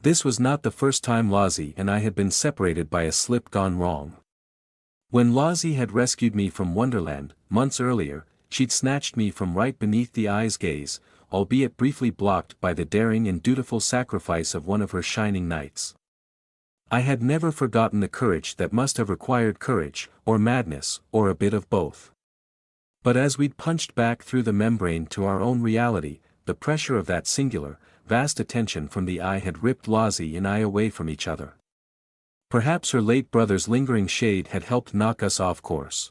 This was not the first time Lozzie and I had been separated by a slip gone wrong. When Lozzie had rescued me from Wonderland, months earlier, she'd snatched me from right beneath the eye's gaze, albeit briefly blocked by the daring and dutiful sacrifice of one of her shining knights. I had never forgotten the courage that must have required courage, or madness, or a bit of both. But as we'd punched back through the membrane to our own reality, the pressure of that singular, vast attention from the eye had ripped Lozzie and I away from each other. Perhaps her late brother's lingering shade had helped knock us off course.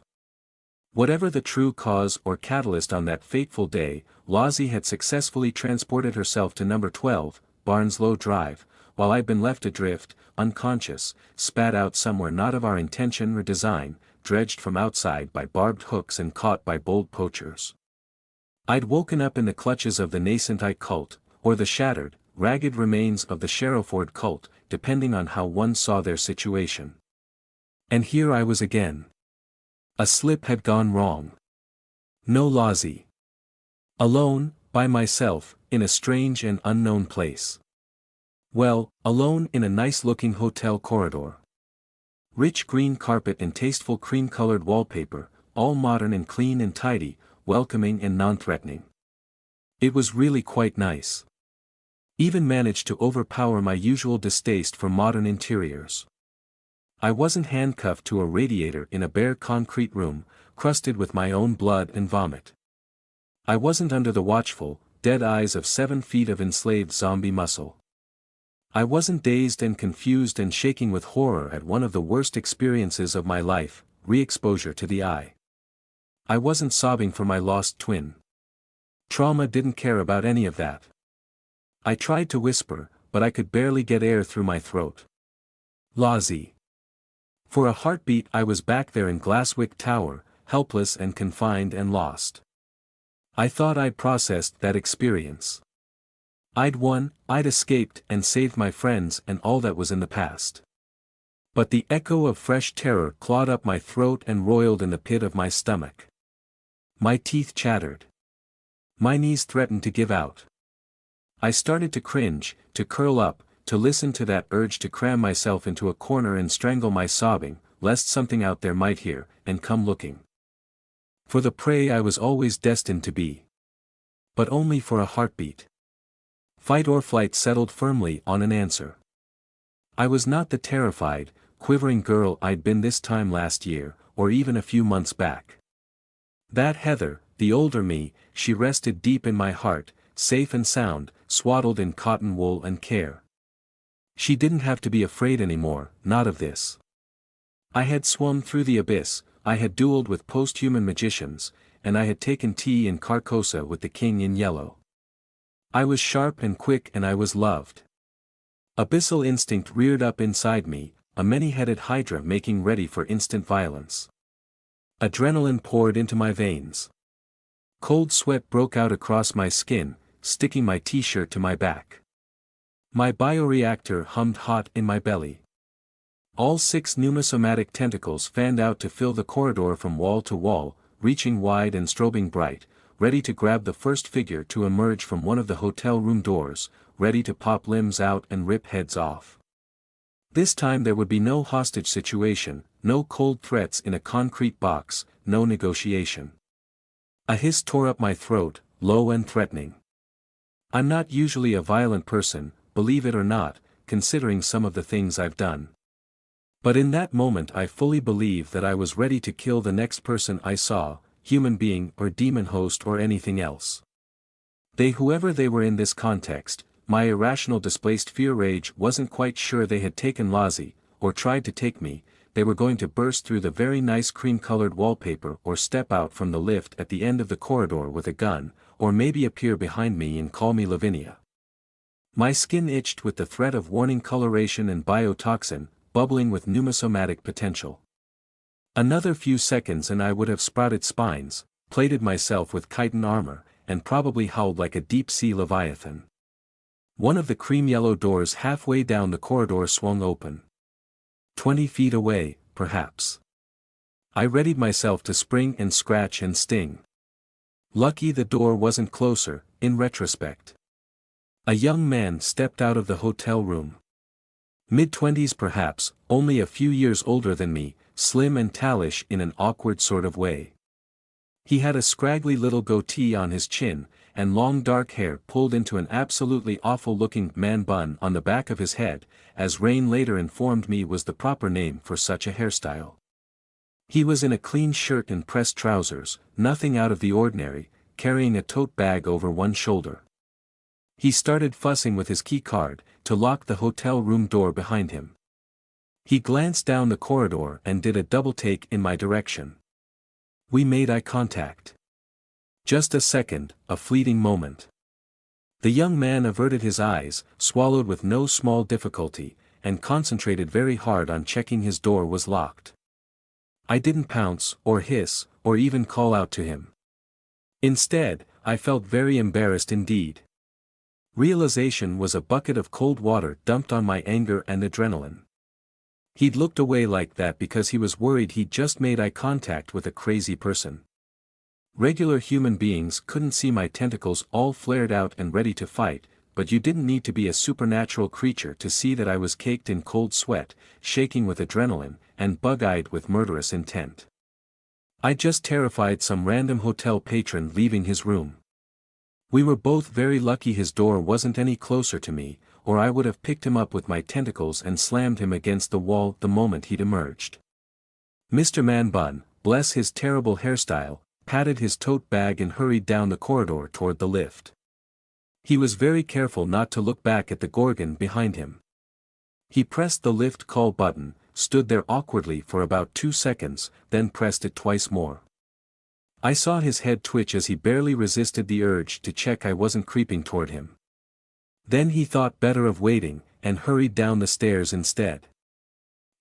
Whatever the true cause or catalyst on that fateful day, Lozzie had successfully transported herself to number 12, Barnslow Drive, while I'd been left adrift, unconscious, spat out somewhere not of our intention or design, dredged from outside by barbed hooks and caught by bold poachers. I'd woken up in the clutches of the nascent occult, or the shattered, ragged remains of the Sherrowford cult, depending on how one saw their situation. And here I was again. A slip had gone wrong. No Lozzie. Alone, by myself, in a strange and unknown place. Well, alone in a nice-looking hotel corridor. Rich green carpet and tasteful cream-colored wallpaper, all modern and clean and tidy, welcoming and non-threatening. It was really quite nice. Even managed to overpower my usual distaste for modern interiors. I wasn't handcuffed to a radiator in a bare concrete room, crusted with my own blood and vomit. I wasn't under the watchful, dead eyes of 7 feet of enslaved zombie muscle. I wasn't dazed and confused and shaking with horror at one of the worst experiences of my life, re-exposure to the eye. I wasn't sobbing for my lost twin. Trauma didn't care about any of that. I tried to whisper, but I could barely get air through my throat. Lozzie. For a heartbeat I was back there in Glasswick Tower, helpless and confined and lost. I thought I'd processed that experience. I'd won, I'd escaped and saved my friends and all that was in the past. But the echo of fresh terror clawed up my throat and roiled in the pit of my stomach. My teeth chattered. My knees threatened to give out. I started to cringe, to curl up, to listen to that urge to cram myself into a corner and strangle my sobbing, lest something out there might hear, and come looking. For the prey I was always destined to be. But only for a heartbeat. Fight or flight settled firmly on an answer. I was not the terrified, quivering girl I'd been this time last year, or even a few months back. That Heather, the older me, she rested deep in my heart, safe and sound, swaddled in cotton wool and care. She didn't have to be afraid anymore, not of this. I had swum through the abyss, I had dueled with post-human magicians, and I had taken tea in Carcosa with the king in yellow. I was sharp and quick and I was loved. Abyssal instinct reared up inside me, a many-headed hydra making ready for instant violence. Adrenaline poured into my veins. Cold sweat broke out across my skin, sticking my t-shirt to my back. My bioreactor hummed hot in my belly. All 6 pneumosomatic tentacles fanned out to fill the corridor from wall to wall, reaching wide and strobing bright, ready to grab the first figure to emerge from one of the hotel room doors, ready to pop limbs out and rip heads off. This time there would be no hostage situation, no cold threats in a concrete box, no negotiation. A hiss tore up my throat, low and threatening. I'm not usually a violent person, believe it or not, considering some of the things I've done. But in that moment I fully believed that I was ready to kill the next person I saw, human being or demon host or anything else. Whoever they were in this context, my irrational displaced fear rage wasn't quite sure they had taken Lozzie, or tried to take me. They were going to burst through the very nice cream-colored wallpaper or step out from the lift at the end of the corridor with a gun, or maybe appear behind me and call me Lavinia. My skin itched with the threat of warning coloration and biotoxin, bubbling with pneumosomatic potential. Another few seconds and I would have sprouted spines, plated myself with chitin armor, and probably howled like a deep-sea leviathan. One of the cream-yellow doors halfway down the corridor swung open. 20 feet away, perhaps. I readied myself to spring and scratch and sting. Lucky the door wasn't closer, in retrospect. A young man stepped out of the hotel room. Mid-twenties perhaps, only a few years older than me, slim and tallish in an awkward sort of way. He had a scraggly little goatee on his chin, and long dark hair pulled into an absolutely awful-looking man bun on the back of his head, as Rain later informed me was the proper name for such a hairstyle. He was in a clean shirt and pressed trousers, nothing out of the ordinary, carrying a tote bag over one shoulder. He started fussing with his key card, to lock the hotel room door behind him. He glanced down the corridor and did a double take in my direction. We made eye contact. Just a second, a fleeting moment. The young man averted his eyes, swallowed with no small difficulty, and concentrated very hard on checking his door was locked. I didn't pounce, or hiss, or even call out to him. Instead, I felt very embarrassed indeed. Realization was a bucket of cold water dumped on my anger and adrenaline. He'd looked away like that because he was worried he'd just made eye contact with a crazy person. Regular human beings couldn't see my tentacles all flared out and ready to fight, but you didn't need to be a supernatural creature to see that I was caked in cold sweat, shaking with adrenaline, and bug-eyed with murderous intent. I just terrified some random hotel patron leaving his room. We were both very lucky his door wasn't any closer to me, or I would have picked him up with my tentacles and slammed him against the wall the moment he'd emerged. Mr. Man Bun, bless his terrible hairstyle, patted his tote bag and hurried down the corridor toward the lift. He was very careful not to look back at the Gorgon behind him. He pressed the lift call button, stood there awkwardly for about 2 seconds, then pressed it twice more. I saw his head twitch as he barely resisted the urge to check I wasn't creeping toward him. Then he thought better of waiting, and hurried down the stairs instead.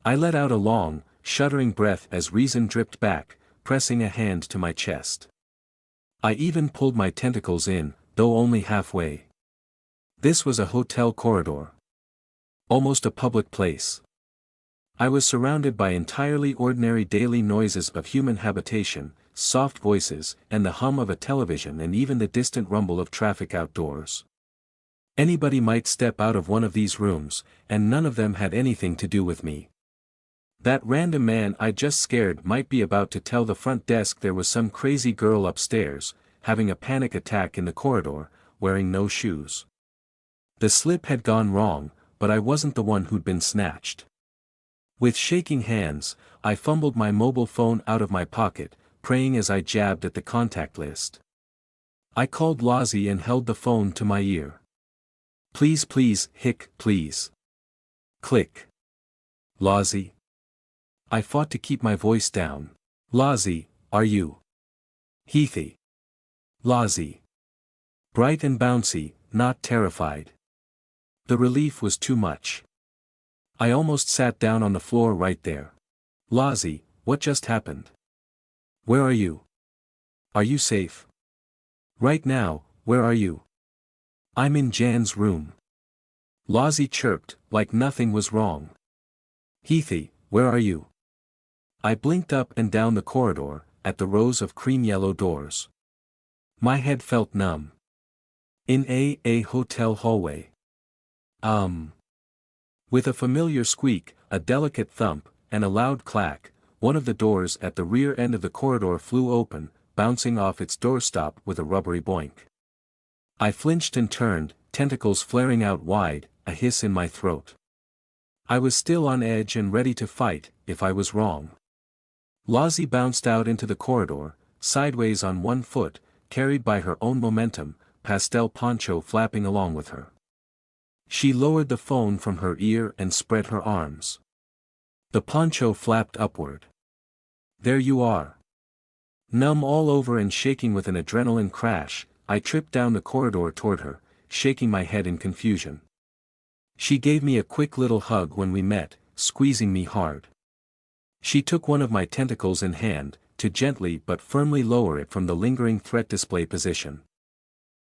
I let out a long, shuddering breath as reason dripped back, pressing a hand to my chest. I even pulled my tentacles in, though only halfway. This was a hotel corridor. Almost a public place. I was surrounded by entirely ordinary daily noises of human habitation, soft voices, and the hum of a television and even the distant rumble of traffic outdoors. Anybody might step out of one of these rooms, and none of them had anything to do with me. That random man I just scared might be about to tell the front desk there was some crazy girl upstairs, having a panic attack in the corridor, wearing no shoes. The slip had gone wrong, but I wasn't the one who'd been snatched. With shaking hands, I fumbled my mobile phone out of my pocket, praying as I jabbed at the contact list. I called Lozzie and held the phone to my ear. Please please, hic, please. Click. Lozzie. I fought to keep my voice down. Lozzie, are you? Heathy. Lozzie. Bright and bouncy, not terrified. The relief was too much. I almost sat down on the floor right there. Lozzie, what just happened? Where are you? Are you safe? Right now, where are you? I'm in Jan's room. Lozzie chirped, like nothing was wrong. Heathy, where are you? I blinked up and down the corridor, at the rows of cream-yellow doors. My head felt numb. In a hotel hallway. With a familiar squeak, a delicate thump, and a loud clack, one of the doors at the rear end of the corridor flew open, bouncing off its doorstop with a rubbery boink. I flinched and turned, tentacles flaring out wide, a hiss in my throat. I was still on edge and ready to fight, if I was wrong. Lozzie bounced out into the corridor, sideways on one foot, carried by her own momentum, pastel poncho flapping along with her. She lowered the phone from her ear and spread her arms. The poncho flapped upward. There you are. Numb all over and shaking with an adrenaline crash, I tripped down the corridor toward her, shaking my head in confusion. She gave me a quick little hug when we met, squeezing me hard. She took one of my tentacles in hand, to gently but firmly lower it from the lingering threat display position.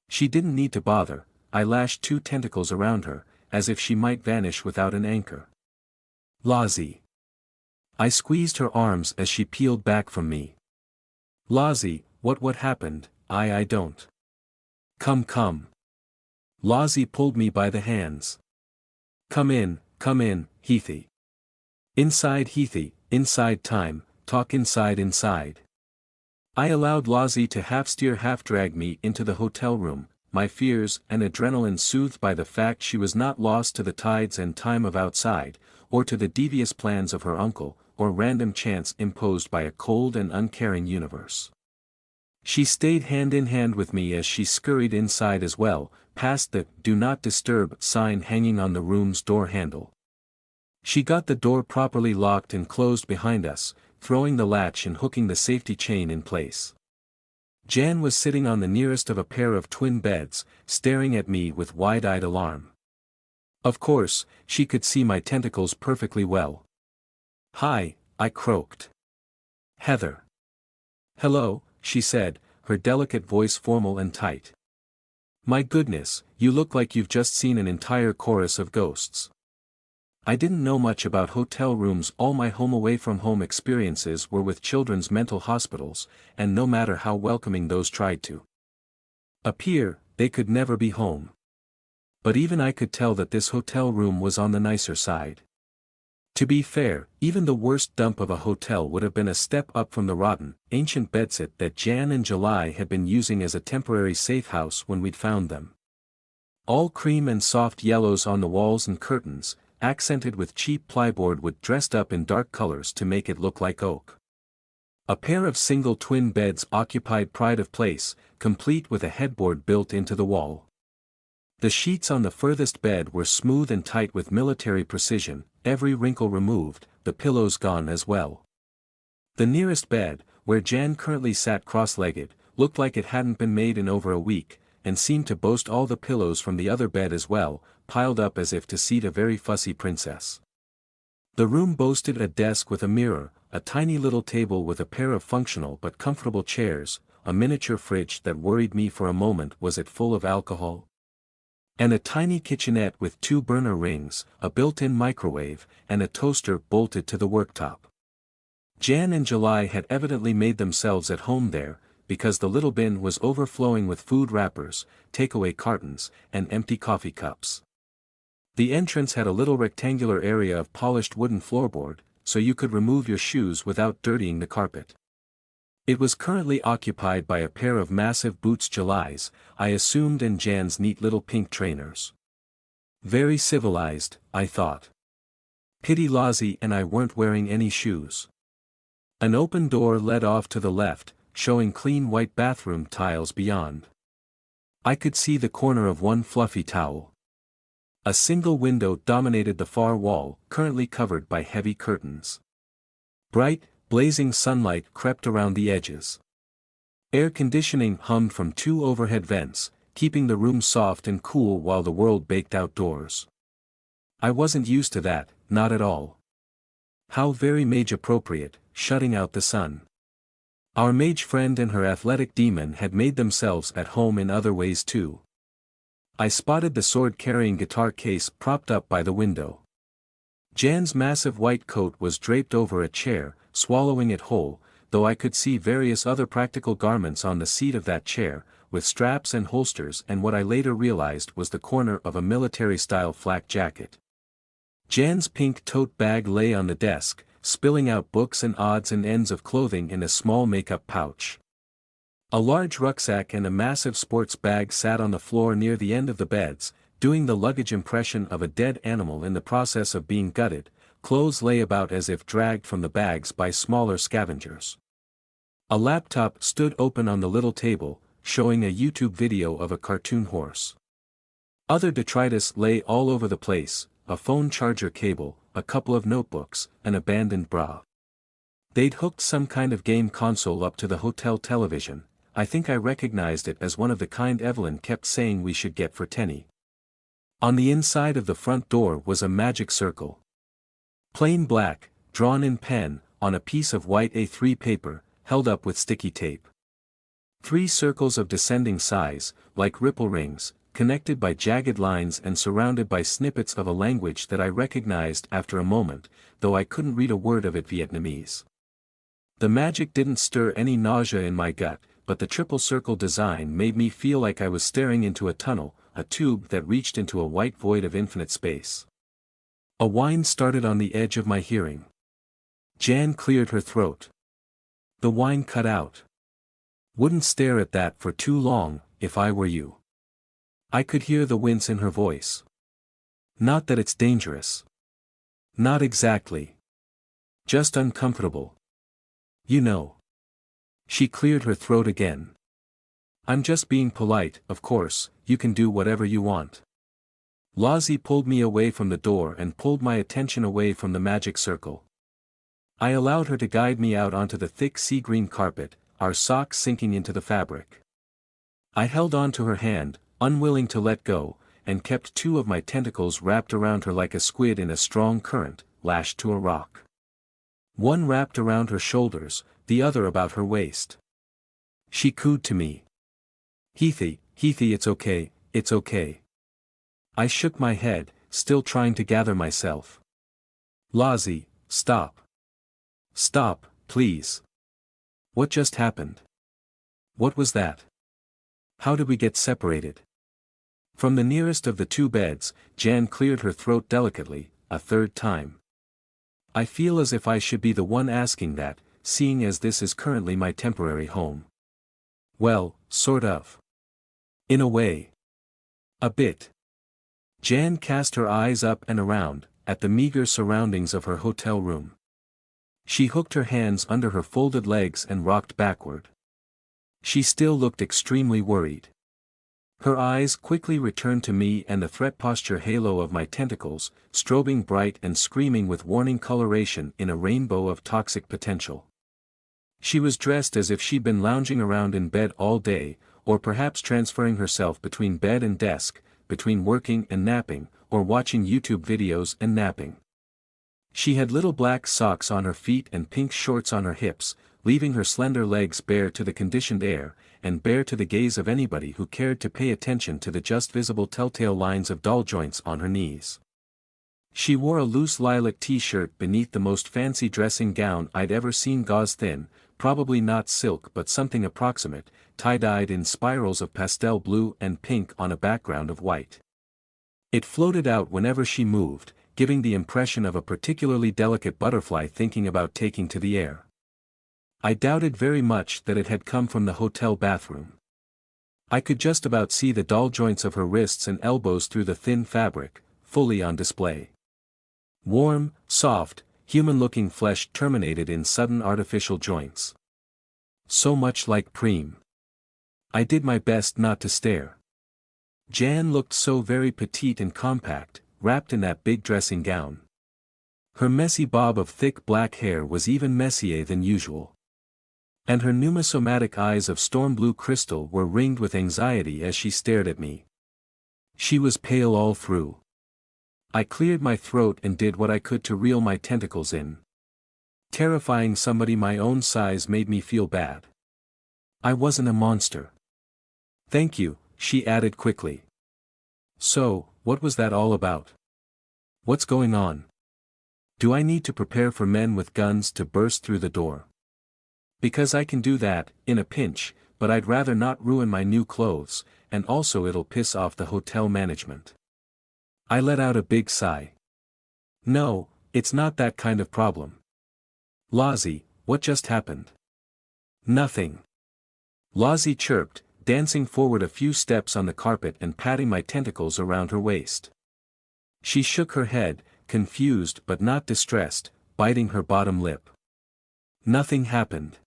She didn't need to bother, I lashed 2 tentacles around her, as if she might vanish without an anchor. Lozzie. I squeezed her arms as she peeled back from me. Lozzie, what happened? I don't. Come. Lozzie pulled me by the hands. Come in, Heathy. Inside Heathy, inside time, talk inside. I allowed Lozzie to half-steer half-drag me into the hotel room, my fears and adrenaline soothed by the fact she was not lost to the tides and time of outside, or to the devious plans of her uncle, or random chance imposed by a cold and uncaring universe. She stayed hand in hand with me as she scurried inside as well, past the "Do Not Disturb" sign hanging on the room's door handle. She got the door properly locked and closed behind us, throwing the latch and hooking the safety chain in place. Jan was sitting on the nearest of a pair of twin beds, staring at me with wide-eyed alarm. Of course, she could see my tentacles perfectly well. "Hi," I croaked. "Heather." "Hello," she said, her delicate voice formal and tight. "My goodness, you look like you've just seen an entire chorus of ghosts." I didn't know much about hotel rooms. All my home-away-from-home experiences were with children's mental hospitals, and no matter how welcoming those tried to appear, they could never be home. But even I could tell that this hotel room was on the nicer side. To be fair, even the worst dump of a hotel would have been a step up from the rotten, ancient bedsit that Jan and July had been using as a temporary safe house when we'd found them. All cream and soft yellows on the walls and curtains, accented with cheap plyboard wood dressed up in dark colors to make it look like oak. A pair of single twin beds occupied pride of place, complete with a headboard built into the wall. The sheets on the furthest bed were smooth and tight with military precision, every wrinkle removed, the pillows gone as well. The nearest bed, where Jan currently sat cross-legged, looked like it hadn't been made in over a week, and seemed to boast all the pillows from the other bed as well, piled up as if to seat a very fussy princess. The room boasted a desk with a mirror, a tiny little table with a pair of functional but comfortable chairs, a miniature fridge that worried me for a moment, was it full of alcohol? And a tiny kitchenette with 2 burner rings, a built-in microwave, and a toaster bolted to the worktop. Jan and July had evidently made themselves at home there, because the little bin was overflowing with food wrappers, takeaway cartons, and empty coffee cups. The entrance had a little rectangular area of polished wooden floorboard, so you could remove your shoes without dirtying the carpet. It was currently occupied by a pair of massive boots, July's, I assumed, and Jan's neat little pink trainers. Very civilized, I thought. Pity Lozzie and I weren't wearing any shoes. An open door led off to the left, showing clean white bathroom tiles beyond. I could see the corner of one fluffy towel. A single window dominated the far wall, currently covered by heavy curtains. Bright, blazing sunlight crept around the edges. Air conditioning hummed from 2 overhead vents, keeping the room soft and cool while the world baked outdoors. I wasn't used to that, not at all. How very mage-appropriate, shutting out the sun. Our mage friend and her athletic demon had made themselves at home in other ways too. I spotted the sword-carrying guitar case propped up by the window. Jan's massive white coat was draped over a chair, swallowing it whole, though I could see various other practical garments on the seat of that chair, with straps and holsters, and what I later realized was the corner of a military-style flak jacket. Jan's pink tote bag lay on the desk, spilling out books and odds and ends of clothing in a small makeup pouch. A large rucksack and a massive sports bag sat on the floor near the end of the beds, doing the luggage impression of a dead animal in the process of being gutted. Clothes lay about as if dragged from the bags by smaller scavengers. A laptop stood open on the little table, showing a YouTube video of a cartoon horse. Other detritus lay all over the place, a phone charger cable, a couple of notebooks, an abandoned bra. They'd hooked some kind of game console up to the hotel television. I think I recognized it as one of the kind Evelyn kept saying we should get for Tenny. On the inside of the front door was a magic circle. Plain black, drawn in pen, on a piece of white A3 paper, held up with sticky tape. 3 circles of descending size, like ripple rings, connected by jagged lines and surrounded by snippets of a language that I recognized after a moment, though I couldn't read a word of it. Vietnamese. The magic didn't stir any nausea in my gut, but the triple circle design made me feel like I was staring into a tunnel, a tube that reached into a white void of infinite space. A whine started on the edge of my hearing. Jan cleared her throat. The whine cut out. Wouldn't stare at that for too long, if I were you. I could hear the wince in her voice. Not that it's dangerous. Not exactly. Just uncomfortable. You know. She cleared her throat again. I'm just being polite, of course, you can do whatever you want. Lozzie pulled me away from the door and pulled my attention away from the magic circle. I allowed her to guide me out onto the thick sea green carpet, our socks sinking into the fabric. I held on to her hand, unwilling to let go, and kept two of my tentacles wrapped around her like a squid in a strong current, lashed to a rock. One wrapped around her shoulders, the other about her waist. She cooed to me. Heathy, it's okay, it's okay. I shook my head, still trying to gather myself. Lozzie, stop. Stop, please. What just happened? What was that? How did we get separated? From the nearest of the two beds, Jan cleared her throat delicately, a third time. I feel as if I should be the one asking that, seeing as this is currently my temporary home. Well, sort of. In a way. A bit. Jan cast her eyes up and around, at the meager surroundings of her hotel room. She hooked her hands under her folded legs and rocked backward. She still looked extremely worried. Her eyes quickly returned to me and the threat posture halo of my tentacles, strobing bright and screaming with warning coloration in a rainbow of toxic potential. She was dressed as if she'd been lounging around in bed all day, or perhaps transferring herself between bed and desk, between working and napping, or watching YouTube videos and napping. She had little black socks on her feet and pink shorts on her hips, leaving her slender legs bare to the conditioned air, and bare to the gaze of anybody who cared to pay attention to the just visible telltale lines of doll joints on her knees. She wore a loose lilac t-shirt beneath the most fancy dressing gown I'd ever seen, gauze thin, probably not silk but something approximate, tie-dyed in spirals of pastel blue and pink on a background of white. It floated out whenever she moved, giving the impression of a particularly delicate butterfly thinking about taking to the air. I doubted very much that it had come from the hotel bathroom. I could just about see the doll joints of her wrists and elbows through the thin fabric, fully on display. Warm, soft, human-looking flesh terminated in sudden artificial joints. So much like Preem. I did my best not to stare. Jan looked so very petite and compact, wrapped in that big dressing gown. Her messy bob of thick black hair was even messier than usual. And her pneumosomatic eyes of storm blue crystal were ringed with anxiety as she stared at me. She was pale all through. I cleared my throat and did what I could to reel my tentacles in. Terrifying somebody my own size made me feel bad. I wasn't a monster. Thank you, she added quickly. So, what was that all about? What's going on? Do I need to prepare for men with guns to burst through the door? Because I can do that, in a pinch, but I'd rather not ruin my new clothes, and also it'll piss off the hotel management. I let out a big sigh. No, it's not that kind of problem. Lozzie, what just happened? Nothing. Lozzie chirped, dancing forward a few steps on the carpet and patting my tentacles around her waist. She shook her head, confused but not distressed, biting her bottom lip. Nothing happened.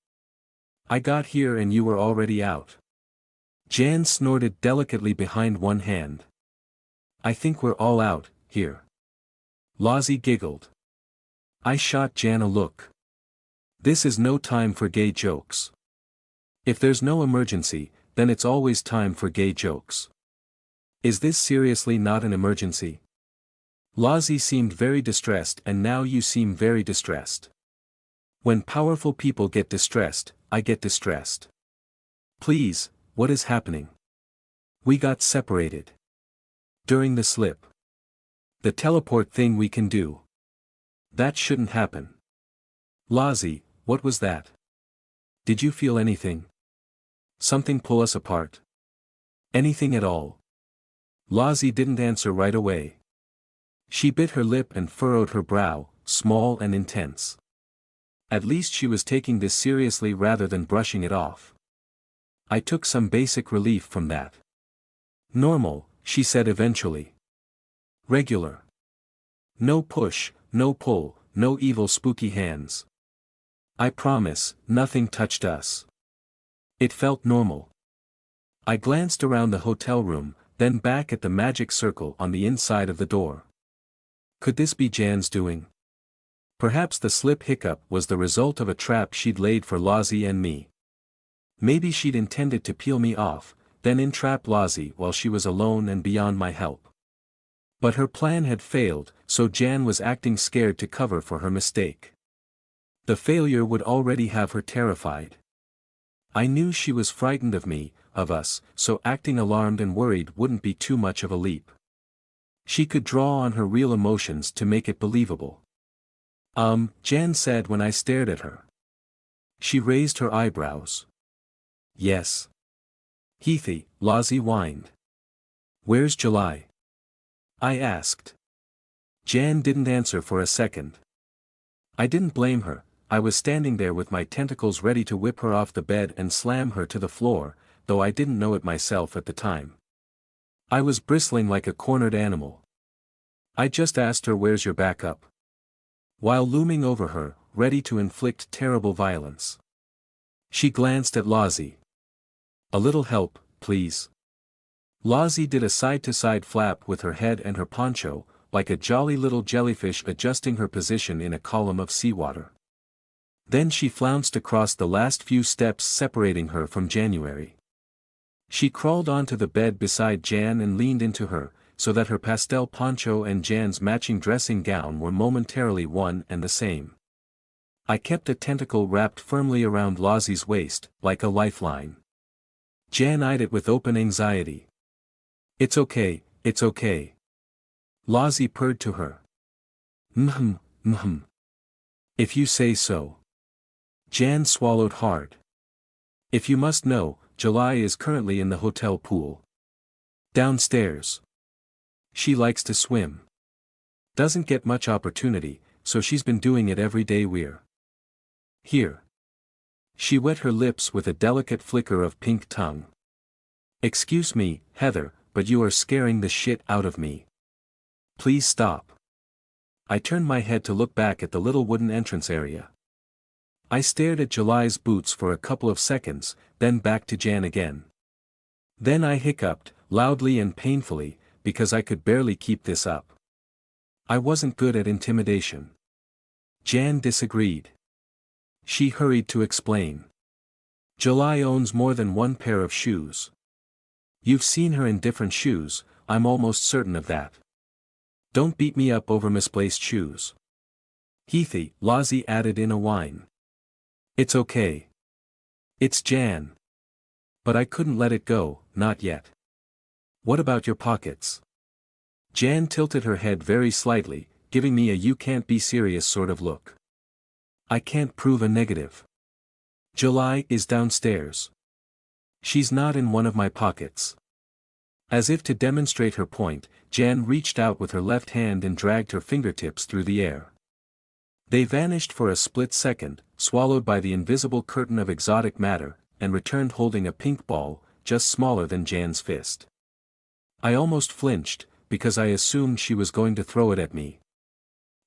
I got here and you were already out. Jan snorted delicately behind one hand. I think we're all out, here. Lozzie giggled. I shot Jan a look. This is no time for gay jokes. If there's no emergency, then it's always time for gay jokes. Is this seriously not an emergency? Lozzie seemed very distressed and now you seem very distressed. When powerful people get distressed, I get distressed. Please, what is happening? We got separated. During the slip. The teleport thing we can do. That shouldn't happen. Lozzie, what was that? Did you feel anything? Something pull us apart? Anything at all? Lozzie didn't answer right away. She bit her lip and furrowed her brow, small and intense. At least she was taking this seriously rather than brushing it off. I took some basic relief from that. Normal, she said eventually. Regular. No push, no pull, no evil spooky hands. I promise, nothing touched us. It felt normal. I glanced around the hotel room, then back at the magic circle on the inside of the door. Could this be Jan's doing? Perhaps the slip hiccup was the result of a trap she'd laid for Lozzie and me. Maybe she'd intended to peel me off, then entrap Lozzie while she was alone and beyond my help. But her plan had failed, so Jan was acting scared to cover for her mistake. The failure would already have her terrified. I knew she was frightened of me, of us, so acting alarmed and worried wouldn't be too much of a leap. She could draw on her real emotions to make it believable. Jan said when I stared at her. She raised her eyebrows. Yes. Heathy, Lozzie whined. Where's July? I asked. Jan didn't answer for a second. I didn't blame her. I was standing there with my tentacles ready to whip her off the bed and slam her to the floor, though I didn't know it myself at the time. I was bristling like a cornered animal. I just asked her where's your backup? While looming over her, ready to inflict terrible violence. She glanced at Lozzie. A little help, please. Lozzie did a side-to-side flap with her head and her poncho, like a jolly little jellyfish adjusting her position in a column of seawater. Then she flounced across the last few steps separating her from January. She crawled onto the bed beside Jan and leaned into her, so that her pastel poncho and Jan's matching dressing gown were momentarily one and the same. I kept a tentacle wrapped firmly around Lozzie's waist, like a lifeline. Jan eyed it with open anxiety. It's okay, it's okay. Lozzie purred to her. If you say so. Jan swallowed hard. If you must know, July is currently in the hotel pool. Downstairs. She likes to swim. Doesn't get much opportunity, so she's been doing it every day we're here. She wet her lips with a delicate flicker of pink tongue. Excuse me, Heather, but you are scaring the shit out of me. Please stop. I turned my head to look back at the little wooden entrance area. I stared at July's boots for a couple of seconds, then back to Jan again. Then I hiccuped, loudly and painfully, because I could barely keep this up. I wasn't good at intimidation. Jan disagreed. She hurried to explain. July owns more than one pair of shoes. You've seen her in different shoes, I'm almost certain of that. Don't beat me up over misplaced shoes. Heathy, Lozzie added in a whine. It's okay. It's Jan. But I couldn't let it go, not yet. What about your pockets? Jan tilted her head very slightly, giving me a you can't be serious sort of look. I can't prove a negative. July is downstairs. She's not in one of my pockets. As if to demonstrate her point, Jan reached out with her left hand and dragged her fingertips through the air. They vanished for a split second, swallowed by the invisible curtain of exotic matter, and returned holding a pink ball, just smaller than Jan's fist. I almost flinched, because I assumed she was going to throw it at me.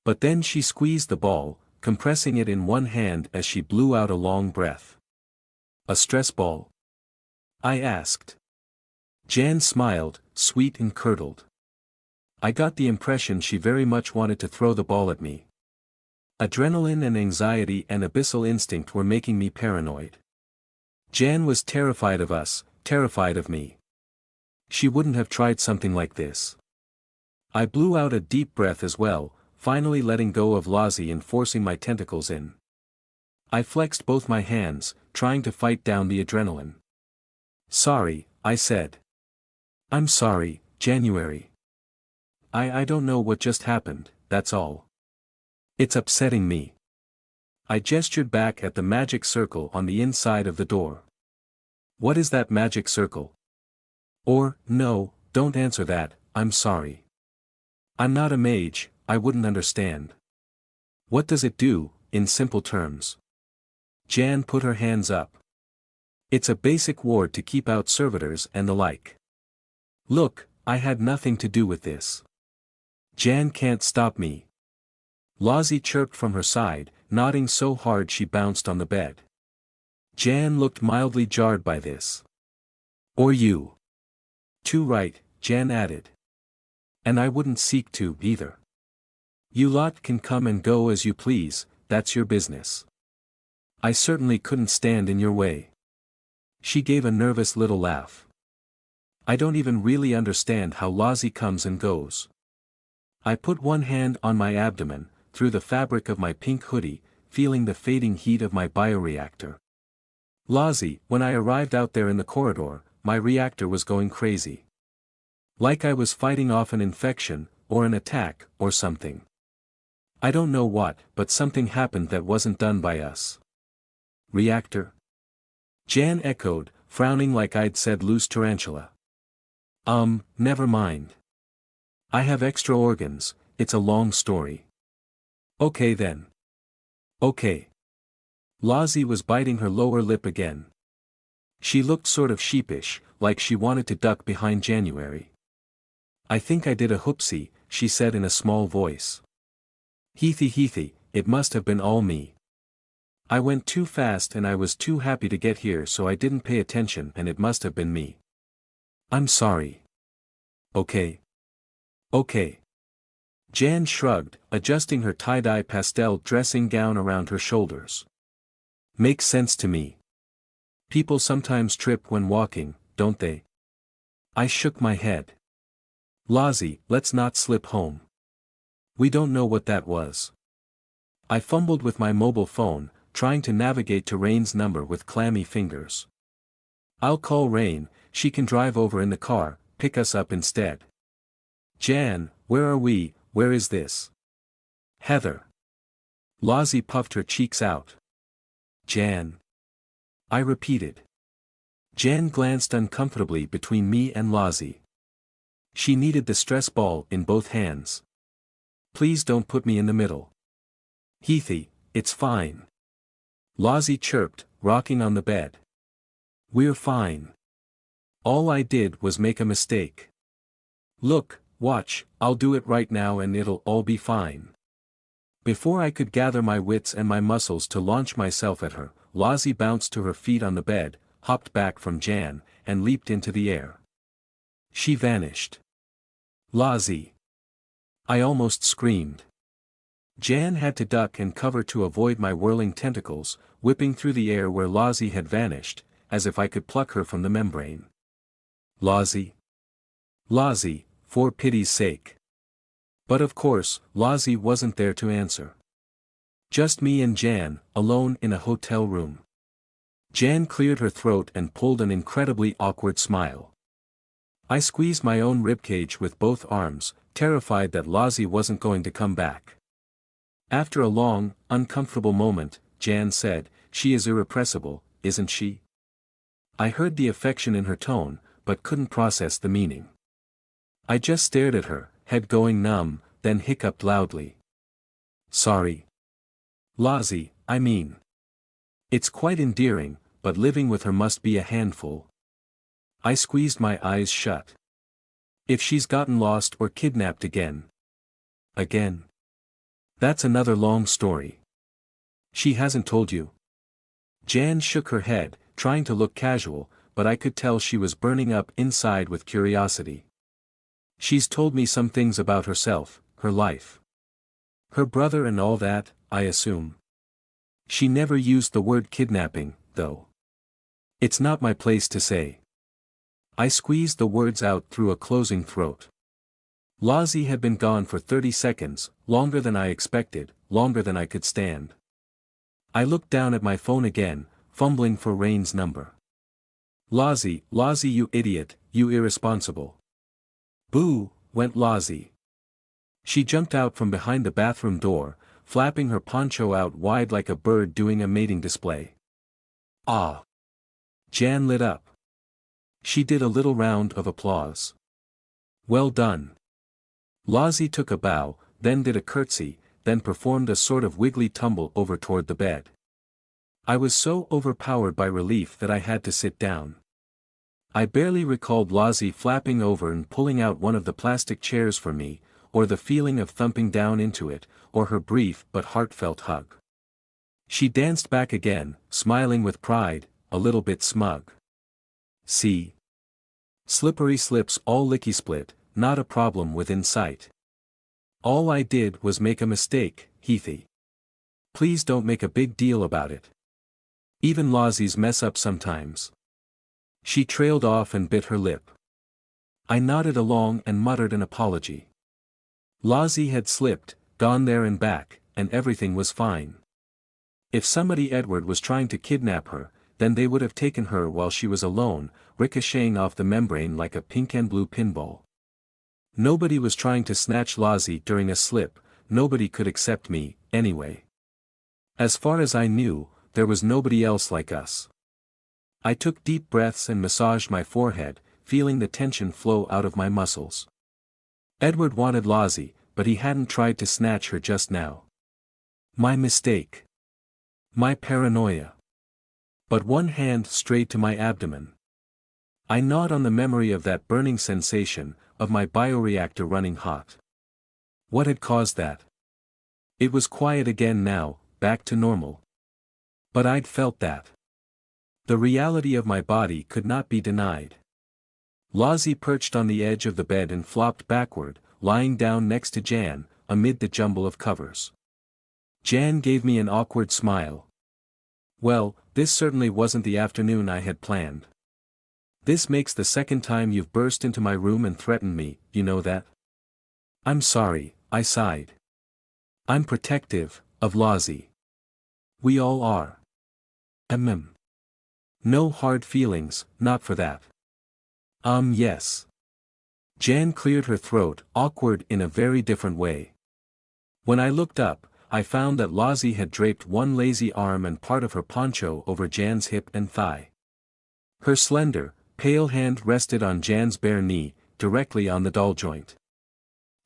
But then she squeezed the ball, compressing it in one hand as she blew out a long breath. A stress ball? I asked. Jan smiled, sweet and curdled. I got the impression she very much wanted to throw the ball at me. Adrenaline and anxiety and abyssal instinct were making me paranoid. Jan was terrified of us, terrified of me. She wouldn't have tried something like this. I blew out a deep breath as well, finally letting go of Lozzie and forcing my tentacles in. I flexed both my hands, trying to fight down the adrenaline. Sorry, I said. I'm sorry, January. I don't know what just happened, that's all. It's upsetting me. I gestured back at the magic circle on the inside of the door. What is that magic circle? Or, no, don't answer that, I'm sorry. I'm not a mage, I wouldn't understand. What does it do, in simple terms? Jan put her hands up. It's a basic ward to keep out servitors and the like. Look, I had nothing to do with this. Jan can't stop me. Lozzie chirped from her side, nodding so hard she bounced on the bed. Jan looked mildly jarred by this. Or you. Too right, Jan added. And I wouldn't seek to, either. You lot can come and go as you please, that's your business. I certainly couldn't stand in your way. She gave a nervous little laugh. I don't even really understand how Lozzie comes and goes. I put one hand on my abdomen, through the fabric of my pink hoodie, feeling the fading heat of my bioreactor. Lozzie, when I arrived out there in the corridor, my reactor was going crazy. Like I was fighting off an infection, or an attack, or something. I don't know what, but something happened that wasn't done by us. Reactor? Jan echoed, frowning like I'd said loose tarantula. Never mind. I have extra organs, it's a long story. Okay then. Okay. Lozzie was biting her lower lip again. She looked sort of sheepish, like she wanted to duck behind January. I think I did a whoopsie, she said in a small voice. Heathy, it must have been all me. I went too fast and I was too happy to get here, so I didn't pay attention, and it must have been me. I'm sorry. Okay. Okay. Jan shrugged, adjusting her tie-dye pastel dressing gown around her shoulders. Makes sense to me. People sometimes trip when walking, don't they? I shook my head. Lozzie, let's not slip home. We don't know what that was. I fumbled with my mobile phone, trying to navigate to Rain's number with clammy fingers. I'll call Rain, she can drive over in the car, pick us up instead. Jan, where are we, where is this? Heather. Lozzie puffed her cheeks out. Jan. I repeated. Jan glanced uncomfortably between me and Lozzie. She needed the stress ball in both hands. Please don't put me in the middle. Heathy, it's fine. Lozzie chirped, rocking on the bed. We're fine. All I did was make a mistake. Look, watch, I'll do it right now and it'll all be fine. Before I could gather my wits and my muscles to launch myself at her, Lozzie bounced to her feet on the bed, hopped back from Jan, and leaped into the air. She vanished. Lozzie. I almost screamed. Jan had to duck and cover to avoid my whirling tentacles, whipping through the air where Lozzie had vanished, as if I could pluck her from the membrane. Lozzie. Lozzie, for pity's sake. But of course, Lozzie wasn't there to answer. Just me and Jan, alone in a hotel room. Jan cleared her throat and pulled an incredibly awkward smile. I squeezed my own ribcage with both arms, terrified that Lozzie wasn't going to come back. After a long, uncomfortable moment, Jan said, "She is irrepressible, isn't she?" I heard the affection in her tone, but couldn't process the meaning. I just stared at her, head going numb, then hiccuped loudly. Sorry. Lozzie, I mean. It's quite endearing, but living with her must be a handful. I squeezed my eyes shut. If she's gotten lost or kidnapped again. Again. That's another long story. She hasn't told you? Jan shook her head, trying to look casual, but I could tell she was burning up inside with curiosity. She's told me some things about herself, her life. Her brother and all that, I assume. She never used the word kidnapping, though. It's not my place to say. I squeezed the words out through a closing throat. Lozzie had been gone for 30 seconds, longer than I expected, longer than I could stand. I looked down at my phone again, fumbling for Rain's number. Lozzie, you idiot, you irresponsible. Boo, went Lozzie. She jumped out from behind the bathroom door, flapping her poncho out wide like a bird doing a mating display. Ah! Jan lit up. She did a little round of applause. Well done. Lozzie took a bow, then did a curtsy, then performed a sort of wiggly tumble over toward the bed. I was so overpowered by relief that I had to sit down. I barely recalled Lozzie flapping over and pulling out one of the plastic chairs for me, or the feeling of thumping down into it, or her brief but heartfelt hug. She danced back again, smiling with pride, a little bit smug. See? Slippery slips all licky-split, not a problem within sight. All I did was make a mistake, Heathy. Please don't make a big deal about it. Even Lozzie's mess up sometimes. She trailed off and bit her lip. I nodded along and muttered an apology. Lozzie had slipped, gone there and back, and everything was fine. If somebody Edward was trying to kidnap her, then they would have taken her while she was alone, ricocheting off the membrane like a pink and blue pinball. Nobody was trying to snatch Lozzie during a slip, nobody could except me, anyway. As far as I knew, there was nobody else like us. I took deep breaths and massaged my forehead, feeling the tension flow out of my muscles. Edward wanted Lozzie, but he hadn't tried to snatch her just now. My mistake. My paranoia. But one hand strayed to my abdomen. I gnawed on the memory of that burning sensation, of my bioreactor running hot. What had caused that? It was quiet again now, back to normal. But I'd felt that. The reality of my body could not be denied. Lozzie perched on the edge of the bed and flopped backward, lying down next to Jan, amid the jumble of covers. Jan gave me an awkward smile. Well, this certainly wasn't the afternoon I had planned. This makes the second time you've burst into my room and threatened me, you know that? I'm sorry, I sighed. I'm protective, of Lozzie. We all are. No hard feelings, not for that. Yes. Jan cleared her throat, awkward in a very different way. When I looked up, I found that Lozzie had draped one lazy arm and part of her poncho over Jan's hip and thigh. Her slender, pale hand rested on Jan's bare knee, directly on the doll joint.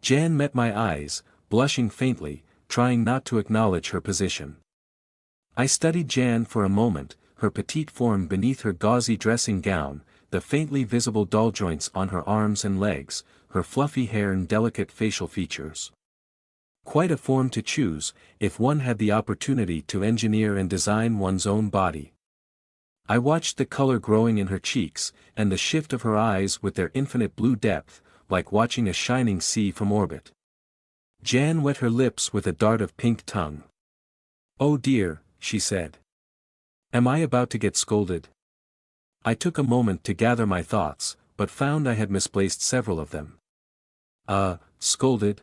Jan met my eyes, blushing faintly, trying not to acknowledge her position. I studied Jan for a moment, her petite form beneath her gauzy dressing gown, the faintly visible doll joints on her arms and legs, her fluffy hair and delicate facial features. Quite a form to choose, if one had the opportunity to engineer and design one's own body. I watched the color growing in her cheeks, and the shift of her eyes with their infinite blue depth, like watching a shining sea from orbit. Jan wet her lips with a dart of pink tongue. Oh dear, she said. Am I about to get scolded? I took a moment to gather my thoughts, but found I had misplaced several of them. Scolded?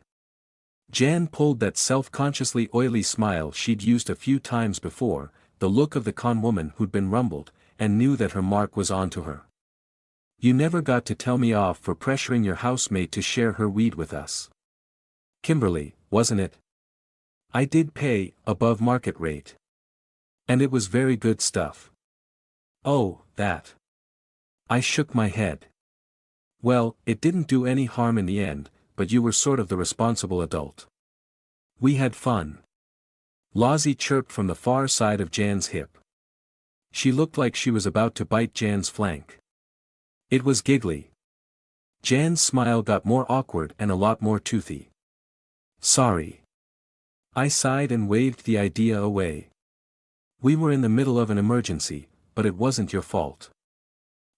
Jan pulled that self-consciously oily smile she'd used a few times before, the look of the con woman who'd been rumbled, and knew that her mark was onto her. You never got to tell me off for pressuring your housemate to share her weed with us. Kimberly, wasn't it? I did pay, above market rate. And it was very good stuff. Oh, that. I shook my head. Well, it didn't do any harm in the end, but you were sort of the responsible adult. We had fun. Lozzie chirped from the far side of Jan's hip. She looked like she was about to bite Jan's flank. It was giggly. Jan's smile got more awkward and a lot more toothy. Sorry. I sighed and waved the idea away. We were in the middle of an emergency, but it wasn't your fault.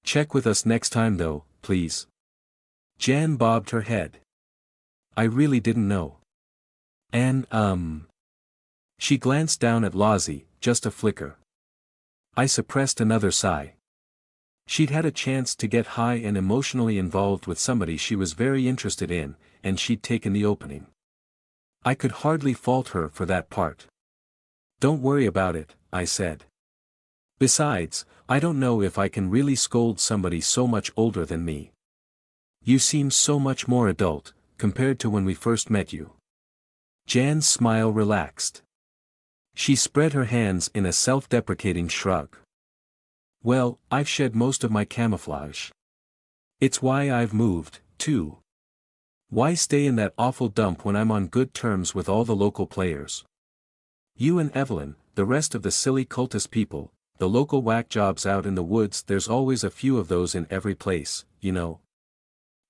Check with us next time though, please. Jan bobbed her head. I really didn't know. And She glanced down at Lozzie, just a flicker. I suppressed another sigh. She'd had a chance to get high and emotionally involved with somebody she was very interested in, and she'd taken the opening. I could hardly fault her for that part. Don't worry about it, I said. Besides, I don't know if I can really scold somebody so much older than me. You seem so much more adult, compared to when we first met you. Jan's smile relaxed. She spread her hands in a self-deprecating shrug. Well, I've shed most of my camouflage. It's why I've moved, too. Why stay in that awful dump when I'm on good terms with all the local players? You and Evelyn, the rest of the silly cultist people, the local whack jobs out in the woods, there's always a few of those in every place, you know.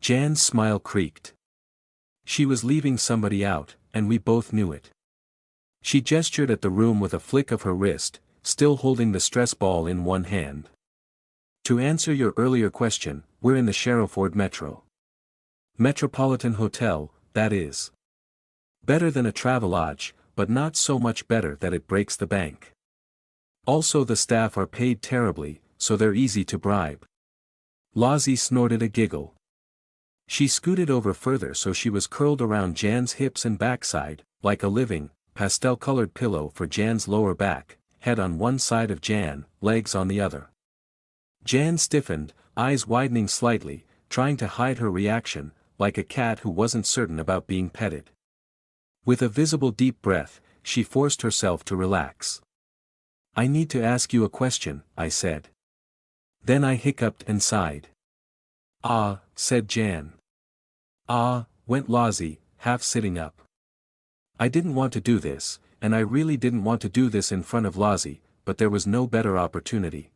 Jan's smile creaked. She was leaving somebody out, and we both knew it. She gestured at the room with a flick of her wrist, still holding the stress ball in one hand. To answer your earlier question, we're in the Sherrowford Metropolitan Hotel, that is. Better than a Travelodge, but not so much better that it breaks the bank. Also the staff are paid terribly, so they're easy to bribe. Lozzie snorted a giggle. She scooted over further so she was curled around Jan's hips and backside, like a living, pastel-colored pillow for Jan's lower back, head on one side of Jan, legs on the other. Jan stiffened, eyes widening slightly, trying to hide her reaction, like a cat who wasn't certain about being petted. With a visible deep breath, she forced herself to relax. I need to ask you a question, I said. Then I hiccuped and sighed. Ah, said Jan. Ah, went Lozzie, half sitting up. I didn't want to do this, and I really didn't want to do this in front of Lozzie, but there was no better opportunity.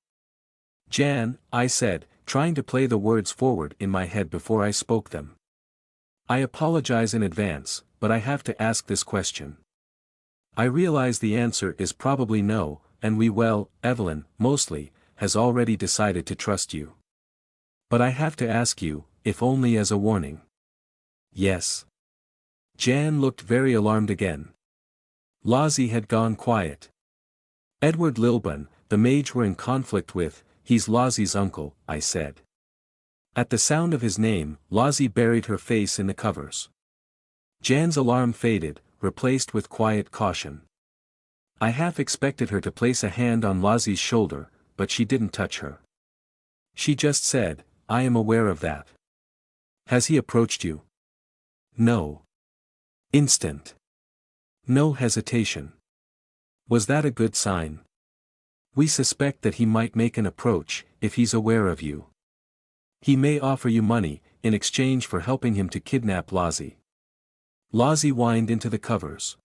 Jan, I said, trying to play the words forward in my head before I spoke them. I apologize in advance, but I have to ask this question. I realize the answer is probably no, and Evelyn, mostly, has already decided to trust you. But I have to ask you, if only as a warning. Yes. Jan looked very alarmed again. Lozzie had gone quiet. Edward Lilburn, the mage we're in conflict with, he's Lozzie's uncle, I said. At the sound of his name, Lozzie buried her face in the covers. Jan's alarm faded, replaced with quiet caution. I half expected her to place a hand on Lozzie's shoulder, but she didn't touch her. She just said, I am aware of that. Has he approached you? No. Instant. No hesitation. Was that a good sign? We suspect that he might make an approach, if he's aware of you. He may offer you money, in exchange for helping him to kidnap Lozzie. Lozzie whined into the covers.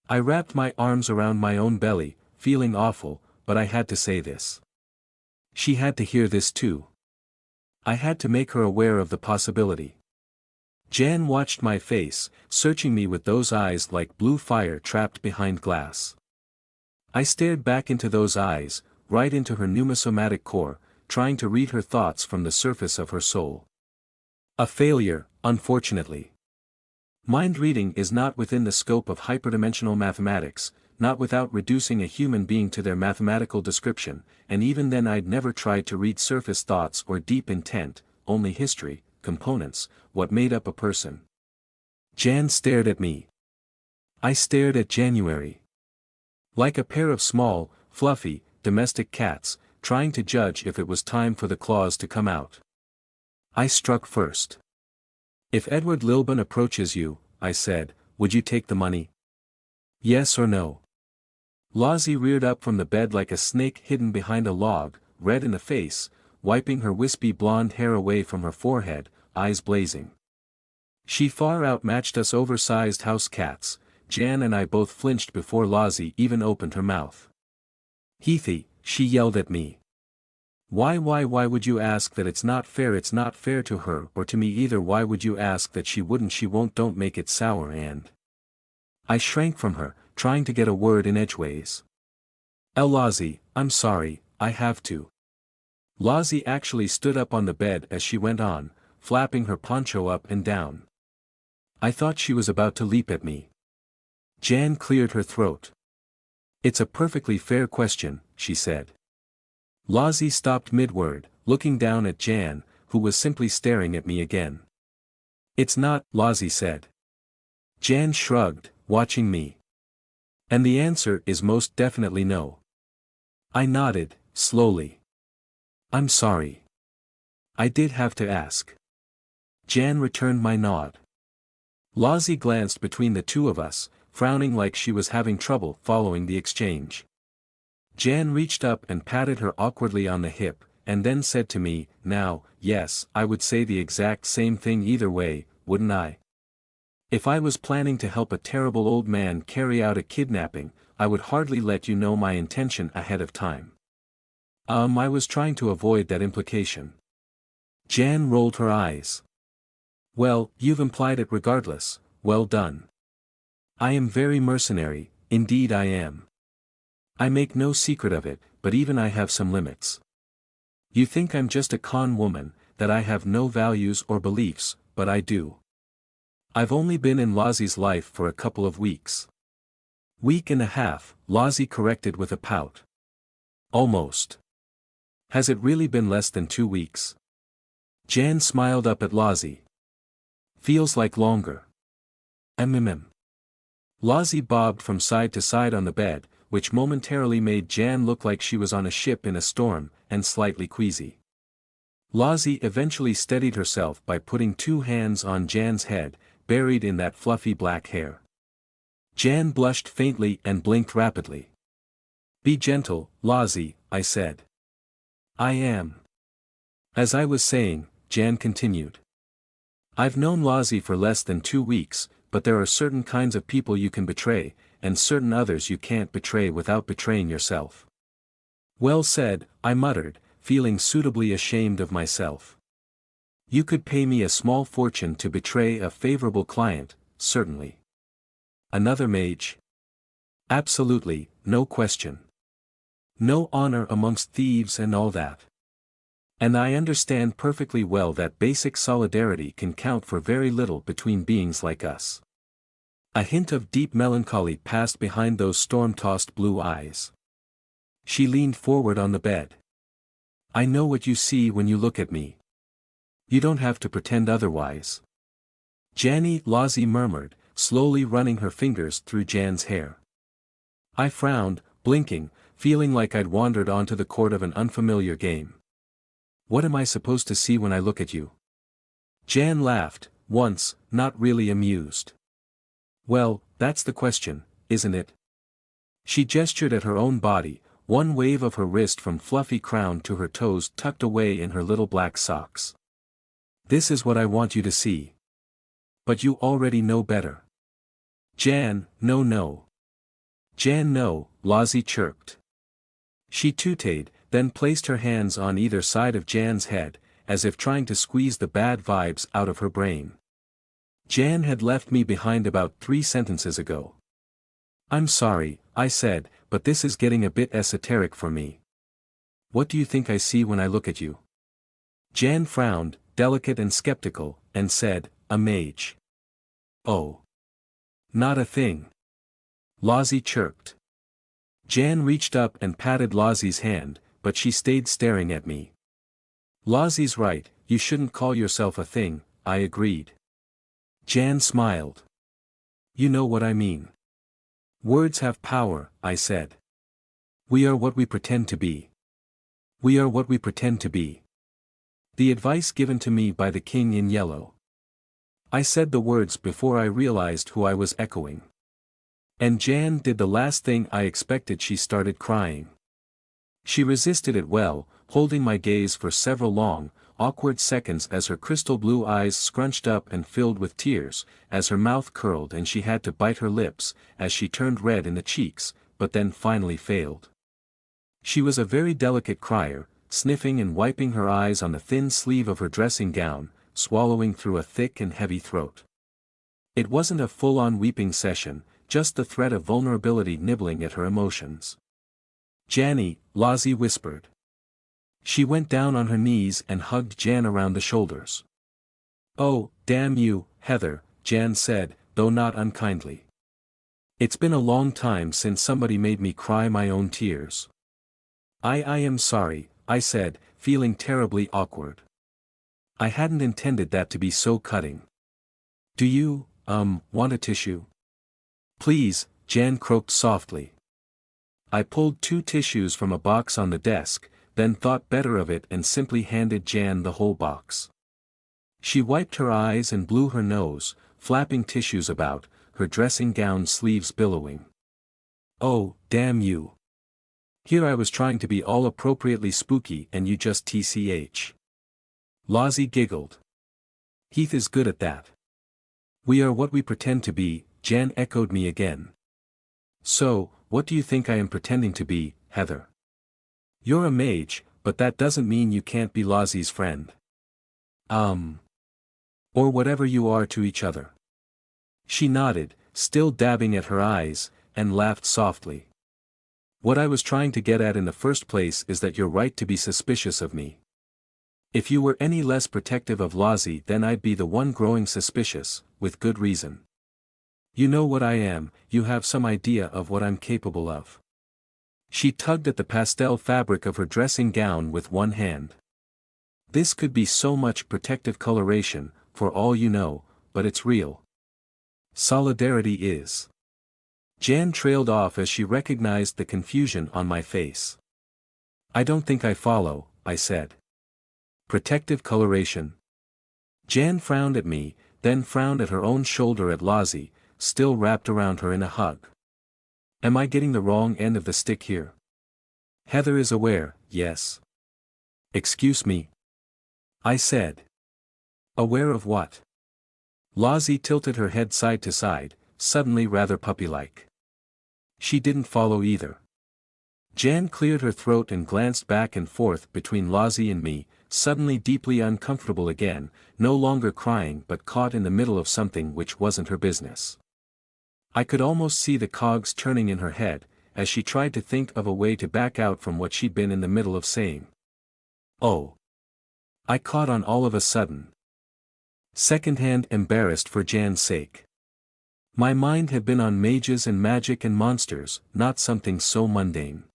I wrapped my arms around my own belly, feeling awful, but I had to say this. She had to hear this too. I had to make her aware of the possibility. Jan watched my face, searching me with those eyes like blue fire trapped behind glass. I stared back into those eyes, right into her pneumosomatic core, trying to read her thoughts from the surface of her soul. A failure, unfortunately. Mind reading is not within the scope of hyperdimensional mathematics, not without reducing a human being to their mathematical description, and even then I'd never tried to read surface thoughts or deep intent, only history, components, what made up a person. Jan stared at me. I stared at January. Like a pair of small, fluffy, domestic cats, trying to judge if it was time for the claws to come out. I struck first. If Edward Lilburn approaches you, I said, would you take the money? Yes or no? Lozzie reared up from the bed like a snake hidden behind a log, red in the face, wiping her wispy blonde hair away from her forehead, eyes blazing. She far outmatched us oversized house cats. Jan and I both flinched before Lozzie even opened her mouth. Heathy, she yelled at me. Why would you ask that? It's not fair to her or to me either. Why would you ask that? She won't, don't make it sour. And I shrank from her, trying to get a word in edgeways. Lozzie, I'm sorry, I have to. Lozzie actually stood up on the bed as she went on, flapping her poncho up and down. I thought she was about to leap at me. Jan cleared her throat. It's a perfectly fair question, she said. Lozzie stopped mid-word, looking down at Jan, who was simply staring at me again. It's not, Lozzie said. Jan shrugged, watching me. And the answer is most definitely no. I nodded, slowly. I'm sorry. I did have to ask. Jan returned my nod. Lozzie glanced between the two of us, frowning like she was having trouble following the exchange. Jan reached up and patted her awkwardly on the hip, and then said to me, now, yes, I would say the exact same thing either way, wouldn't I? If I was planning to help a terrible old man carry out a kidnapping, I would hardly let you know my intention ahead of time. I was trying to avoid that implication. Jan rolled her eyes. Well, you've implied it regardless, well done. I am very mercenary, indeed I am. I make no secret of it, but even I have some limits. You think I'm just a con woman, that I have no values or beliefs, but I do. I've only been in Lozzie's life for a couple of weeks. Week and a half, Lozzie corrected with a pout. Almost. Has it really been less than 2 weeks? Jan smiled up at Lozzie. Feels like longer. Lozzie bobbed from side to side on the bed, which momentarily made Jan look like she was on a ship in a storm, and slightly queasy. Lozzie eventually steadied herself by putting 2 hands on Jan's head, buried in that fluffy black hair. Jan blushed faintly and blinked rapidly. Be gentle, Lozzie, I said. I am. As I was saying, Jan continued. I've known Lozzie for less than 2 weeks, but there are certain kinds of people you can betray, and certain others you can't betray without betraying yourself. Well said, I muttered, feeling suitably ashamed of myself. You could pay me a small fortune to betray a favorable client, certainly. Another mage? Absolutely, no question. No honor amongst thieves and all that. And I understand perfectly well that basic solidarity can count for very little between beings like us. A hint of deep melancholy passed behind those storm-tossed blue eyes. She leaned forward on the bed. I know what you see when you look at me. You don't have to pretend otherwise. Janny, Lozzie murmured, slowly running her fingers through Jan's hair. I frowned, blinking, feeling like I'd wandered onto the court of an unfamiliar game. What am I supposed to see when I look at you? Jan laughed, once, not really amused. Well, that's the question, isn't it? She gestured at her own body, one wave of her wrist from fluffy crown to her toes tucked away in her little black socks. This is what I want you to see. But you already know better. Jan, no. Jan, no, Lozzie chirped. She tooted, then placed her hands on either side of Jan's head, as if trying to squeeze the bad vibes out of her brain. Jan had left me behind about 3 sentences ago. I'm sorry, I said, but this is getting a bit esoteric for me. What do you think I see when I look at you? Jan frowned, delicate and skeptical, and said, a mage. Oh. Not a thing. Lozzie chirped. Jan reached up and patted Lozzie's hand, but she stayed staring at me. Lozzie's right, you shouldn't call yourself a thing, I agreed. Jan smiled. You know what I mean. Words have power, I said. We are what we pretend to be. We are what we pretend to be. The advice given to me by the king in yellow. I said the words before I realized who I was echoing. And Jan did the last thing I expected. She started crying. She resisted it well, holding my gaze for several long, awkward seconds as her crystal blue eyes scrunched up and filled with tears, as her mouth curled and she had to bite her lips, as she turned red in the cheeks, but then finally failed. She was a very delicate crier, sniffing and wiping her eyes on the thin sleeve of her dressing gown, swallowing through a thick and heavy throat. It wasn't a full-on weeping session, just the threat of vulnerability nibbling at her emotions. Janny, Lozzie whispered. She went down on her knees and hugged Jan around the shoulders. Oh, damn you, Heather, Jan said, though not unkindly. It's been a long time since somebody made me cry my own tears. I am sorry, I said, feeling terribly awkward. I hadn't intended that to be so cutting. Do you, want a tissue? Please, Jan croaked softly. I pulled 2 tissues from a box on the desk, then thought better of it and simply handed Jan the whole box. She wiped her eyes and blew her nose, flapping tissues about, her dressing gown sleeves billowing. Oh, damn you. Here I was trying to be all appropriately spooky and you just tch. Lozzie giggled. Heath is good at that. We are what we pretend to be, Jan echoed me again. So, what do you think I am pretending to be, Heather? You're a mage, but that doesn't mean you can't be Lozzie's friend. Or whatever you are to each other. She nodded, still dabbing at her eyes, and laughed softly. What I was trying to get at in the first place is that you're right to be suspicious of me. If you were any less protective of Lozzie, then I'd be the one growing suspicious, with good reason. You know what I am, you have some idea of what I'm capable of. She tugged at the pastel fabric of her dressing gown with one hand. This could be so much protective coloration, for all you know, but it's real. Solidarity is. Jan trailed off as she recognized the confusion on my face. I don't think I follow, I said. Protective coloration. Jan frowned at me, then frowned at her own shoulder at Lozzie, still wrapped around her in a hug. Am I getting the wrong end of the stick here? Heather is aware, yes. Excuse me. I said. Aware of what? Lozzie tilted her head side to side, suddenly rather puppy-like. She didn't follow either. Jan cleared her throat and glanced back and forth between Lozzie and me, suddenly deeply uncomfortable again, no longer crying but caught in the middle of something which wasn't her business. I could almost see the cogs turning in her head, as she tried to think of a way to back out from what she'd been in the middle of saying. Oh. I caught on all of a sudden. Secondhand embarrassed for Jan's sake. My mind had been on mages and magic and monsters, not something so mundane.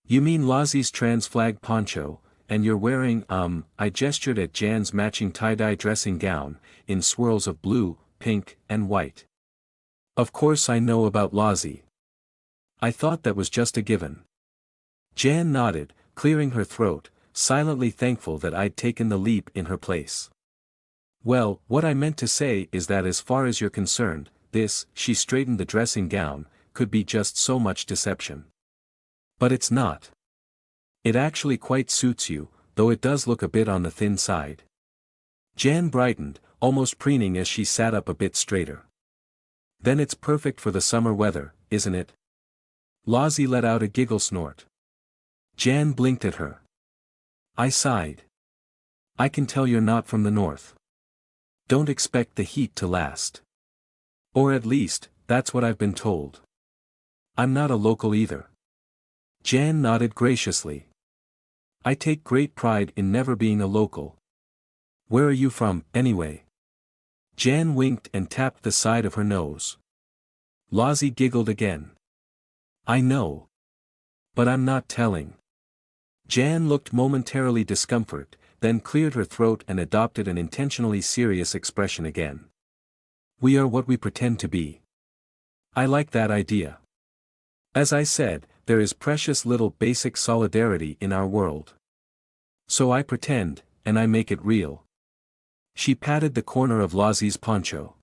You mean Lozzie's trans flag poncho, and you're wearing, I gestured at Jan's matching tie-dye dressing gown, in swirls of blue, pink, and white. Of course I know about Lozzie. I thought that was just a given. Jan nodded, clearing her throat, silently thankful that I'd taken the leap in her place. Well, what I meant to say is that as far as you're concerned, this, she straightened the dressing gown, could be just so much deception. But it's not. It actually quite suits you, though it does look a bit on the thin side. Jan brightened, almost preening as she sat up a bit straighter. Then it's perfect for the summer weather, isn't it? Lozzie let out a giggle snort. Jan blinked at her. I sighed. I can tell you're not from the north. Don't expect the heat to last. Or at least, that's what I've been told. I'm not a local either. Jan nodded graciously. I take great pride in never being a local. Where are you from, anyway? Jan winked and tapped the side of her nose. Lozzie giggled again. I know. But I'm not telling. Jan looked momentarily discomfort, then cleared her throat and adopted an intentionally serious expression again. We are what we pretend to be. I like that idea. As I said, there is precious little basic solidarity in our world. So I pretend, and I make it real. She patted the corner of Lozzie's poncho.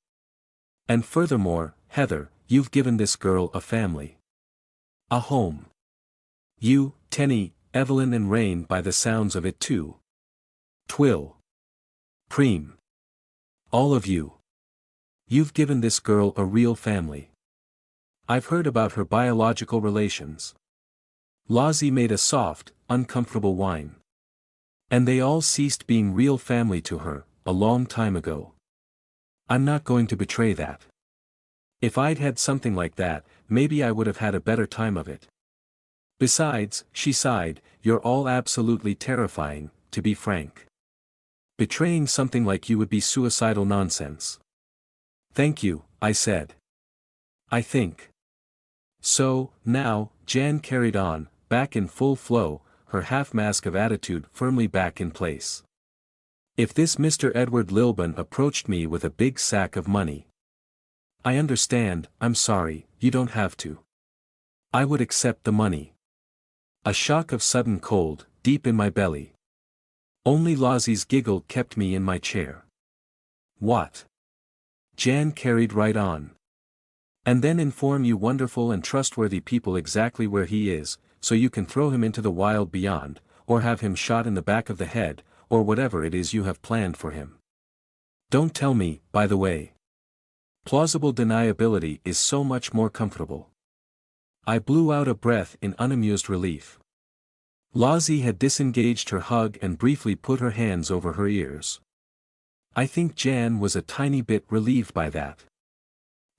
And furthermore, Heather, you've given this girl a family. A home. You, Tenny, Evelyn and Rain by the sounds of it too. Twill. Preem. All of you. You've given this girl a real family. I've heard about her biological relations. Lozzie made a soft, uncomfortable whine. And they all ceased being real family to her, a long time ago. I'm not going to betray that. If I'd had something like that, maybe I would have had a better time of it. Besides, she sighed, you're all absolutely terrifying, to be frank. Betraying something like you would be suicidal nonsense. Thank you, I said. I think. So, now, Jan carried on, back in full flow, her half-mask of attitude firmly back in place. If this Mr. Edward Lilburn approached me with a big sack of money. I understand, I'm sorry, you don't have to. I would accept the money. A shock of sudden cold, deep in my belly. Only Lozzie's giggle kept me in my chair. What? Jan carried right on. And then inform you wonderful and trustworthy people exactly where he is, so you can throw him into the wild beyond, or have him shot in the back of the head, or whatever it is you have planned for him. Don't tell me, by the way. Plausible deniability is so much more comfortable. I blew out a breath in unamused relief. Lozzie had disengaged her hug and briefly put her hands over her ears. I think Jan was a tiny bit relieved by that.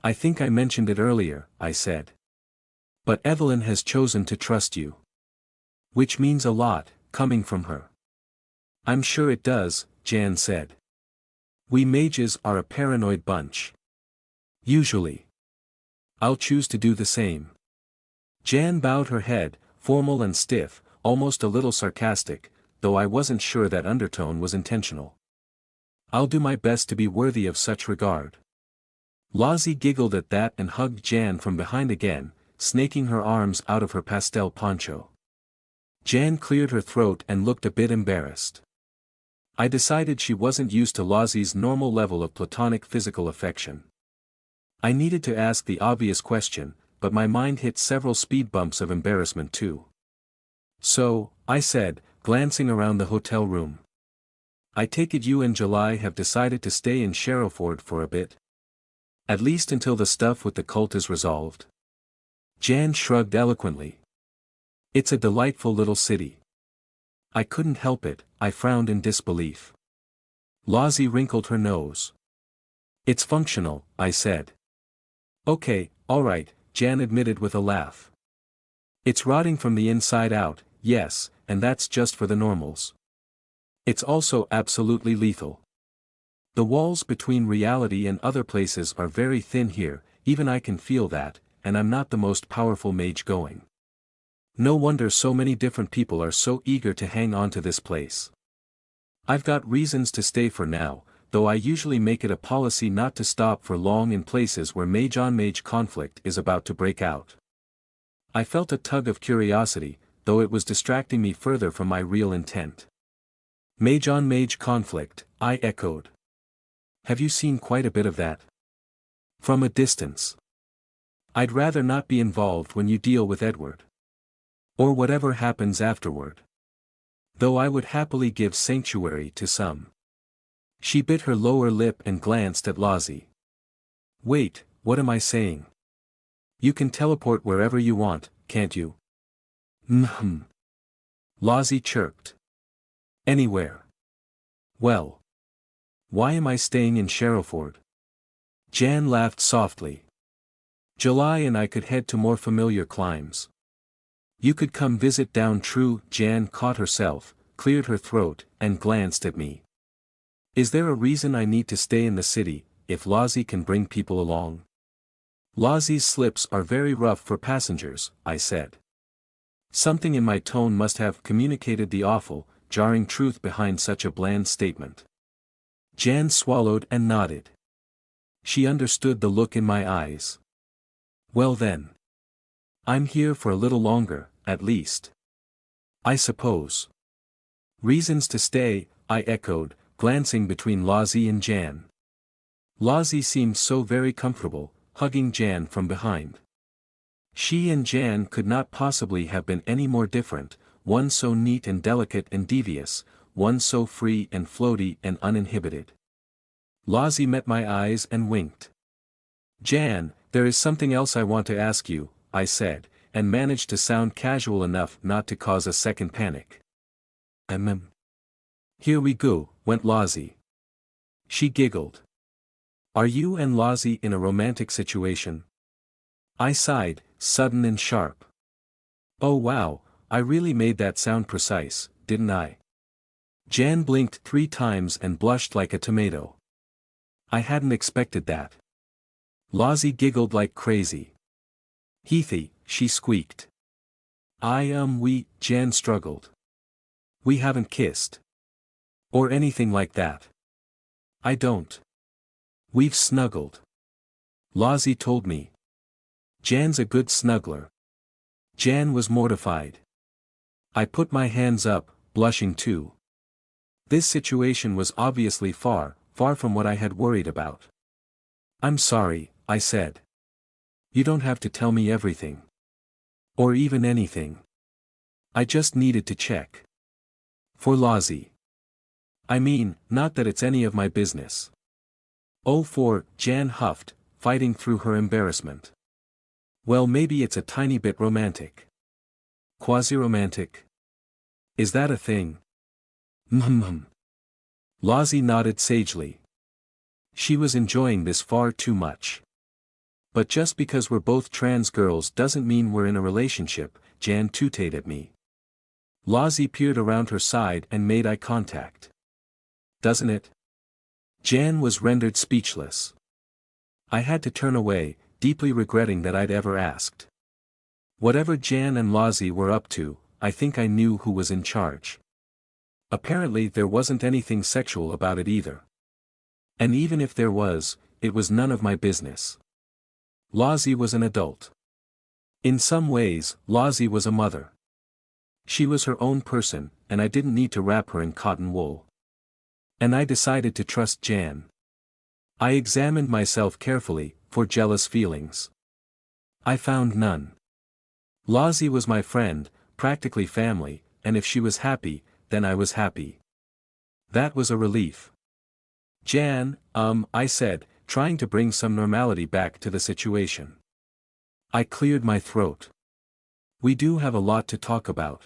I think I mentioned it earlier, I said. But Evelyn has chosen to trust you. Which means a lot, coming from her. I'm sure it does, Jan said. We mages are a paranoid bunch. Usually. I'll choose to do the same. Jan bowed her head, formal and stiff, almost a little sarcastic, though I wasn't sure that undertone was intentional. I'll do my best to be worthy of such regard. Lozzie giggled at that and hugged Jan from behind again, snaking her arms out of her pastel poncho. Jan cleared her throat and looked a bit embarrassed. I decided she wasn't used to Lozzie's normal level of platonic physical affection. I needed to ask the obvious question, but my mind hit several speed bumps of embarrassment too. So, I said, glancing around the hotel room. I take it you and July have decided to stay in Sherrowford for a bit? At least until the stuff with the cult is resolved. Jan shrugged eloquently. It's a delightful little city. I couldn't help it, I frowned in disbelief. Lozzie wrinkled her nose. It's functional, I said. Okay, alright, Jan admitted with a laugh. It's rotting from the inside out, yes, and that's just for the normals. It's also absolutely lethal. The walls between reality and other places are very thin here, even I can feel that, and I'm not the most powerful mage going. No wonder so many different people are so eager to hang on to this place. I've got reasons to stay for now, though I usually make it a policy not to stop for long in places where mage-on-mage conflict is about to break out. I felt a tug of curiosity, though it was distracting me further from my real intent. Mage-on-mage conflict, I echoed. Have you seen quite a bit of that? From a distance. I'd rather not be involved when you deal with Edward. Or whatever happens afterward. Though I would happily give sanctuary to some. She bit her lower lip and glanced at Lozzie. Wait, what am I saying? You can teleport wherever you want, can't you? Lozzie chirped. Anywhere. Well. Why am I staying in Sherrowford? Jan laughed softly. July and I could head to more familiar climes. You could come visit down True. Jan caught herself, cleared her throat, and glanced at me. Is there a reason I need to stay in the city, if Lozzie can bring people along? Lozzie's slips are very rough for passengers, I said. Something in my tone must have communicated the awful, jarring truth behind such a bland statement. Jan swallowed and nodded. She understood the look in my eyes. Well then. I'm here for a little longer, at least. I suppose. Reasons to stay, I echoed, glancing between Lozzie and Jan. Lozzie seemed so very comfortable, hugging Jan from behind. She and Jan could not possibly have been any more different, one so neat and delicate and devious, one so free and floaty and uninhibited. Lozzie met my eyes and winked. Jan, there is something else I want to ask you, I said, and managed to sound casual enough not to cause a second panic. Here we go, went Lozzie. She giggled. Are you and Lozzie in a romantic situation? I sighed, sudden and sharp. Oh wow, I really made that sound precise, didn't I? Jan blinked 3 times and blushed like a tomato. I hadn't expected that. Lozzie giggled like crazy. Heathy, she squeaked. Jan struggled. We haven't kissed. Or anything like that. I don't. We've snuggled. Lozzie told me. Jan's a good snuggler. Jan was mortified. I put my hands up, blushing too. This situation was obviously far from what I had worried about. I'm sorry, I said. You don't have to tell me everything. Or even anything. I just needed to check. For Lozzie. I mean, not that it's any of my business. Oh, Jan huffed, fighting through her embarrassment. Well, maybe it's a tiny bit romantic. Quasi-romantic? Is that a thing? Lozzie nodded sagely. She was enjoying this far too much. But just because we're both trans girls doesn't mean we're in a relationship, Jan tooted at me. Lozzie peered around her side and made eye contact. Doesn't it? Jan was rendered speechless. I had to turn away, deeply regretting that I'd ever asked. Whatever Jan and Lozzie were up to, I think I knew who was in charge. Apparently there wasn't anything sexual about it either. And even if there was, it was none of my business. Lozzie was an adult. In some ways, Lozzie was a mother. She was her own person, and I didn't need to wrap her in cotton wool. And I decided to trust Jan. I examined myself carefully, for jealous feelings. I found none. Lozzie was my friend, practically family, and if she was happy, then I was happy. That was a relief. Jan, I said, trying to bring some normality back to the situation. I cleared my throat. We do have a lot to talk about.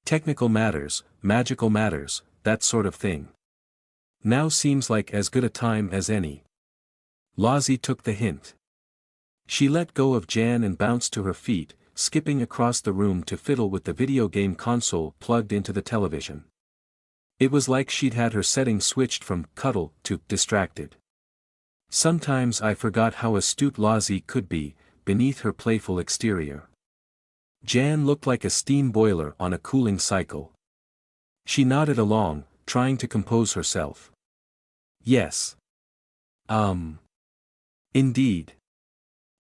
Technical matters, magical matters, that sort of thing. Now seems like as good a time as any. Lozzie took the hint. She let go of Jan and bounced to her feet, skipping across the room to fiddle with the video game console plugged into the television. It was like she'd had her settings switched from cuddle to distracted. Sometimes I forgot how astute Lozzie could be, beneath her playful exterior. Jan looked like a steam boiler on a cooling cycle. She nodded along, trying to compose herself. Yes. Indeed.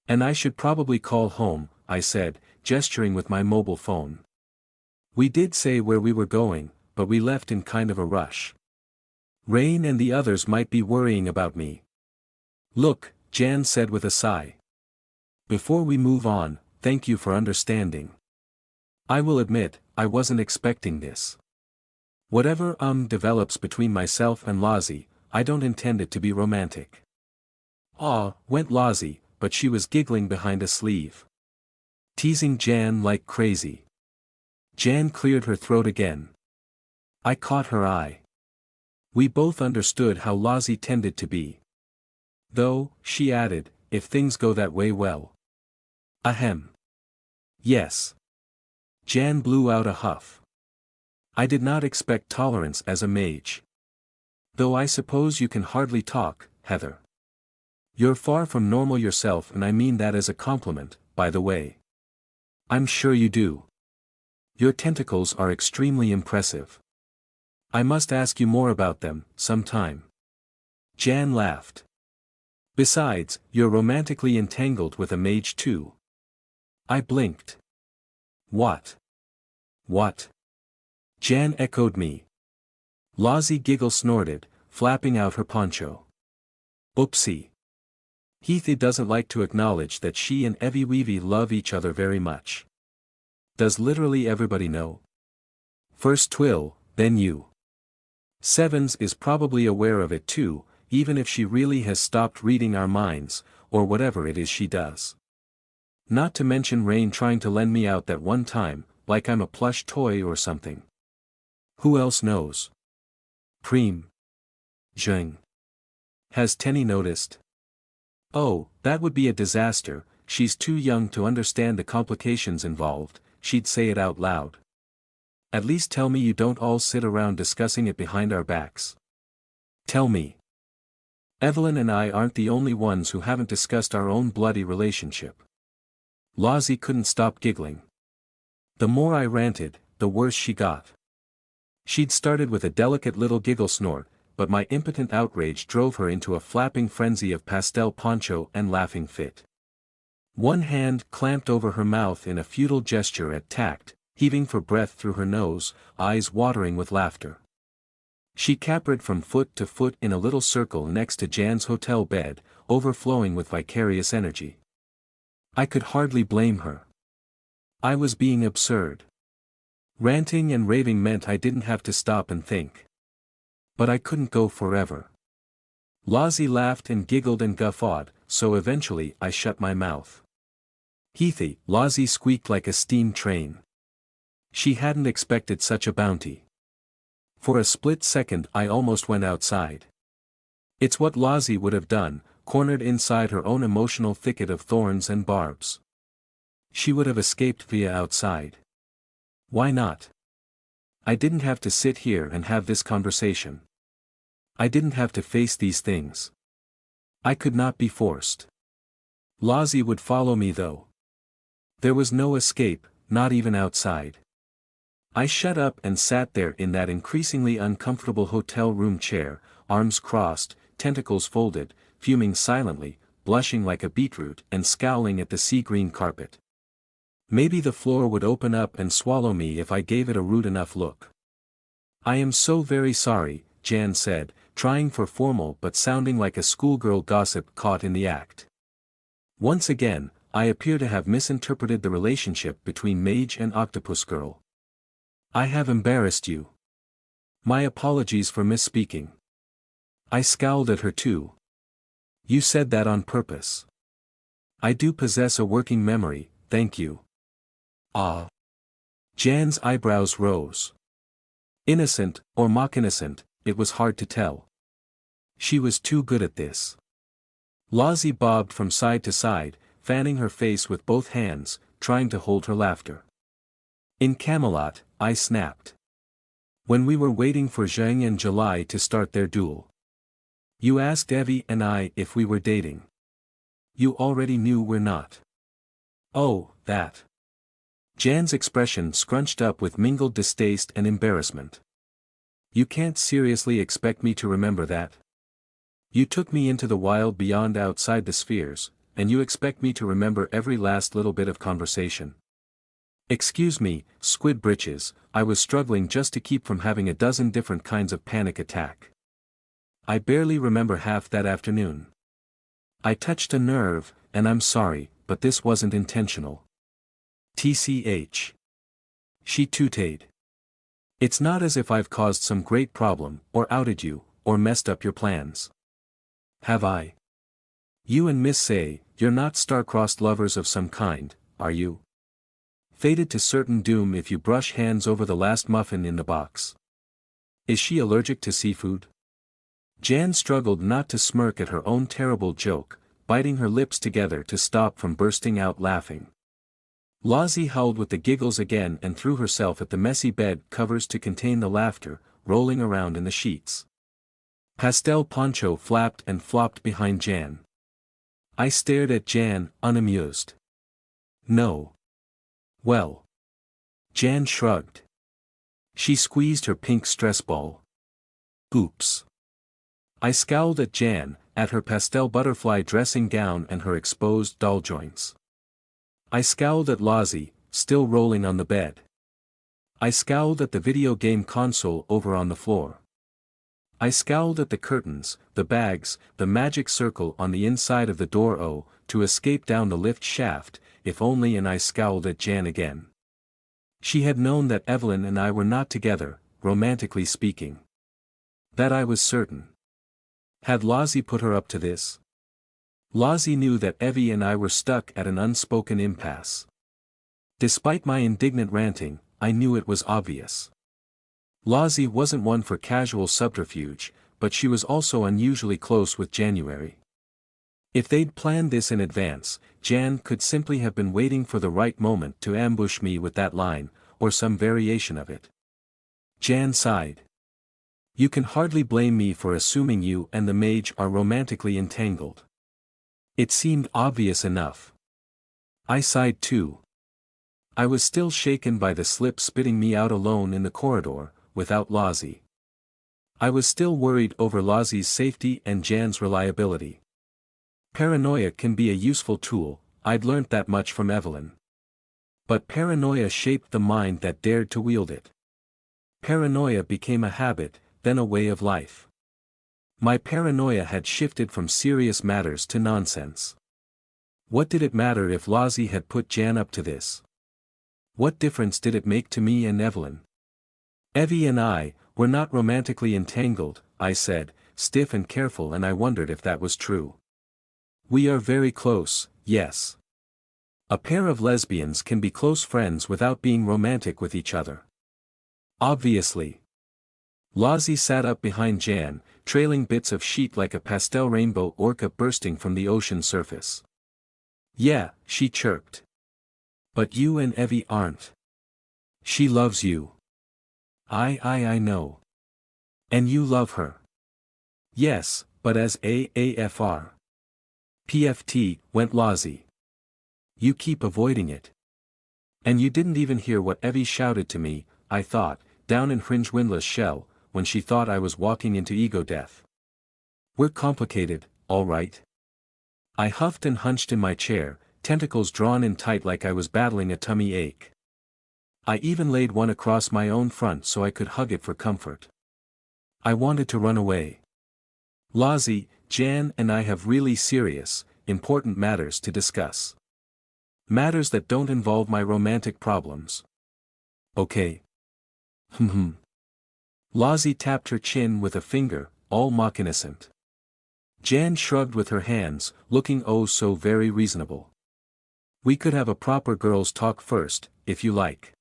And I should probably call home, I said, gesturing with my mobile phone. We did say where we were going, but we left in kind of a rush. Rain and the others might be worrying about me. Look, Jan said with a sigh. Before we move on, thank you for understanding. I will admit, I wasn't expecting this. Whatever develops between myself and Lozzie, I don't intend it to be romantic. Ah, went Lozzie, but she was giggling behind a sleeve. Teasing Jan like crazy. Jan cleared her throat again. I caught her eye. We both understood how Lozzie tended to be. Though, she added, if things go that way, well. Ahem. Yes. Jan blew out a huff. I did not expect tolerance as a mage. Though I suppose you can hardly talk, Heather. You're far from normal yourself, and I mean that as a compliment, by the way. I'm sure you do. Your tentacles are extremely impressive. I must ask you more about them, sometime. Jan laughed. Besides, you're romantically entangled with a mage too. I blinked. What? What? Jan echoed me. Lozzie giggle snorted, flapping out her poncho. Oopsie. Heathy doesn't like to acknowledge that she and Evie Weevy love each other very much. Does literally everybody know? First Twill, then you. Sevens is probably aware of it too, even if she really has stopped reading our minds, or whatever it is she does. Not to mention Rain trying to lend me out that one time, like I'm a plush toy or something. Who else knows? Preem. Zheng. Has Tenny noticed? Oh, that would be a disaster, she's too young to understand the complications involved, she'd say it out loud. At least tell me you don't all sit around discussing it behind our backs. Tell me. Evelyn and I aren't the only ones who haven't discussed our own bloody relationship. Lozzie couldn't stop giggling. The more I ranted, the worse she got. She'd started with a delicate little giggle snort, but my impotent outrage drove her into a flapping frenzy of pastel poncho and laughing fit. One hand clamped over her mouth in a futile gesture at tact, heaving for breath through her nose, eyes watering with laughter. She capered from foot to foot in a little circle next to Jan's hotel bed, overflowing with vicarious energy. I could hardly blame her. I was being absurd. Ranting and raving meant I didn't have to stop and think. But I couldn't go forever. Lozzie laughed and giggled and guffawed, so eventually I shut my mouth. Heathy, Lozzie squeaked like a steam train. She hadn't expected such a bounty. For a split second I almost went outside. It's what Lozzie would have done, cornered inside her own emotional thicket of thorns and barbs. She would have escaped via outside. Why not? I didn't have to sit here and have this conversation. I didn't have to face these things. I could not be forced. Lozzie would follow me though. There was no escape, not even outside. I shut up and sat there in that increasingly uncomfortable hotel room chair, arms crossed, tentacles folded, fuming silently, blushing like a beetroot and scowling at the sea-green carpet. Maybe the floor would open up and swallow me if I gave it a rude enough look. I am so very sorry, Jan said, trying for formal but sounding like a schoolgirl gossip caught in the act. Once again, I appear to have misinterpreted the relationship between mage and octopus girl. I have embarrassed you. My apologies for misspeaking. I scowled at her too. You said that on purpose. I do possess a working memory, thank you. Ah. Jan's eyebrows rose. Innocent, or mock-innocent, it was hard to tell. She was too good at this. Lozzie bobbed from side to side, fanning her face with both hands, trying to hold her laughter. In Camelot, I snapped. When we were waiting for Zhang and July to start their duel. You asked Evie and I if we were dating. You already knew we're not. Oh, that. Jan's expression scrunched up with mingled distaste and embarrassment. You can't seriously expect me to remember that. You took me into the wild beyond outside the spheres, and you expect me to remember every last little bit of conversation. Excuse me, Squid Britches, I was struggling just to keep from having a dozen different kinds of panic attack. I barely remember half that afternoon. I touched a nerve, and I'm sorry, but this wasn't intentional. TCH. She tooted. It's not as if I've caused some great problem, or outed you, or messed up your plans. Have I? You and Miss say, you're not star-crossed lovers of some kind, are you? Fated to certain doom if you brush hands over the last muffin in the box. Is she allergic to seafood? Jan struggled not to smirk at her own terrible joke, biting her lips together to stop from bursting out laughing. Lozzie howled with the giggles again and threw herself at the messy bed covers to contain the laughter, rolling around in the sheets. Pastel poncho flapped and flopped behind Jan. I stared at Jan, unamused. No. Well. Jan shrugged. She squeezed her pink stress ball. Oops. I scowled at Jan, at her pastel butterfly dressing gown and her exposed doll joints. I scowled at Lozzie, still rolling on the bed. I scowled at the video game console over on the floor. I scowled at the curtains, the bags, the magic circle on the inside of the door to escape down the lift shaft, if only, and I scowled at Jan again. She had known that Evelyn and I were not together, romantically speaking. That I was certain. Had Lozzie put her up to this? Lozzie knew that Evie and I were stuck at an unspoken impasse. Despite my indignant ranting, I knew it was obvious. Lozzie wasn't one for casual subterfuge, but she was also unusually close with January. If they'd planned this in advance, Jan could simply have been waiting for the right moment to ambush me with that line, or some variation of it. Jan sighed. You can hardly blame me for assuming you and the mage are romantically entangled. It seemed obvious enough. I sighed too. I was still shaken by the slip spitting me out alone in the corridor, without Lozzie. I was still worried over Lozzie's safety and Jan's reliability. Paranoia can be a useful tool, I'd learnt that much from Evelyn. But paranoia shaped the mind that dared to wield it. Paranoia became a habit, then a way of life. My paranoia had shifted from serious matters to nonsense. What did it matter if Lozzie had put Jan up to this? What difference did it make to me and Evelyn? Evie and I were not romantically entangled, I said, stiff and careful, and I wondered if that was true. We are very close, yes. A pair of lesbians can be close friends without being romantic with each other. Obviously. Lozzie sat up behind Jan, trailing bits of sheet like a pastel rainbow orca bursting from the ocean surface. Yeah, she chirped. But you and Evie aren't. She loves you. I know. And you love her. Yes, but as AAFR. PFT, went Lozzie. You keep avoiding it. And you didn't even hear what Evie shouted to me, I thought, down in Fringe Windlass Shell, when she thought I was walking into ego death. We're complicated, all right. I huffed and hunched in my chair, tentacles drawn in tight like I was battling a tummy ache. I even laid one across my own front so I could hug it for comfort. I wanted to run away. Lozzie, Jan and I have really serious, important matters to discuss. Matters that don't involve my romantic problems. Okay. Lozzie tapped her chin with a finger, all mock-innocent. Jan shrugged with her hands, looking oh so very reasonable. We could have a proper girls' talk first, if you like.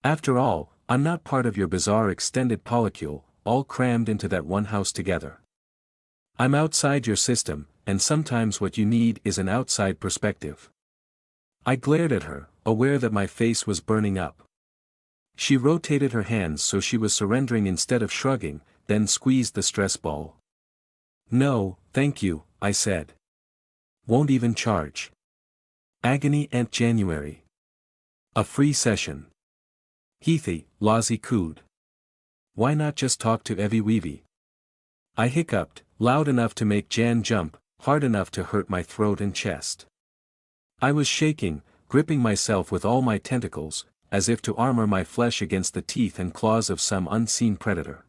After all, I'm not part of your bizarre extended polycule, all crammed into that one house together. I'm outside your system, and sometimes what you need is an outside perspective. I glared at her, aware that my face was burning up. She rotated her hands so she was surrendering instead of shrugging, then squeezed the stress ball. No, thank you, I said. Won't even charge. Agony Aunt January. A free session. Heathy, Lozzie cooed. Why not just talk to Evie Weevy? I hiccuped, loud enough to make Jan jump, hard enough to hurt my throat and chest. I was shaking, gripping myself with all my tentacles, as if to armor my flesh against the teeth and claws of some unseen predator.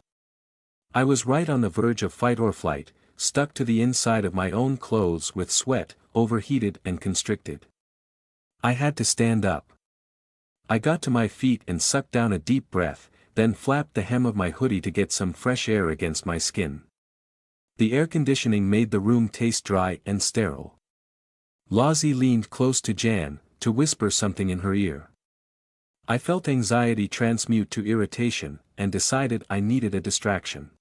I was right on the verge of fight or flight, stuck to the inside of my own clothes with sweat, overheated and constricted. I had to stand up. I got to my feet and sucked down a deep breath, then flapped the hem of my hoodie to get some fresh air against my skin. The air conditioning made the room taste dry and sterile. Lozzie leaned close to Jan, to whisper something in her ear. I felt anxiety transmute to irritation, and decided I needed a distraction.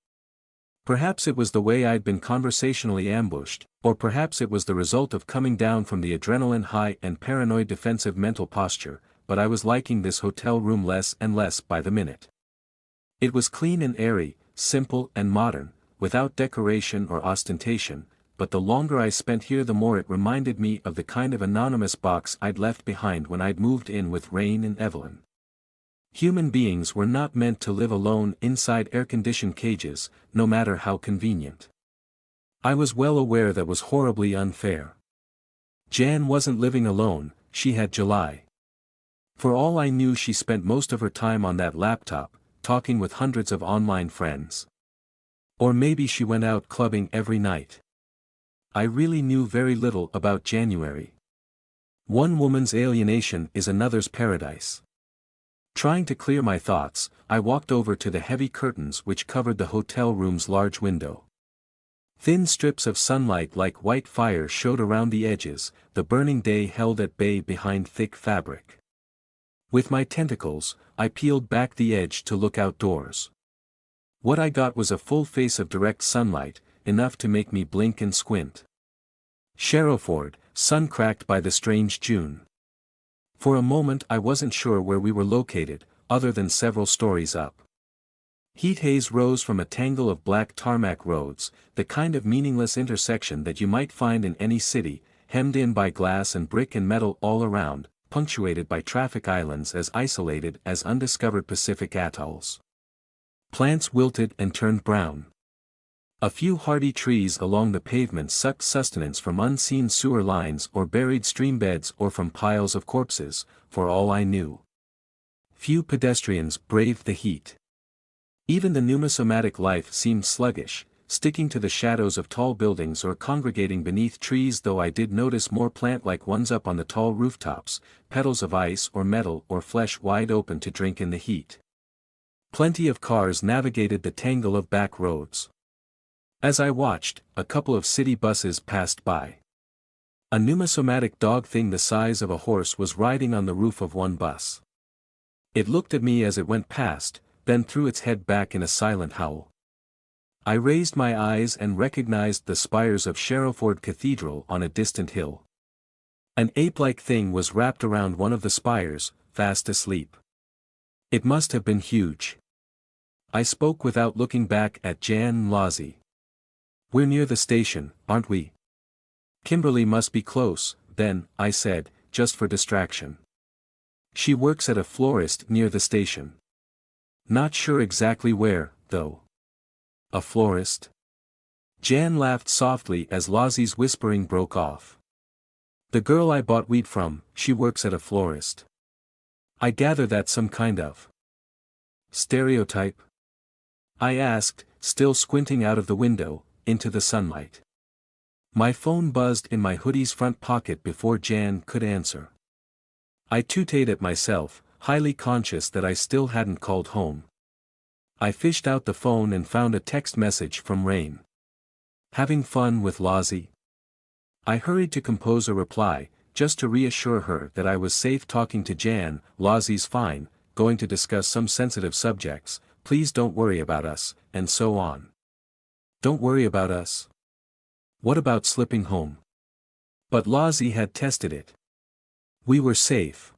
Perhaps it was the way I'd been conversationally ambushed, or perhaps it was the result of coming down from the adrenaline high and paranoid defensive mental posture, but I was liking this hotel room less and less by the minute. It was clean and airy, simple and modern, without decoration or ostentation, but the longer I spent here the more it reminded me of the kind of anonymous box I'd left behind when I'd moved in with Rain and Evelyn. Human beings were not meant to live alone inside air-conditioned cages, no matter how convenient. I was well aware that was horribly unfair. Jan wasn't living alone, she had July. For all I knew she spent most of her time on that laptop, talking with hundreds of online friends. Or maybe she went out clubbing every night. I really knew very little about January. One woman's alienation is another's paradise. Trying to clear my thoughts, I walked over to the heavy curtains which covered the hotel room's large window. Thin strips of sunlight like white fire showed around the edges, the burning day held at bay behind thick fabric. With my tentacles, I peeled back the edge to look outdoors. What I got was a full face of direct sunlight, enough to make me blink and squint. Sherrowford, sun-cracked by the strange June. For a moment I wasn't sure where we were located, other than several stories up. Heat haze rose from a tangle of black tarmac roads, the kind of meaningless intersection that you might find in any city, hemmed in by glass and brick and metal all around, punctuated by traffic islands as isolated as undiscovered Pacific atolls. Plants wilted and turned brown. A few hardy trees along the pavement sucked sustenance from unseen sewer lines or buried stream beds or from piles of corpses, for all I knew. Few pedestrians braved the heat. Even the pneumosomatic life seemed sluggish, sticking to the shadows of tall buildings or congregating beneath trees, though I did notice more plant-like ones up on the tall rooftops, petals of ice or metal or flesh wide open to drink in the heat. Plenty of cars navigated the tangle of back roads. As I watched, a couple of city buses passed by. A pneumosomatic dog thing the size of a horse was riding on the roof of one bus. It looked at me as it went past, then threw its head back in a silent howl. I raised my eyes and recognized the spires of Sherrowford Cathedral on a distant hill. An ape-like thing was wrapped around one of the spires, fast asleep. It must have been huge. I spoke without looking back at Jan and Lozzie. "We're near the station, aren't we?" "Kimberly must be close, then," I said, just for distraction. "She works at a florist near the station." "Not sure exactly where, though." "A florist?" Jan laughed softly as Lozzie's whispering broke off. "The girl I bought weed from, she works at a florist." "I gather that's some kind of stereotype?" I asked, still squinting out of the window, into the sunlight. My phone buzzed in my hoodie's front pocket before Jan could answer. I tooted at myself, highly conscious that I still hadn't called home. I fished out the phone and found a text message from Rain. "Having fun with Lozzie?" I hurried to compose a reply, just to reassure her that I was safe talking to Jan. "Lozzie's fine, going to discuss some sensitive subjects, please don't worry about us," and so on. Don't worry about us? What about slipping home? But Lozzie had tested it. We were safe.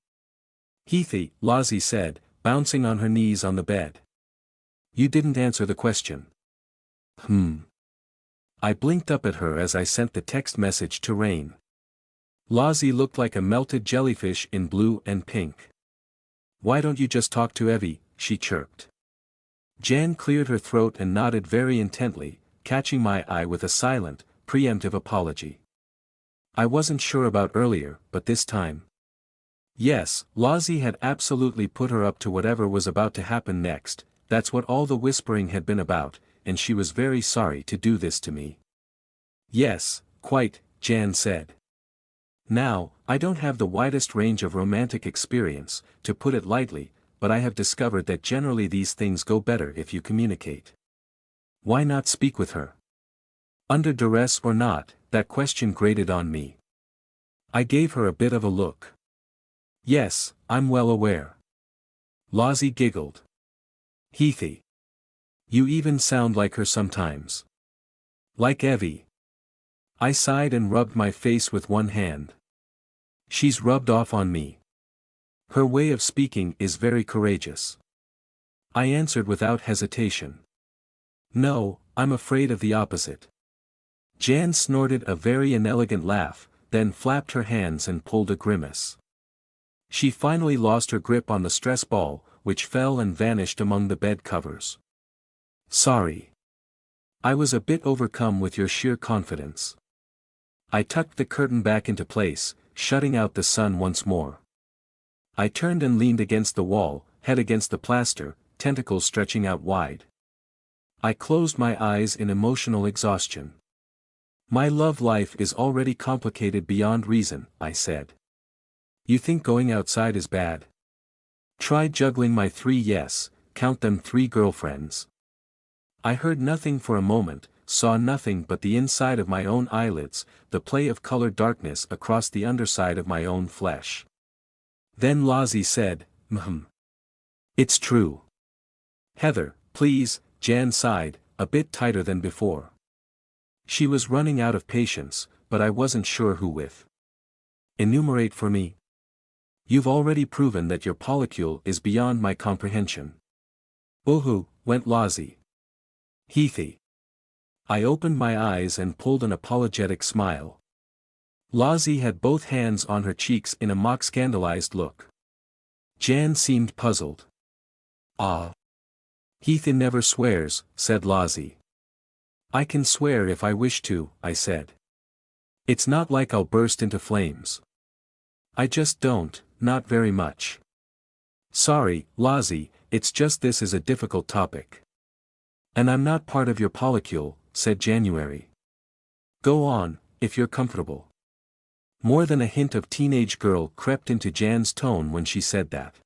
"Heathy," Lozzie said, bouncing on her knees on the bed. "You didn't answer the question." I blinked up at her as I sent the text message to Rain. Lozzie looked like a melted jellyfish in blue and pink. "Why don't you just talk to Evie?" she chirped. Jan cleared her throat and nodded very intently, catching my eye with a silent, preemptive apology. "I wasn't sure about earlier, but this time." Yes, Lozzie had absolutely put her up to whatever was about to happen next. That's what all the whispering had been about, and she was very sorry to do this to me. "Yes, quite," Jan said. "Now, I don't have the widest range of romantic experience, to put it lightly, but I have discovered that generally these things go better if you communicate. Why not speak with her?" Under duress or not, that question grated on me. I gave her a bit of a look. "Yes, I'm well aware." Lozzie giggled. "Heathy. You even sound like her sometimes. Like Evie." I sighed and rubbed my face with one hand. "She's rubbed off on me. Her way of speaking is very courageous." I answered without hesitation. "No, I'm afraid of the opposite." Jan snorted a very inelegant laugh, then flapped her hands and pulled a grimace. She finally lost her grip on the stress ball, which fell and vanished among the bed covers. "Sorry. I was a bit overcome with your sheer confidence." I tucked the curtain back into place, shutting out the sun once more. I turned and leaned against the wall, head against the plaster, tentacles stretching out wide. I closed my eyes in emotional exhaustion. "My love life is already complicated beyond reason," I said. "You think going outside is bad? Try juggling my 3 girlfriends." I heard nothing for a moment, saw nothing but the inside of my own eyelids, the play of colored darkness across the underside of my own flesh. Then Lozzie said, "It's true." "Heather, please," Jan sighed, a bit tighter than before. She was running out of patience, but I wasn't sure who with. "Enumerate for me." "You've already proven that your polycule is beyond my comprehension." "Boo-hoo," went Lozzie. "Heathy." I opened my eyes and pulled an apologetic smile. Lozzie had both hands on her cheeks in a mock scandalized look. Jan seemed puzzled. "Ah. Heathy never swears," said Lozzie. "I can swear if I wish to," I said. "It's not like I'll burst into flames. I just don't, not very much." "Sorry, Lozzie, it's just this is a difficult topic." "And I'm not part of your polycule," said January. "Go on, if you're comfortable." More than a hint of teenage girl crept into Jan's tone when she said that.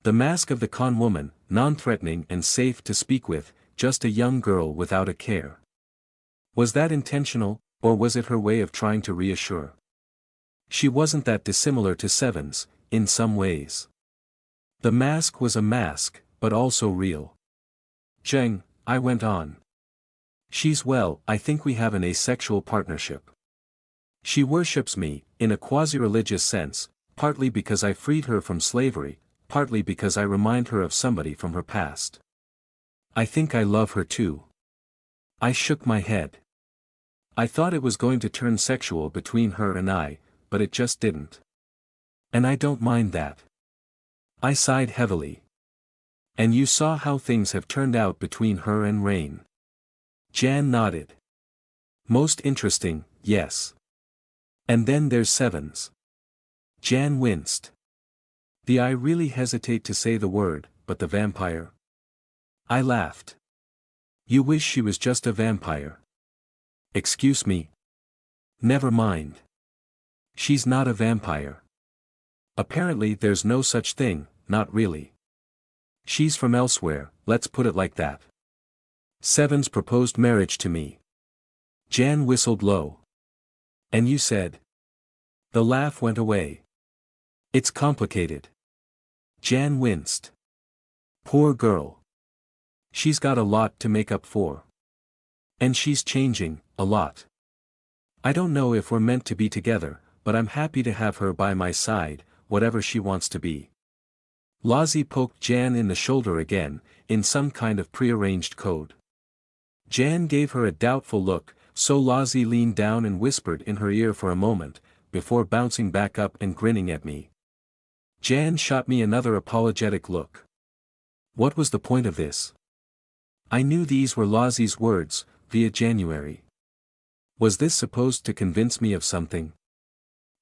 The mask of the con woman, non-threatening and safe to speak with, just a young girl without a care. Was that intentional, or was it her way of trying to reassure? She wasn't that dissimilar to Sevens, in some ways. The mask was a mask, but also real. Zheng, I went on. She's well, I think we have an asexual partnership. She worships me, in a quasi-religious sense, partly because I freed her from slavery, partly because I remind her of somebody from her past. I think I love her too. I shook my head. I thought it was going to turn sexual between her and I, but it just didn't. And I don't mind that. I sighed heavily. And you saw how things have turned out between her and Rain. Jan nodded. Most interesting, yes. And then there's Sevens. Jan winced. I really hesitate to say the word, but the vampire. I laughed. You wish she was just a vampire. Excuse me. Never mind. She's not a vampire. Apparently there's no such thing, not really. She's from elsewhere, let's put it like that. Sevens proposed marriage to me. Jan whistled low. And you said? The laugh went away. It's complicated. Jan winced. Poor girl. She's got a lot to make up for. And she's changing, a lot. I don't know if we're meant to be together, but I'm happy to have her by my side, whatever she wants to be. Lozzie poked Jan in the shoulder again, in some kind of prearranged code. Jan gave her a doubtful look, so Lozzie leaned down and whispered in her ear for a moment, before bouncing back up and grinning at me. Jan shot me another apologetic look. What was the point of this? I knew these were Lozzie's words, via January. Was this supposed to convince me of something?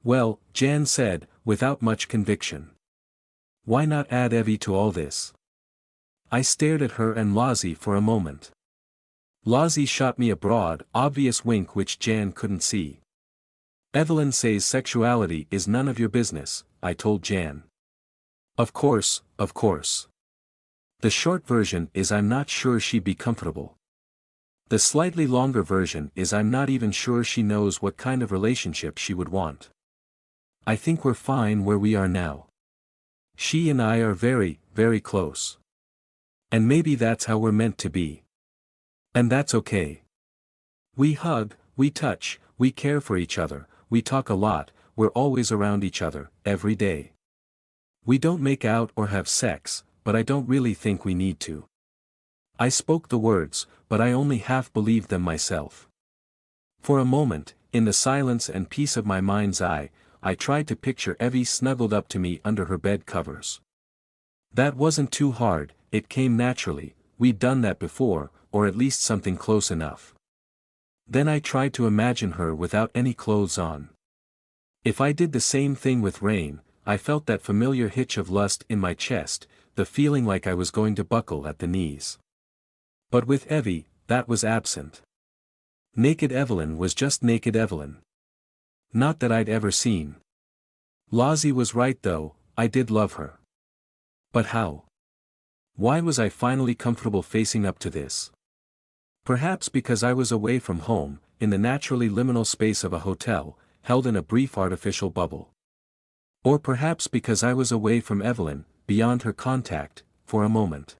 Well, Jan said, without much conviction. Why not add Evie to all this? I stared at her and Lozzie for a moment. Lozzie shot me a broad, obvious wink which Jan couldn't see. Evelyn says sexuality is none of your business, I told Jan. Of course, of course. The short version is I'm not sure she'd be comfortable. The slightly longer version is I'm not even sure she knows what kind of relationship she would want. I think we're fine where we are now. She and I are very, very close. And maybe that's how we're meant to be. And that's okay. We hug, we touch, we care for each other, we talk a lot, we're always around each other, every day. We don't make out or have sex, but I don't really think we need to. I spoke the words, but I only half believed them myself. For a moment, in the silence and peace of my mind's eye, I tried to picture Evie snuggled up to me under her bed covers. That wasn't too hard, it came naturally, we'd done that before, or at least something close enough. Then I tried to imagine her without any clothes on. If I did the same thing with Rain, I felt that familiar hitch of lust in my chest, the feeling like I was going to buckle at the knees. But with Evie, that was absent. Naked Evelyn was just naked Evelyn. Not that I'd ever seen. Lozzie was right though, I did love her. But how? Why was I finally comfortable facing up to this? Perhaps because I was away from home, in the naturally liminal space of a hotel, held in a brief artificial bubble. Or perhaps because I was away from Evelyn, beyond her contact, for a moment.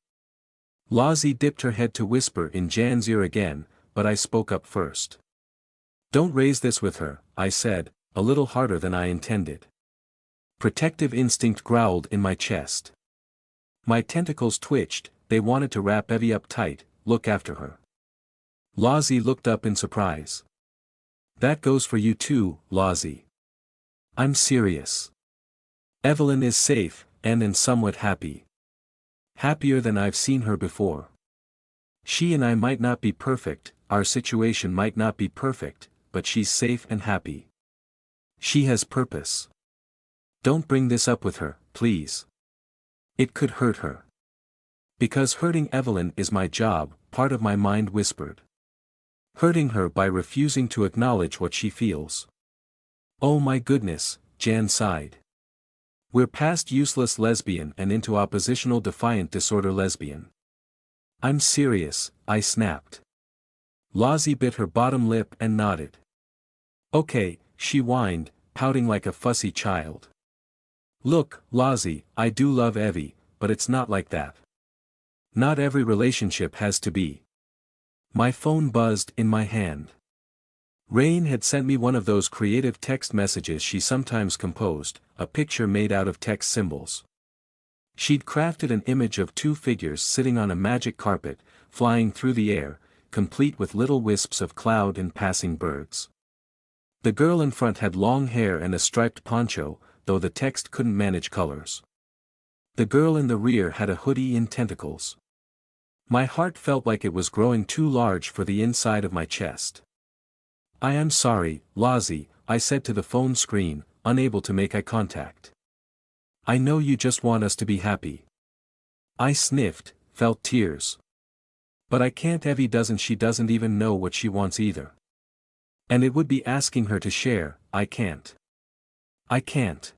Lozzie dipped her head to whisper in Jan's ear again, but I spoke up first. Don't raise this with her, I said, a little harder than I intended. Protective instinct growled in my chest. My tentacles twitched, they wanted to wrap Evie up tight, look after her. Lozzie looked up in surprise. That goes for you too, Lozzie. I'm serious. Evelyn is safe, and somewhat happy. Happier than I've seen her before. She and I might not be perfect, our situation might not be perfect, but she's safe and happy. She has purpose. Don't bring this up with her, please. It could hurt her. Because hurting Evelyn is my job, part of my mind whispered. Hurting her by refusing to acknowledge what she feels. Oh my goodness, Jan sighed. We're past useless lesbian and into oppositional defiant disorder lesbian. I'm serious, I snapped. Lozzie bit her bottom lip and nodded. Okay, she whined, pouting like a fussy child. Look, Lozzie, I do love Evie, but it's not like that. Not every relationship has to be. My phone buzzed in my hand. Rain had sent me one of those creative text messages she sometimes composed, a picture made out of text symbols. She'd crafted an image of two figures sitting on a magic carpet, flying through the air, complete with little wisps of cloud and passing birds. The girl in front had long hair and a striped poncho, though the text couldn't manage colors. The girl in the rear had a hoodie in tentacles. My heart felt like it was growing too large for the inside of my chest. I am sorry, Lozzie, I said to the phone screen, unable to make eye contact. I know you just want us to be happy. I sniffed, felt tears. But I can't. Evie doesn't even know what she wants either. And it would be asking her to share. I can't. I can't.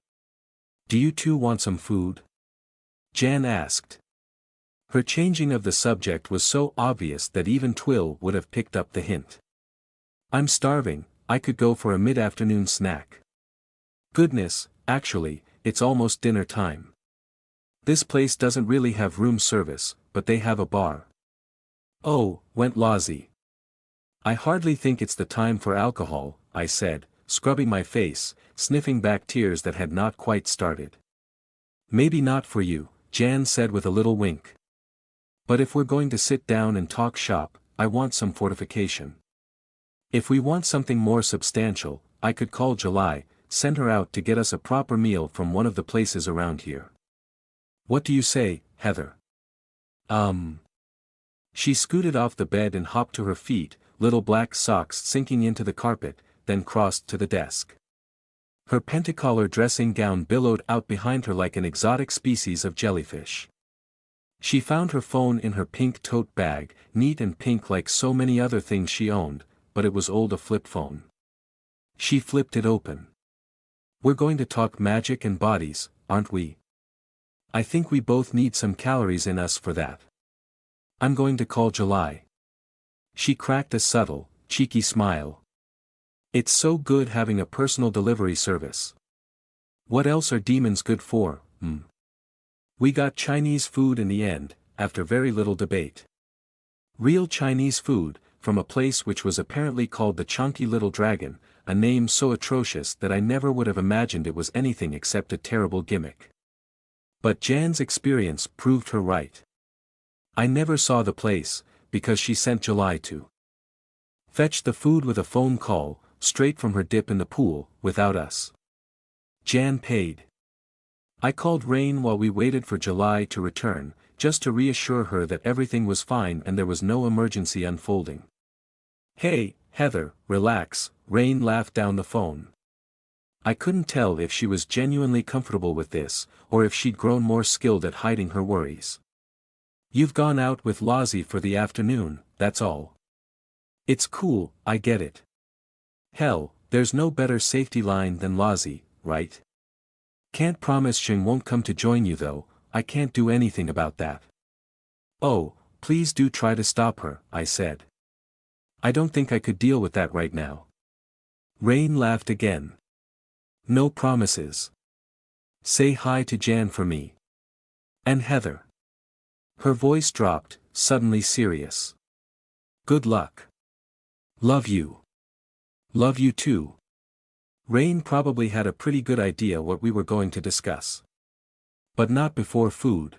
Do you two want some food? Jan asked. Her changing of the subject was so obvious that even Twill would have picked up the hint. I'm starving, I could go for a mid-afternoon snack. Goodness, actually, it's almost dinner time. This place doesn't really have room service, but they have a bar. Oh, went Lozzie. I hardly think it's the time for alcohol, I said, scrubbing my face, sniffing back tears that had not quite started. Maybe not for you, Jan said with a little wink. But if we're going to sit down and talk shop, I want some fortification. If we want something more substantial, I could call July, send her out to get us a proper meal from one of the places around here. What do you say, Heather? She scooted off the bed and hopped to her feet, little black socks sinking into the carpet, then crossed to the desk. Her pentacollar dressing gown billowed out behind her like an exotic species of jellyfish. She found her phone in her pink tote bag, neat and pink like so many other things she owned, but it was old, a flip phone. She flipped it open. We're going to talk magic and bodies, aren't we? I think we both need some calories in us for that. I'm going to call July. She cracked a subtle, cheeky smile. It's so good having a personal delivery service. What else are demons good for, We got Chinese food in the end, after very little debate. Real Chinese food, from a place which was apparently called the Chunky Little Dragon, a name so atrocious that I never would have imagined it was anything except a terrible gimmick. But Jan's experience proved her right. I never saw the place, because she sent July to fetch the food with a phone call, straight from her dip in the pool, without us. Jan paid. I called Rain while we waited for July to return, just to reassure her that everything was fine and there was no emergency unfolding. Hey, Heather, relax, Rain laughed down the phone. I couldn't tell if she was genuinely comfortable with this, or if she'd grown more skilled at hiding her worries. You've gone out with Lozzie for the afternoon, that's all. It's cool, I get it. Hell, there's no better safety line than Lozzie, right? Can't promise she won't come to join you though, I can't do anything about that. Oh, please do try to stop her, I said. I don't think I could deal with that right now. Rain laughed again. No promises. Say hi to Jan for me. And Heather. Her voice dropped, suddenly serious. Good luck. Love you. Love you too. Rain probably had a pretty good idea what we were going to discuss. But not before food.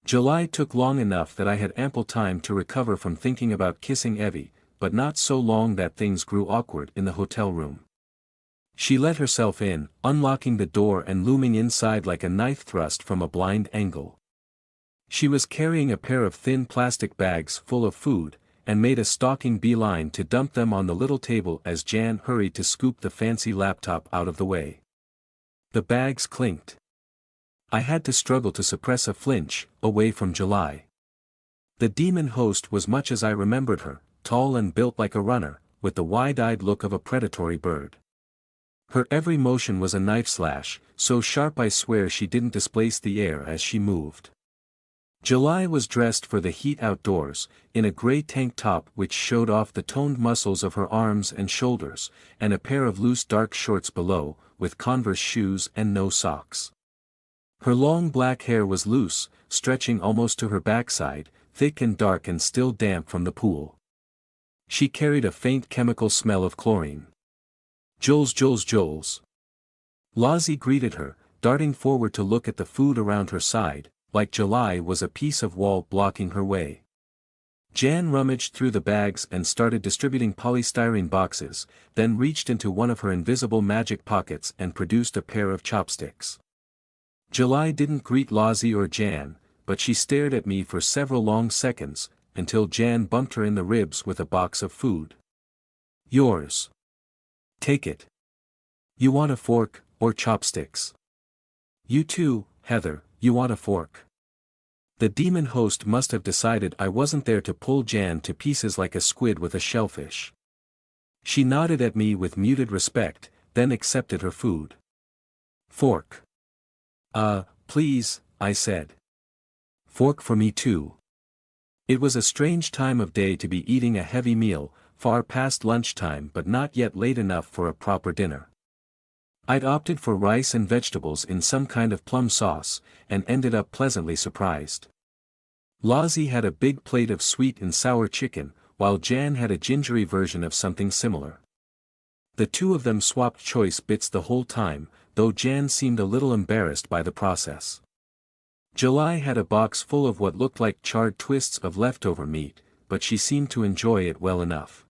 July took long enough that I had ample time to recover from thinking about kissing Evie, but not so long that things grew awkward in the hotel room. She let herself in, unlocking the door and looming inside like a knife thrust from a blind angle. She was carrying a pair of thin plastic bags full of food, and made a stalking beeline to dump them on the little table as Jan hurried to scoop the fancy laptop out of the way. The bags clinked. I had to struggle to suppress a flinch, away from July. The demon host was much as I remembered her, tall and built like a runner, with the wide-eyed look of a predatory bird. Her every motion was a knife slash, so sharp I swear she didn't displace the air as she moved. July was dressed for the heat outdoors, in a gray tank top which showed off the toned muscles of her arms and shoulders, and a pair of loose dark shorts below, with Converse shoes and no socks. Her long black hair was loose, stretching almost to her backside, thick and dark and still damp from the pool. She carried a faint chemical smell of chlorine. "Jules, Jules, Jules." Lozzie greeted her, darting forward to look at the food around her side, like July was a piece of wall blocking her way. Jan rummaged through the bags and started distributing polystyrene boxes, then reached into one of her invisible magic pockets and produced a pair of chopsticks. July didn't greet Lozzie or Jan, but she stared at me for several long seconds, until Jan bumped her in the ribs with a box of food. "Yours. Take it. You want a fork, or chopsticks?" "You too, Heather, you want a fork." The demon host must have decided I wasn't there to pull Jan to pieces like a squid with a shellfish. She nodded at me with muted respect, then accepted her food. "Fork." Please," I said. "Fork for me too." It was a strange time of day to be eating a heavy meal, far past lunchtime but not yet late enough for a proper dinner. I'd opted for rice and vegetables in some kind of plum sauce, and ended up pleasantly surprised. Lozzie had a big plate of sweet and sour chicken, while Jan had a gingery version of something similar. The two of them swapped choice bits the whole time, though Jan seemed a little embarrassed by the process. July had a box full of what looked like charred twists of leftover meat, but she seemed to enjoy it well enough.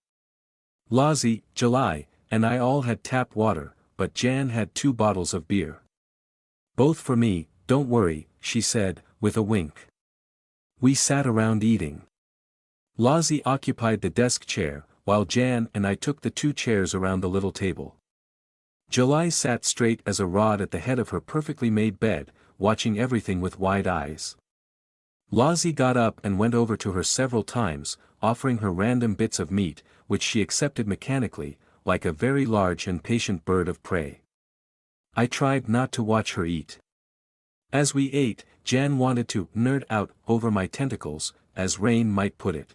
Lozzie, July, and I all had tap water, but Jan had 2 bottles of beer. "Both for me, don't worry," she said, with a wink. We sat around eating. Lozzie occupied the desk chair, while Jan and I took the 2 chairs around the little table. July sat straight as a rod at the head of her perfectly made bed, watching everything with wide eyes. Lozzie got up and went over to her several times, offering her random bits of meat, which she accepted mechanically, like a very large and patient bird of prey. I tried not to watch her eat. As we ate, Jan wanted to nerd out over my tentacles, as Rain might put it.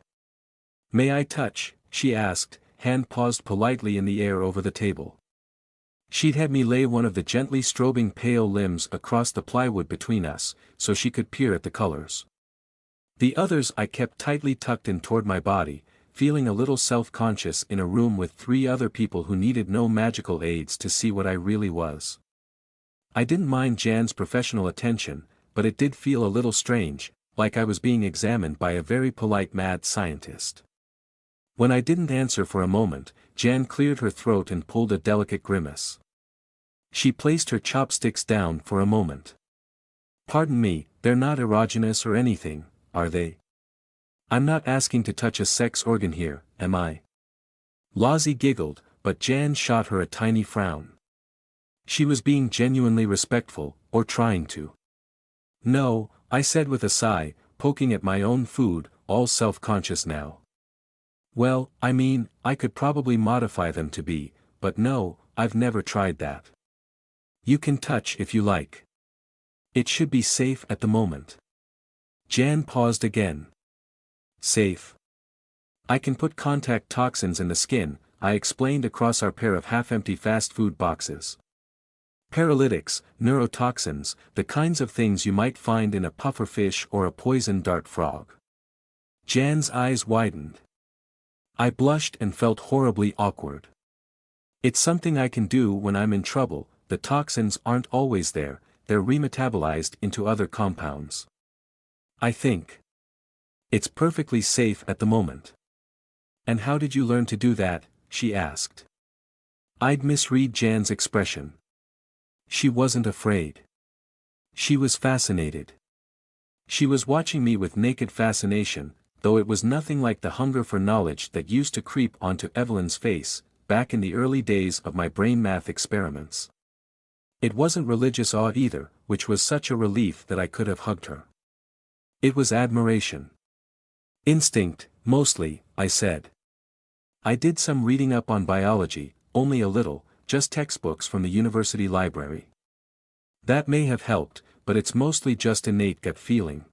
"May I touch?" she asked, hand paused politely in the air over the table. She'd had me lay one of the gently strobing pale limbs across the plywood between us, so she could peer at the colors. The others I kept tightly tucked in toward my body, feeling a little self-conscious in a room with 3 other people who needed no magical aids to see what I really was. I didn't mind Jan's professional attention, but it did feel a little strange, like I was being examined by a very polite mad scientist. When I didn't answer for a moment, Jan cleared her throat and pulled a delicate grimace. She placed her chopsticks down for a moment. "Pardon me, they're not erogenous or anything, are they? I'm not asking to touch a sex organ here, am I?" Lozzie giggled, but Jan shot her a tiny frown. She was being genuinely respectful, or trying to. "No," I said with a sigh, poking at my own food, all self-conscious now. "Well, I mean, I could probably modify them to be, but no, I've never tried that. You can touch if you like. It should be safe at the moment." Jan paused again. "Safe? I can put contact toxins in the skin," I explained across our pair of half-empty fast food boxes. "Paralytics, neurotoxins, the kinds of things you might find in a pufferfish or a poison dart frog." Jan's eyes widened. I blushed and felt horribly awkward. "It's something I can do when I'm in trouble. The toxins aren't always there, they're remetabolized into other compounds. I think it's perfectly safe at the moment." "And how did you learn to do that?" she asked. I'd misread Jan's expression. She wasn't afraid. She was fascinated. She was watching me with naked fascination, though it was nothing like the hunger for knowledge that used to creep onto Evelyn's face, back in the early days of my brain math experiments. It wasn't religious awe either, which was such a relief that I could have hugged her. It was admiration. "Instinct, mostly," I said. "I did some reading up on biology, only a little, just textbooks from the university library. That may have helped, but it's mostly just innate gut feeling."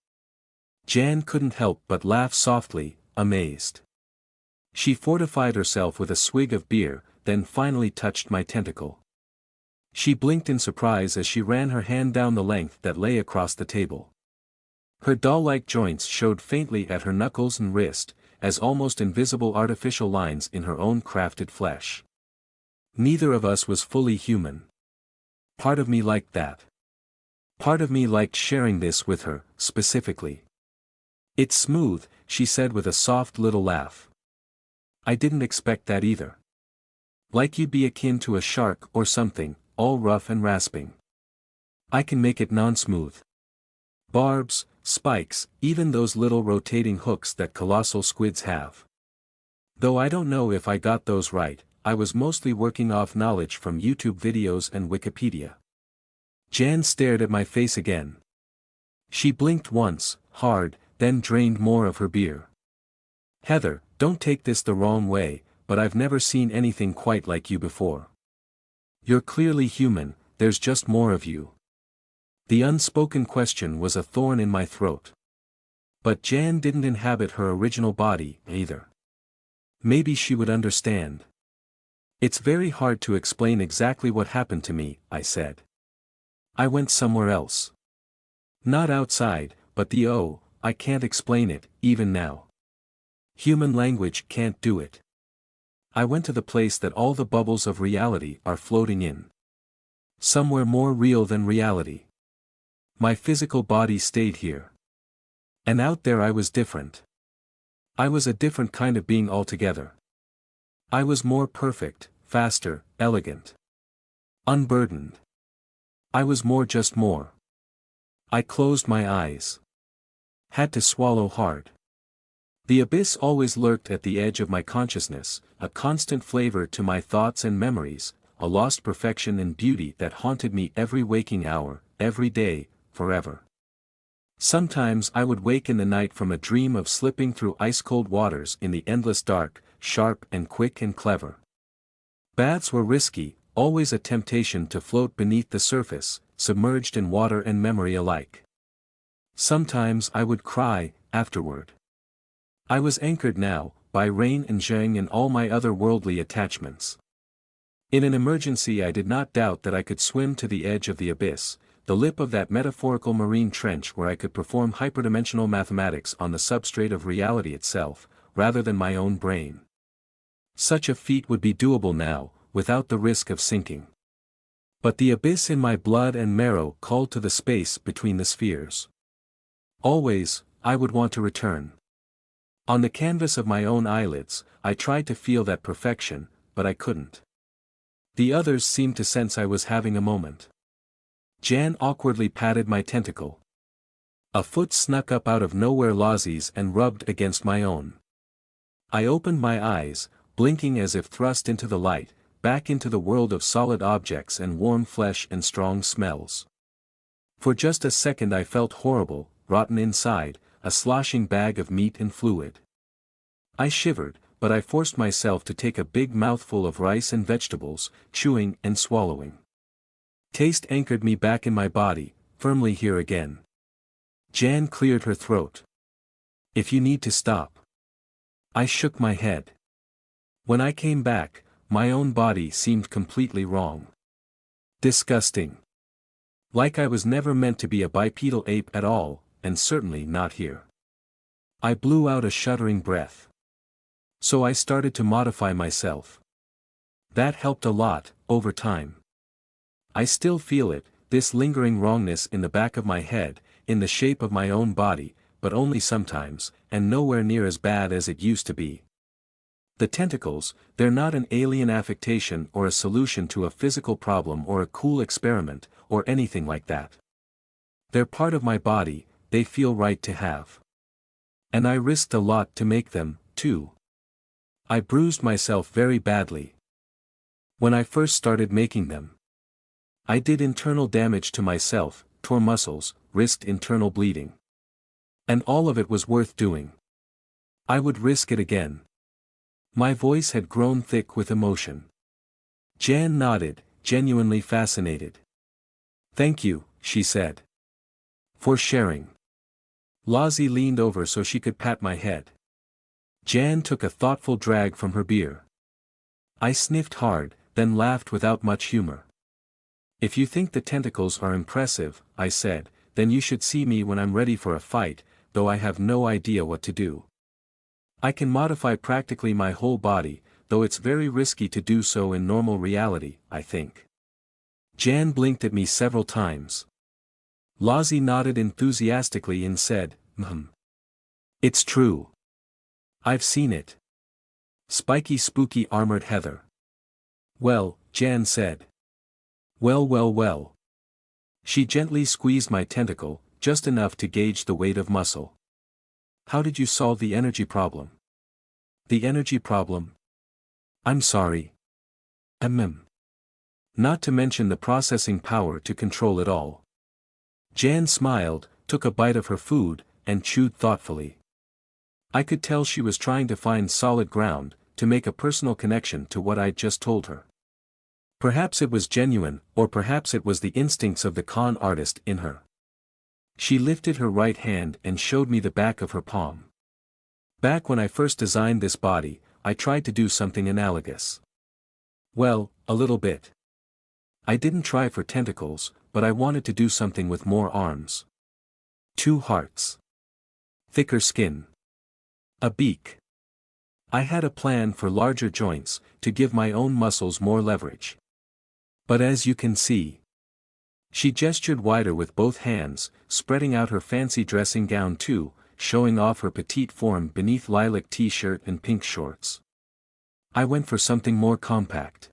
Jan couldn't help but laugh softly, amazed. She fortified herself with a swig of beer, then finally touched my tentacle. She blinked in surprise as she ran her hand down the length that lay across the table. Her doll-like joints showed faintly at her knuckles and wrist, as almost invisible artificial lines in her own crafted flesh. Neither of us was fully human. Part of me liked that. Part of me liked sharing this with her, specifically. "It's smooth," she said with a soft little laugh. "I didn't expect that either. Like you'd be akin to a shark or something, all rough and rasping. I can make it non-smooth. Barbs, spikes, even those little rotating hooks that colossal squids have. Though I don't know if I got those right, I was mostly working off knowledge from YouTube videos and Wikipedia." Jan stared at my face again. She blinked once, hard, then drained more of her beer. "Heather, don't take this the wrong way, but I've never seen anything quite like you before. You're clearly human, there's just more of you." The unspoken question was a thorn in my throat. But Jan didn't inhabit her original body, either. Maybe she would understand. "It's very hard to explain exactly what happened to me," I said. "I went somewhere else. Not outside, but I can't explain it, even now. Human language can't do it. I went to the place that all the bubbles of reality are floating in. Somewhere more real than reality. My physical body stayed here. And out there I was different. I was a different kind of being altogether. I was more perfect, faster, elegant. Unburdened. I was more, just more." I closed my eyes. Had to swallow hard. The abyss always lurked at the edge of my consciousness, a constant flavor to my thoughts and memories, a lost perfection and beauty that haunted me every waking hour, every day, forever. Sometimes I would wake in the night from a dream of slipping through ice-cold waters in the endless dark, sharp and quick and clever. Baths were risky, always a temptation to float beneath the surface, submerged in water and memory alike. Sometimes I would cry, afterward. I was anchored now, by rain and zheng and all my other worldly attachments. In an emergency I did not doubt that I could swim to the edge of the abyss, the lip of that metaphorical marine trench where I could perform hyperdimensional mathematics on the substrate of reality itself, rather than my own brain. Such a feat would be doable now, without the risk of sinking. But the abyss in my blood and marrow called to the space between the spheres. Always, I would want to return. On the canvas of my own eyelids, I tried to feel that perfection, but I couldn't. The others seemed to sense I was having a moment. Jan awkwardly patted my tentacle. A foot snuck up out of nowhere Lozzie's and rubbed against my own. I opened my eyes, blinking as if thrust into the light, back into the world of solid objects and warm flesh and strong smells. For just a second I felt horrible, rotten inside, a sloshing bag of meat and fluid. I shivered, but I forced myself to take a big mouthful of rice and vegetables, chewing and swallowing. Taste anchored me back in my body, firmly here again. Jan cleared her throat. "If you need to stop." I shook my head. When I came back, my own body seemed completely wrong. Disgusting. Like I was never meant to be a bipedal ape at all, and certainly not here. I blew out a shuddering breath. So I started to modify myself. That helped a lot, over time. I still feel it, this lingering wrongness in the back of my head, in the shape of my own body, but only sometimes, and nowhere near as bad as it used to be. The tentacles, they're not an alien affectation or a solution to a physical problem or a cool experiment, or anything like that. They're part of my body, they feel right to have. And I risked a lot to make them, too. I bruised myself very badly. When I first started making them. I did internal damage to myself, tore muscles, risked internal bleeding. And all of it was worth doing. I would risk it again. My voice had grown thick with emotion. Jan nodded, genuinely fascinated. "Thank you," she said. "For sharing. Lozzie leaned over so she could pat my head. Jan took a thoughtful drag from her beer. I sniffed hard, then laughed without much humor. If you think the tentacles are impressive, I said, then you should see me when I'm ready for a fight, though I have no idea what to do. I can modify practically my whole body, though it's very risky to do so in normal reality, I think. Jan blinked at me several times. Lozzie nodded enthusiastically and said, It's true. I've seen it. Spiky spooky armored heather. Well, Jan said. Well. She gently squeezed my tentacle, just enough to gauge the weight of muscle. How did you solve the energy problem? The energy problem? I'm sorry. Not to mention the processing power to control it all. Jan smiled, took a bite of her food, and chewed thoughtfully. I could tell she was trying to find solid ground, to make a personal connection to what I'd just told her. Perhaps it was genuine, or perhaps it was the instincts of the con artist in her. She lifted her right hand and showed me the back of her palm. Back when I first designed this body, I tried to do something analogous. Well, a little bit. I didn't try for tentacles, but I wanted to do something with more arms. 2 hearts. Thicker skin. A beak. I had a plan for larger joints, to give my own muscles more leverage. But as you can see. She gestured wider with both hands, spreading out her fancy dressing gown too, showing off her petite form beneath lilac t-shirt and pink shorts. I went for something more compact.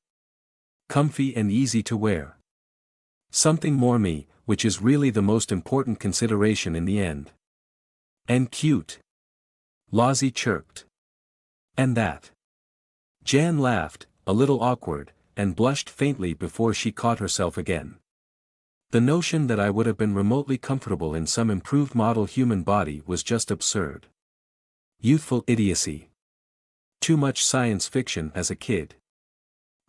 Comfy and easy to wear. Something more me, which is really the most important consideration in the end. And cute. Lozzie chirped. And that. Jan laughed, a little awkward, and blushed faintly before she caught herself again. The notion that I would have been remotely comfortable in some improved model human body was just absurd. Youthful idiocy. Too much science fiction as a kid.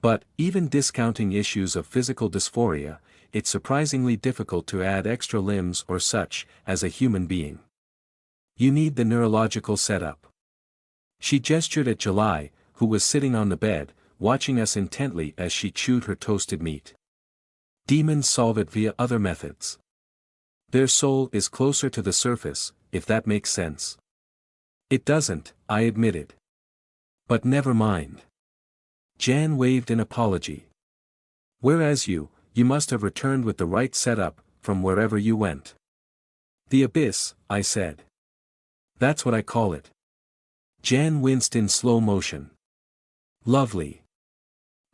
But, even discounting issues of physical dysphoria, it's surprisingly difficult to add extra limbs or such, as a human being. You need the neurological setup. She gestured at July, who was sitting on the bed, watching us intently as she chewed her toasted meat. Demons solve it via other methods. Their soul is closer to the surface, if that makes sense. It doesn't, I admitted. But never mind. Jan waved in apology. Whereas you must have returned with the right setup, from wherever you went. The abyss, I said. That's what I call it. Jan winced in slow motion. Lovely.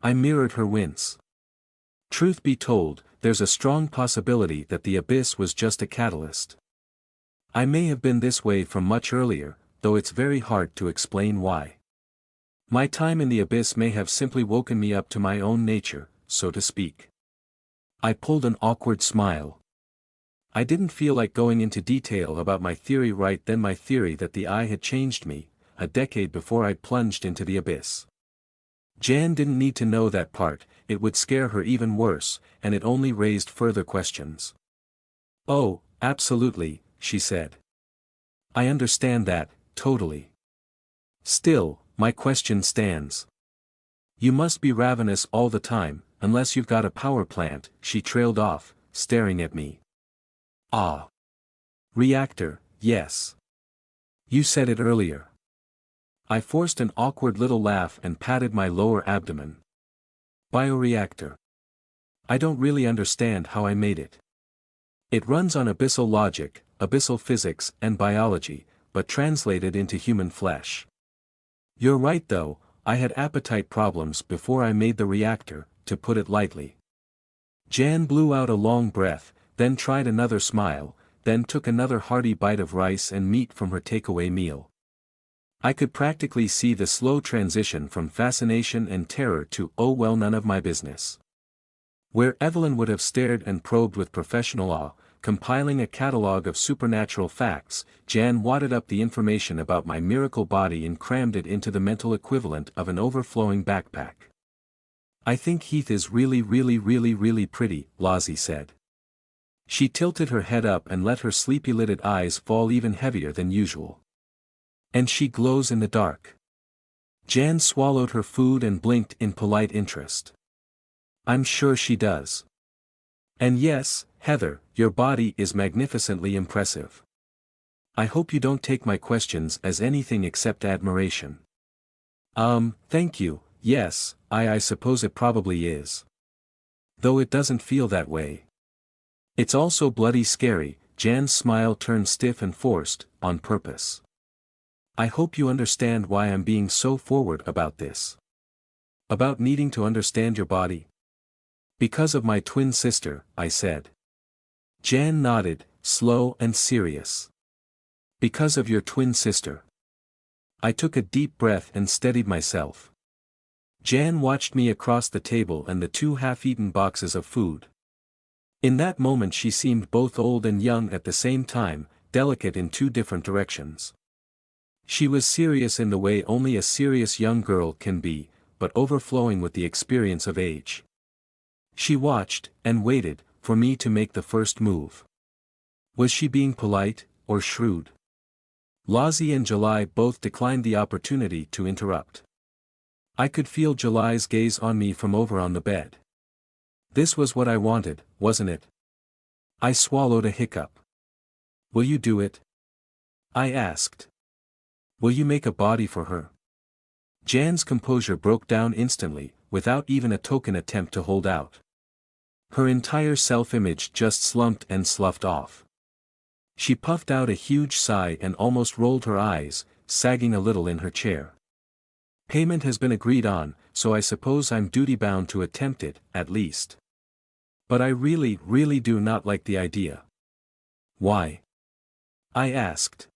I mirrored her wince. Truth be told, there's a strong possibility that the abyss was just a catalyst. I may have been this way from much earlier, though it's very hard to explain why. My time in the abyss may have simply woken me up to my own nature, so to speak. I pulled an awkward smile. I didn't feel like going into detail about my theory right then, my theory that the eye had changed me, a decade before I'd plunged into the abyss. Jan didn't need to know that part, it would scare her even worse, and it only raised further questions. Oh, absolutely, she said. I understand that, totally. Still, my question stands. You must be ravenous all the time, unless you've got a power plant, she trailed off, staring at me. Ah. Reactor, yes. You said it earlier. I forced an awkward little laugh and patted my lower abdomen. Bioreactor. I don't really understand how I made it. It runs on abyssal logic, abyssal physics and biology, but translated into human flesh. You're right though, I had appetite problems before I made the reactor, to put it lightly. Jan blew out a long breath, then tried another smile, then took another hearty bite of rice and meat from her takeaway meal. I could practically see the slow transition from fascination and terror to oh well, none of my business. Where Evelyn would have stared and probed with professional awe, compiling a catalogue of supernatural facts, Jan wadded up the information about my miracle body and crammed it into the mental equivalent of an overflowing backpack. I think Heath is really pretty, Lozzie said. She tilted her head up and let her sleepy-lidded eyes fall even heavier than usual. And she glows in the dark. Jan swallowed her food and blinked in polite interest. I'm sure she does. And yes, Heather, your body is magnificently impressive. I hope you don't take my questions as anything except admiration. Thank you, yes, I suppose it probably is. Though it doesn't feel that way. It's also bloody scary. Jan's smile turned stiff and forced, on purpose. I hope you understand why I'm being so forward about this. About needing to understand your body? Because of my twin sister, I said. Jan nodded, slow and serious. Because of your twin sister. I took a deep breath and steadied myself. Jan watched me across the table and the two half-eaten boxes of food. In that moment she seemed both old and young at the same time, delicate in two different directions. She was serious in the way only a serious young girl can be, but overflowing with the experience of age. She watched, and waited, for me to make the first move. Was she being polite, or shrewd? Lozzie and July both declined the opportunity to interrupt. I could feel July's gaze on me from over on the bed. This was what I wanted, wasn't it? I swallowed a hiccup. Will you do it? I asked. Will you make a body for her? Jan's composure broke down instantly, without even a token attempt to hold out. Her entire self-image just slumped and sloughed off. She puffed out a huge sigh and almost rolled her eyes, sagging a little in her chair. Payment has been agreed on, so I suppose I'm duty-bound to attempt it, at least. But I really do not like the idea. Why? I asked.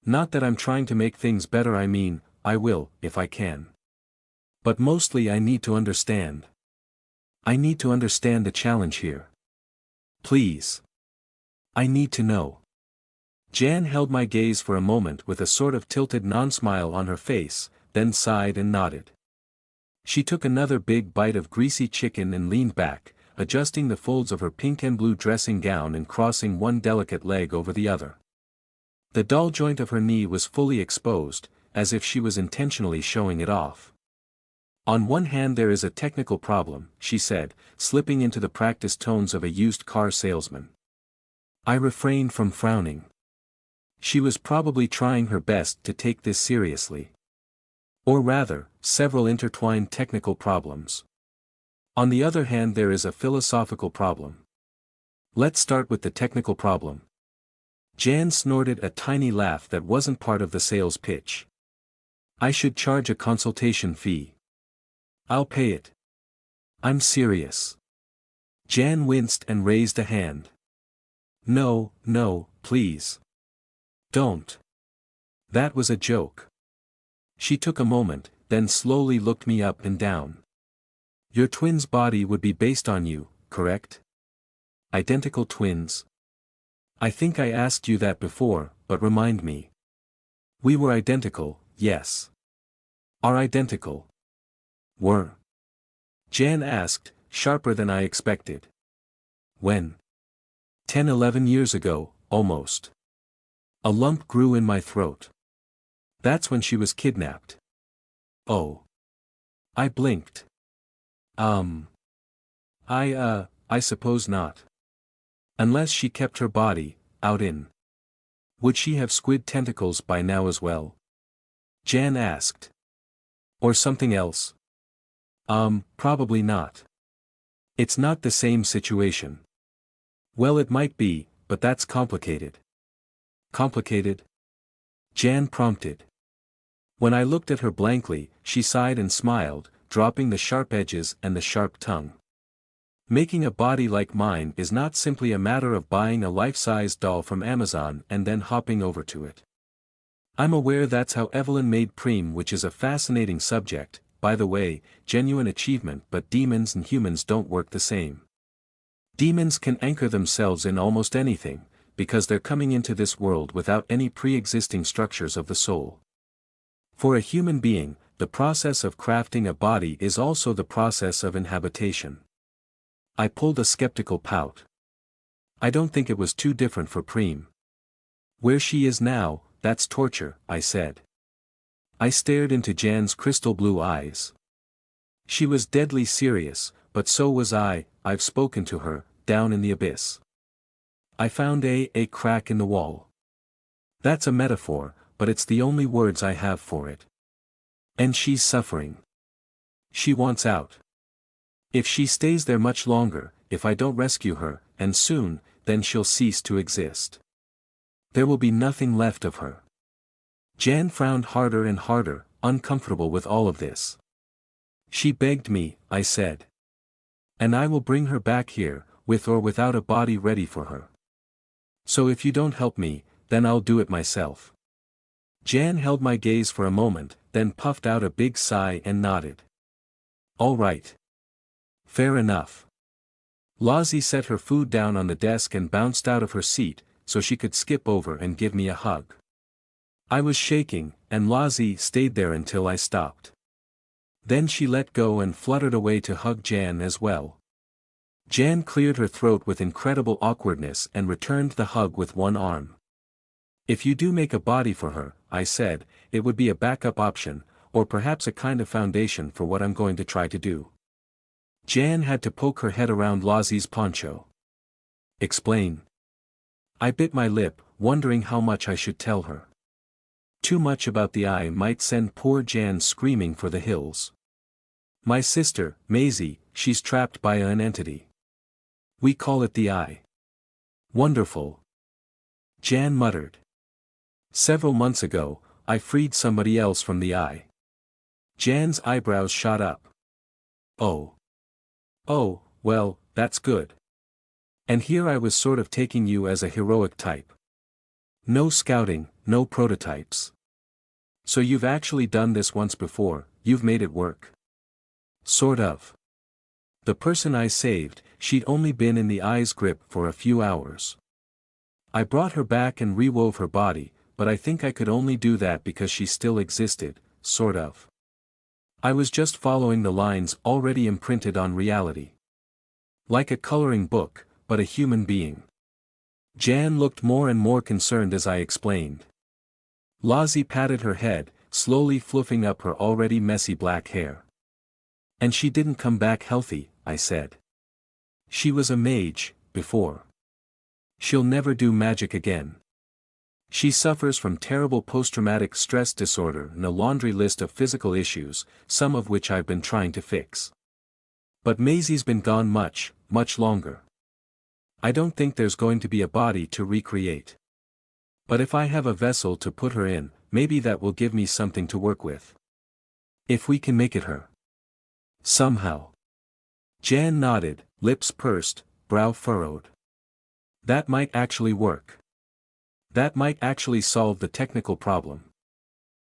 Not that I'm trying to make things better, I mean, I will, if I can. But mostly I need to understand. I need to understand the challenge here. Please. I need to know. Jan held my gaze for a moment with a sort of tilted non-smile on her face, then sighed and nodded. She took another big bite of greasy chicken and leaned back, adjusting the folds of her pink and blue dressing gown and crossing one delicate leg over the other. The dull joint of her knee was fully exposed, as if she was intentionally showing it off. On one hand there is a technical problem, she said, slipping into the practiced tones of a used car salesman. I refrained from frowning. She was probably trying her best to take this seriously. Or rather, several intertwined technical problems. On the other hand there is a philosophical problem. Let's start with the technical problem. Jan snorted a tiny laugh that wasn't part of the sales pitch. I should charge a consultation fee. I'll pay it. I'm serious. Jan winced and raised a hand. No, please. Don't. That was a joke. She took a moment, then slowly looked me up and down. Your twin's body would be based on you, correct? Identical twins. I think I asked you that before, but remind me. We were identical, yes. Are identical. Were. Jan asked, sharper than I expected. When? 10-11 years ago, almost. A lump grew in my throat. That's when she was kidnapped. Oh. I blinked. I suppose not. Unless she kept her body, out in. Would she have squid tentacles by now as well? Jan asked. Or something else? Probably not. It's not the same situation. Well, it might be, but that's complicated. Complicated? Jan prompted. When I looked at her blankly, she sighed and smiled, dropping the sharp edges and the sharp tongue. Making a body like mine is not simply a matter of buying a life-size doll from Amazon and then hopping over to it. I'm aware that's how Evelyn made Preem, which is a fascinating subject, by the way, genuine achievement, but demons and humans don't work the same. Demons can anchor themselves in almost anything, because they're coming into this world without any pre-existing structures of the soul. For a human being, the process of crafting a body is also the process of inhabitation. I pulled a skeptical pout. I don't think it was too different for Preem. Where she is now, that's torture, I said. I stared into Jan's crystal blue eyes. She was deadly serious, but so was I. I've spoken to her, down in the abyss. I found a crack in the wall. That's a metaphor, but it's the only words I have for it. And she's suffering. She wants out. If she stays there much longer, if I don't rescue her, and soon, then she'll cease to exist. There will be nothing left of her. Jan frowned harder and harder, uncomfortable with all of this. She begged me, I said. And I will bring her back here, with or without a body ready for her. So if you don't help me, then I'll do it myself. Jan held my gaze for a moment, then puffed out a big sigh and nodded. All right. Fair enough. Lozzie set her food down on the desk and bounced out of her seat, so she could skip over and give me a hug. I was shaking, and Lozzie stayed there until I stopped. Then she let go and fluttered away to hug Jan as well. Jan cleared her throat with incredible awkwardness and returned the hug with one arm. If you do make a body for her, I said, it would be a backup option, or perhaps a kind of foundation for what I'm going to try to do. Jan had to poke her head around Lozzie's poncho. Explain. I bit my lip, wondering how much I should tell her. Too much about the eye might send poor Jan screaming for the hills. My sister, Maisie, she's trapped by an entity. We call it the eye. Wonderful. Jan muttered. Several months ago, I freed somebody else from the eye. Jan's eyebrows shot up. Oh. Oh, well, that's good. And here I was sort of taking you as a heroic type. No scouting, no prototypes. So you've actually done this once before, you've made it work. Sort of. The person I saved, she'd only been in the eye's grip for a few hours. I brought her back and rewove her body, but I think I could only do that because she still existed, sort of. I was just following the lines already imprinted on reality. Like a coloring book, but a human being. Jan looked more and more concerned as I explained. Lozzie patted her head, slowly fluffing up her already messy black hair. And she didn't come back healthy, I said. She was a mage, before. She'll never do magic again. She suffers from terrible post-traumatic stress disorder and a laundry list of physical issues, some of which I've been trying to fix. But Maisie's been gone much, much longer. I don't think there's going to be a body to recreate. But if I have a vessel to put her in, maybe that will give me something to work with. If we can make it her. Somehow. Jan nodded, lips pursed, brow furrowed. That might actually work. That might actually solve the technical problem.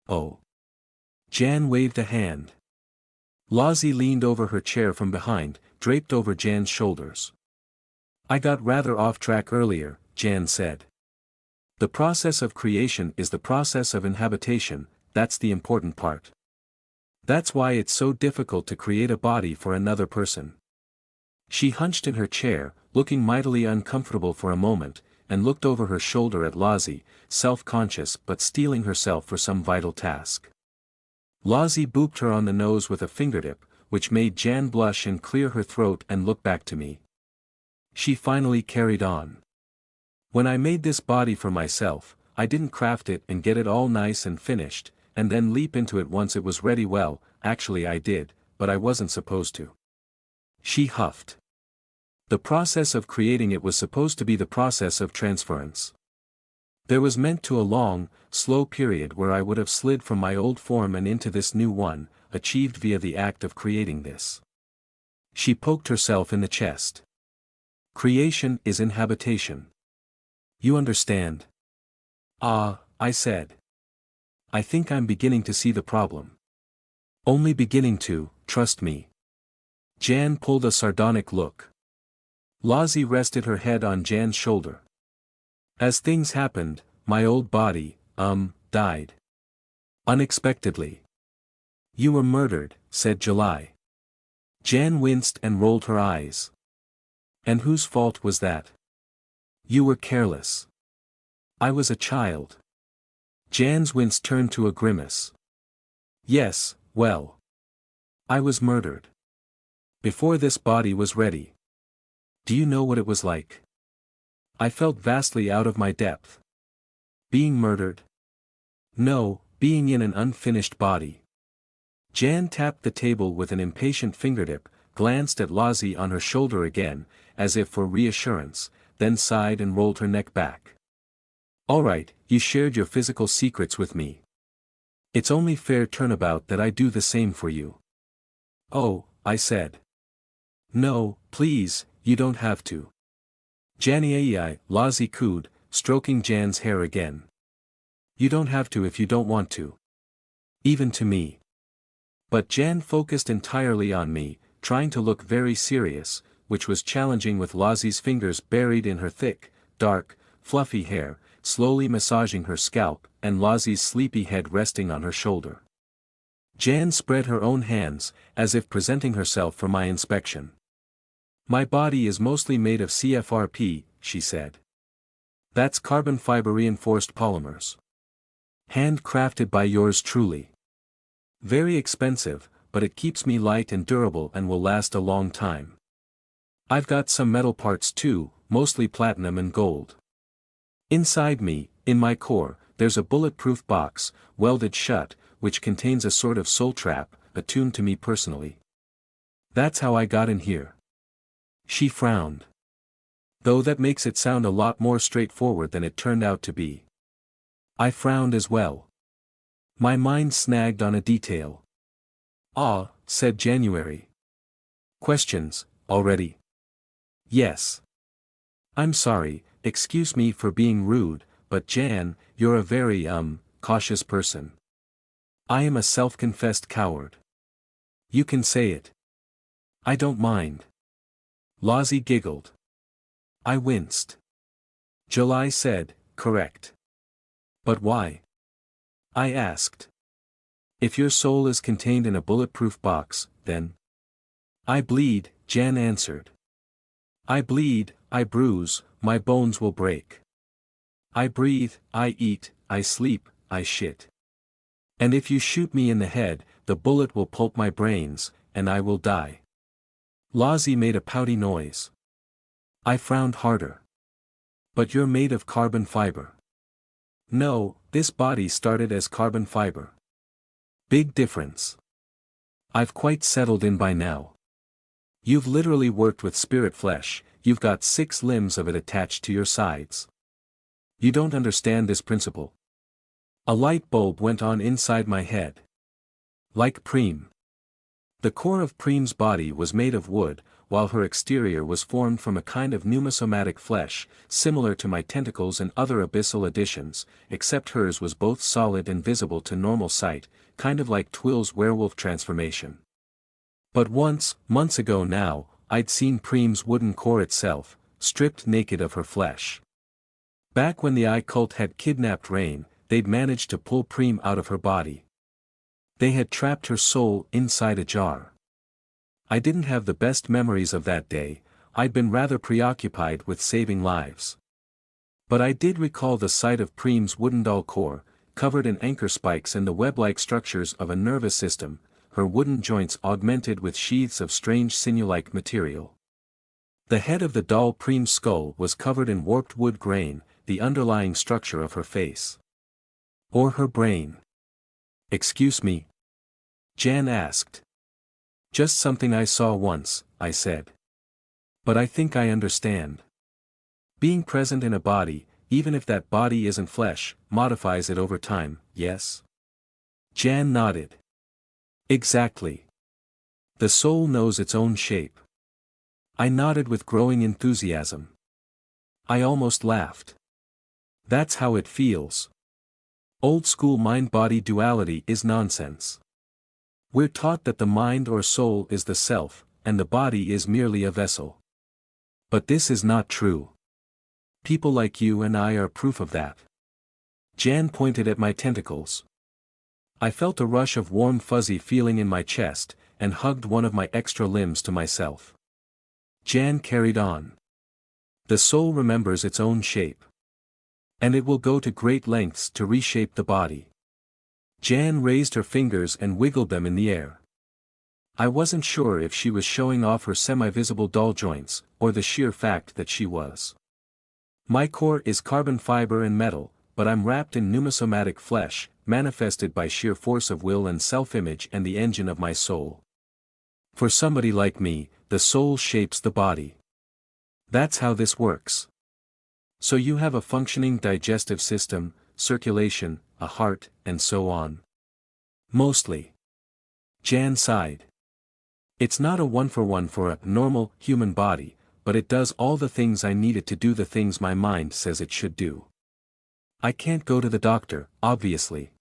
Oh. Jan waved a hand. Lozzie leaned over her chair from behind, draped over Jan's shoulders. I got rather off track earlier, Jan said. The process of creation is the process of inhabitation, that's the important part. That's why it's so difficult to create a body for another person. She hunched in her chair, looking mightily uncomfortable for a moment, and looked over her shoulder at Lozzie, self-conscious but steeling herself for some vital task. Lozzie booped her on the nose with a fingertip, which made Jan blush and clear her throat and look back to me. She finally carried on. When I made this body for myself, I didn't craft it and get it all nice and finished, and then leap into it once it was ready. Well, actually I did, but I wasn't supposed to. She huffed. The process of creating it was supposed to be the process of transference. There was meant to a long, slow period where I would have slid from my old form and into this new one, achieved via the act of creating this. She poked herself in the chest. Creation is inhabitation. You understand? Ah, I said. I think I'm beginning to see the problem. Only beginning to, trust me. Jan pulled a sardonic look. Lozzie rested her head on Jan's shoulder. As things happened, my old body, died. Unexpectedly. You were murdered, said July. Jan winced and rolled her eyes. And whose fault was that? You were careless. I was a child. Jan's wince turned to a grimace. Yes, well. I was murdered. Before this body was ready. Do you know what it was like? I felt vastly out of my depth. Being murdered? No, being in an unfinished body. Jan tapped the table with an impatient fingertip, glanced at Lozzie on her shoulder again, as if for reassurance, then sighed and rolled her neck back. All right, you shared your physical secrets with me. It's only fair turnabout that I do the same for you. Oh, I said. No, please, you don't have to. Janiai, Lozzie cooed, stroking Jan's hair again. You don't have to if you don't want to. Even to me. But Jan focused entirely on me, trying to look very serious, which was challenging with Lozzie's fingers buried in her thick, dark, fluffy hair, slowly massaging her scalp, and Lozzie's sleepy head resting on her shoulder. Jan spread her own hands, as if presenting herself for my inspection. My body is mostly made of CFRP, she said. That's carbon fiber reinforced polymers. Handcrafted by yours truly. Very expensive, but it keeps me light and durable and will last a long time. I've got some metal parts too, mostly platinum and gold. Inside me, in my core, there's a bulletproof box, welded shut, which contains a sort of soul trap, attuned to me personally. That's how I got in here. She frowned. Though that makes it sound a lot more straightforward than it turned out to be. I frowned as well. My mind snagged on a detail. Ah, said January. Questions, already? Yes. I'm sorry, excuse me for being rude, but Jan, you're a very, cautious person. I am a self-confessed coward. You can say it. I don't mind. Lozzie giggled. I winced. July said, correct. But why? I asked. If your soul is contained in a bulletproof box, then. I bleed, Jan answered. I bleed, I bruise, my bones will break. I breathe, I eat, I sleep, I shit. And if you shoot me in the head, the bullet will pulp my brains, and I will die. Lozzie made a pouty noise. I frowned harder. But you're made of carbon fiber. No, this body started as carbon fiber. Big difference. I've quite settled in by now. You've literally worked with spirit flesh, you've got 6 limbs of it attached to your sides. You don't understand this principle. A light bulb went on inside my head. Like Preem. The core of Preem's body was made of wood, while her exterior was formed from a kind of pneumosomatic flesh, similar to my tentacles and other abyssal additions, except hers was both solid and visible to normal sight, kind of like Twill's werewolf transformation. But once, months ago now, I'd seen Preem's wooden core itself, stripped naked of her flesh. Back when the I cult had kidnapped Rain, they'd managed to pull Preem out of her body. They had trapped her soul inside a jar. I didn't have the best memories of that day, I'd been rather preoccupied with saving lives. But I did recall the sight of Preem's wooden doll core, covered in anchor spikes and the web-like structures of a nervous system, her wooden joints augmented with sheaths of strange sinew-like material. The head of the doll Preem's skull was covered in warped wood grain, the underlying structure of her face. Or her brain. Excuse me? Jan asked. Just something I saw once, I said. But I think I understand. Being present in a body, even if that body isn't flesh, modifies it over time, yes? Jan nodded. Exactly. The soul knows its own shape. I nodded with growing enthusiasm. I almost laughed. That's how it feels. Old-school mind-body duality is nonsense. We're taught that the mind or soul is the self, and the body is merely a vessel. But this is not true. People like you and I are proof of that. Jan pointed at my tentacles. I felt a rush of warm fuzzy feeling in my chest, and hugged one of my extra limbs to myself. Jan carried on. The soul remembers its own shape. And it will go to great lengths to reshape the body. Jan raised her fingers and wiggled them in the air. I wasn't sure if she was showing off her semi-visible doll joints, or the sheer fact that she was. My core is carbon fiber and metal, but I'm wrapped in pneumosomatic flesh, manifested by sheer force of will and self-image and the engine of my soul. For somebody like me, the soul shapes the body. That's how this works. So you have a functioning digestive system, circulation, a heart, and so on. Mostly. Jan sighed. It's not a one-for-one for a normal, human body, but it does all the things I need it to do, the things my mind says it should do. I can't go to the doctor, obviously.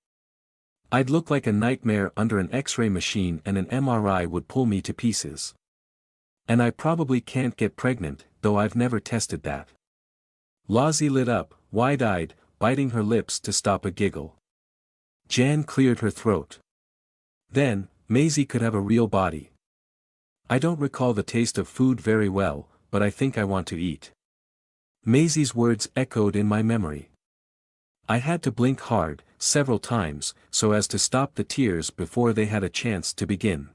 I'd look like a nightmare under an X-ray machine and an MRI would pull me to pieces. And I probably can't get pregnant, though I've never tested that. Lozzie lit up, wide-eyed, biting her lips to stop a giggle. Jan cleared her throat. Then, Maisie could have a real body. I don't recall the taste of food very well, but I think I want to eat. Maisie's words echoed in my memory. I had to blink hard, several times, so as to stop the tears before they had a chance to begin.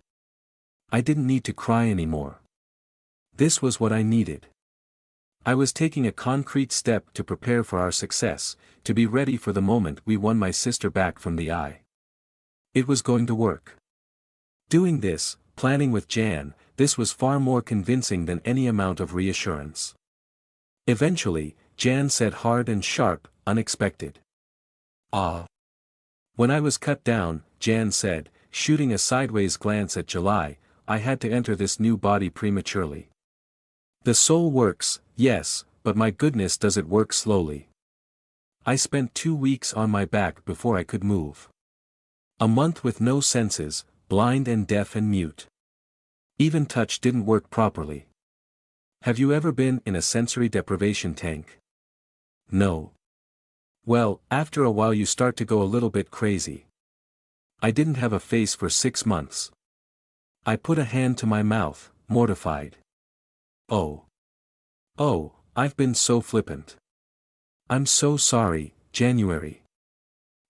I didn't need to cry anymore. This was what I needed. I was taking a concrete step to prepare for our success, to be ready for the moment we won my sister back from the eye. It was going to work. Doing this, planning with Jan, this was far more convincing than any amount of reassurance. Eventually, Jan said hard and sharp, unexpected. Ah. When I was cut down, Jan said, shooting a sideways glance at July, I had to enter this new body prematurely. The soul works, yes, but my goodness does it work slowly. I spent 2 weeks on my back before I could move. A month with no senses, blind and deaf and mute. Even touch didn't work properly. Have you ever been in a sensory deprivation tank? No. Well, after a while you start to go a little bit crazy. I didn't have a face for 6 months. I put a hand to my mouth, mortified. Oh. Oh, I've been so flippant. I'm so sorry, January.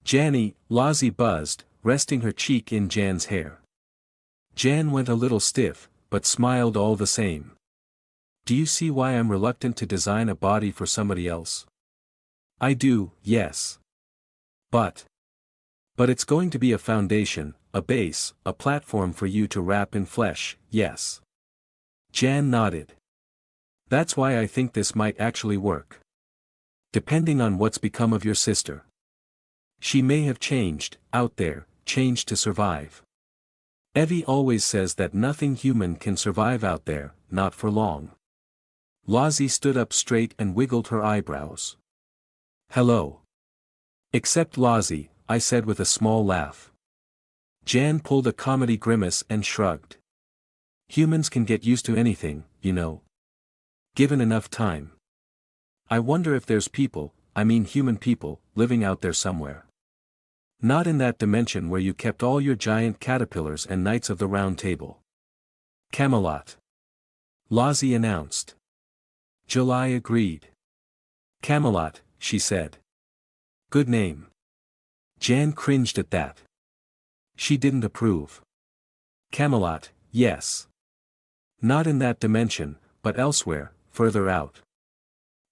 Janny, Lozzie buzzed, resting her cheek in Jan's hair. Jan went a little stiff, but smiled all the same. Do you see why I'm reluctant to design a body for somebody else? I do, yes. But it's going to be a foundation, a base, a platform for you to wrap in flesh, yes. Jan nodded. That's why I think this might actually work. Depending on what's become of your sister. She may have changed, out there, changed to survive. Evie always says that nothing human can survive out there, not for long. Lozzie stood up straight and wiggled her eyebrows. Hello. Except Lozzie, I said with a small laugh. Jan pulled a comedy grimace and shrugged. Humans can get used to anything, you know. Given enough time. I wonder if there's people, I mean human people, living out there somewhere. Not in that dimension where you kept all your giant caterpillars and Knights of the Round Table. Camelot. Lozzie announced. July agreed. Camelot, she said. Good name. Jan cringed at that. She didn't approve. Camelot, yes. Not in that dimension, but elsewhere, further out.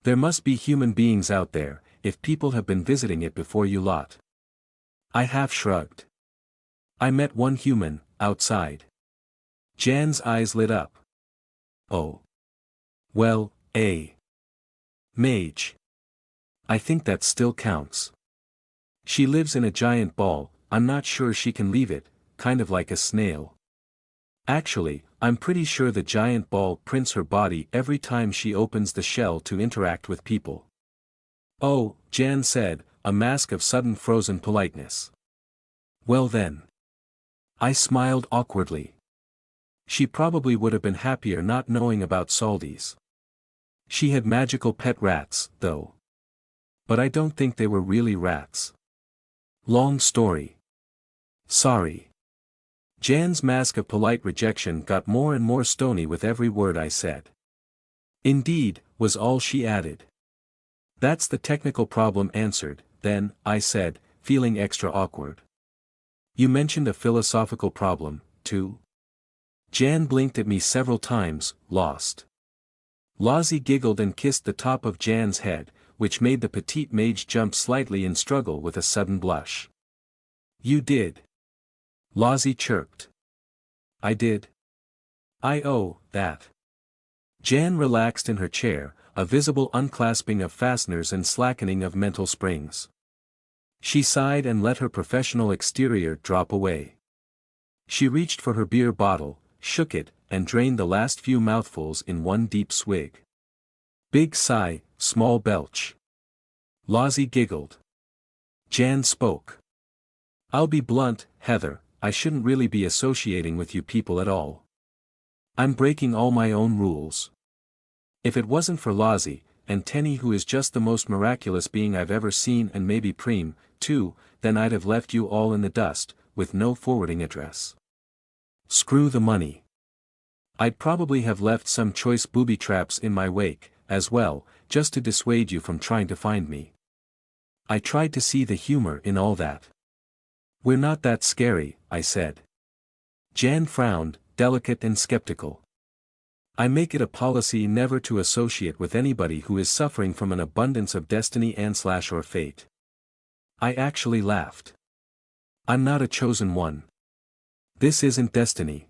There must be human beings out there, if people have been visiting it before you lot. I half shrugged. I met one human, outside. Jan's eyes lit up. Oh. Well, a mage. I think that still counts. She lives in a giant ball, I'm not sure she can leave it, kind of like a snail. Actually, I'm pretty sure the giant ball prints her body every time she opens the shell to interact with people. Oh, Jan said, a mask of sudden frozen politeness. Well then. I smiled awkwardly. She probably would have been happier not knowing about Saldies. She had magical pet rats, though. But I don't think they were really rats. Long story. Sorry. Jan's mask of polite rejection got more and more stony with every word I said. Indeed, was all she added. That's the technical problem answered, then, I said, feeling extra awkward. You mentioned a philosophical problem, too? Jan blinked at me several times, lost. Lozzie giggled and kissed the top of Jan's head, which made the petite mage jump slightly and struggle with a sudden blush. You did. Lozzie chirped. I did. That. Jan relaxed in her chair, a visible unclasping of fasteners and slackening of mental springs. She sighed and let her professional exterior drop away. She reached for her beer bottle, shook it, and drained the last few mouthfuls in one deep swig. Big sigh, small belch. Lozzie giggled. Jan spoke. I'll be blunt, Heather, I shouldn't really be associating with you people at all. I'm breaking all my own rules. If it wasn't for Lozzie, and Tenny who is just the most miraculous being I've ever seen and maybe Preem, too, then I'd have left you all in the dust, with no forwarding address. Screw the money. I'd probably have left some choice booby traps in my wake, as well, just to dissuade you from trying to find me. I tried to see the humor in all that. We're not that scary, I said. Jan frowned, delicate and skeptical. I make it a policy never to associate with anybody who is suffering from an abundance of destiny and/or fate. I actually laughed. I'm not a chosen one. This isn't destiny.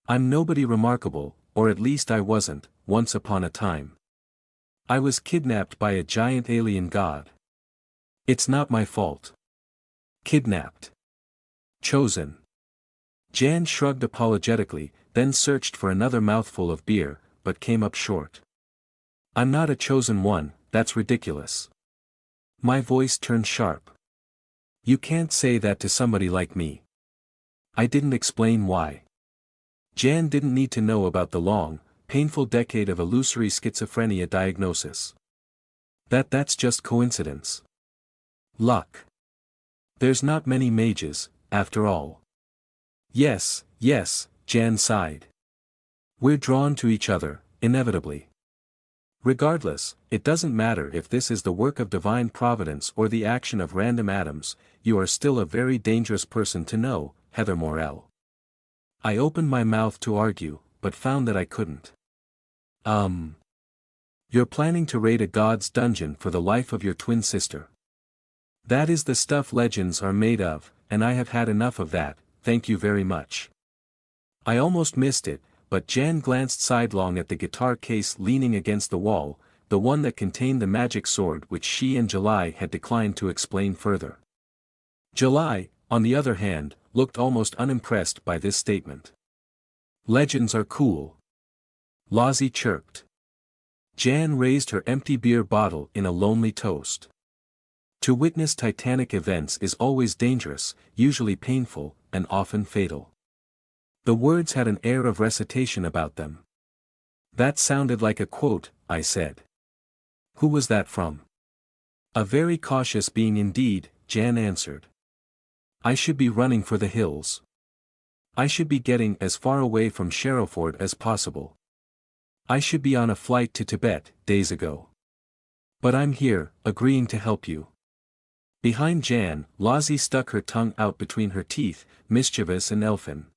I'm nobody remarkable, or at least I wasn't, once upon a time. I was kidnapped by a giant alien god. It's not my fault. Kidnapped. Chosen. Jan shrugged apologetically, then searched for another mouthful of beer, but came up short. I'm not a chosen one, that's ridiculous. My voice turned sharp. You can't say that to somebody like me. I didn't explain why. Jan didn't need to know about the long, painful decade of illusory schizophrenia diagnosis. That's just coincidence. Luck. There's not many mages, after all. Yes, Jan sighed. We're drawn to each other, inevitably. Regardless, it doesn't matter if this is the work of divine providence or the action of random atoms, you are still a very dangerous person to know, Heather Morel. I opened my mouth to argue, but found that I couldn't. You're planning to raid a god's dungeon for the life of your twin sister. That is the stuff legends are made of, and I have had enough of that, thank you very much. I almost missed it, but Jan glanced sidelong at the guitar case leaning against the wall, the one that contained the magic sword which she and July had declined to explain further. July, on the other hand, looked almost unimpressed by this statement. Legends are cool. Lozzie chirped. Jan raised her empty beer bottle in a lonely toast. To witness titanic events is always dangerous, usually painful, and often fatal. The words had an air of recitation about them. That sounded like a quote, I said. Who was that from? A very cautious being indeed, Jan answered. I should be running for the hills. I should be getting as far away from Sherrowford as possible. I should be on a flight to Tibet, days ago. But I'm here, agreeing to help you. Behind Jan, Lozzie stuck her tongue out between her teeth, mischievous and elfin.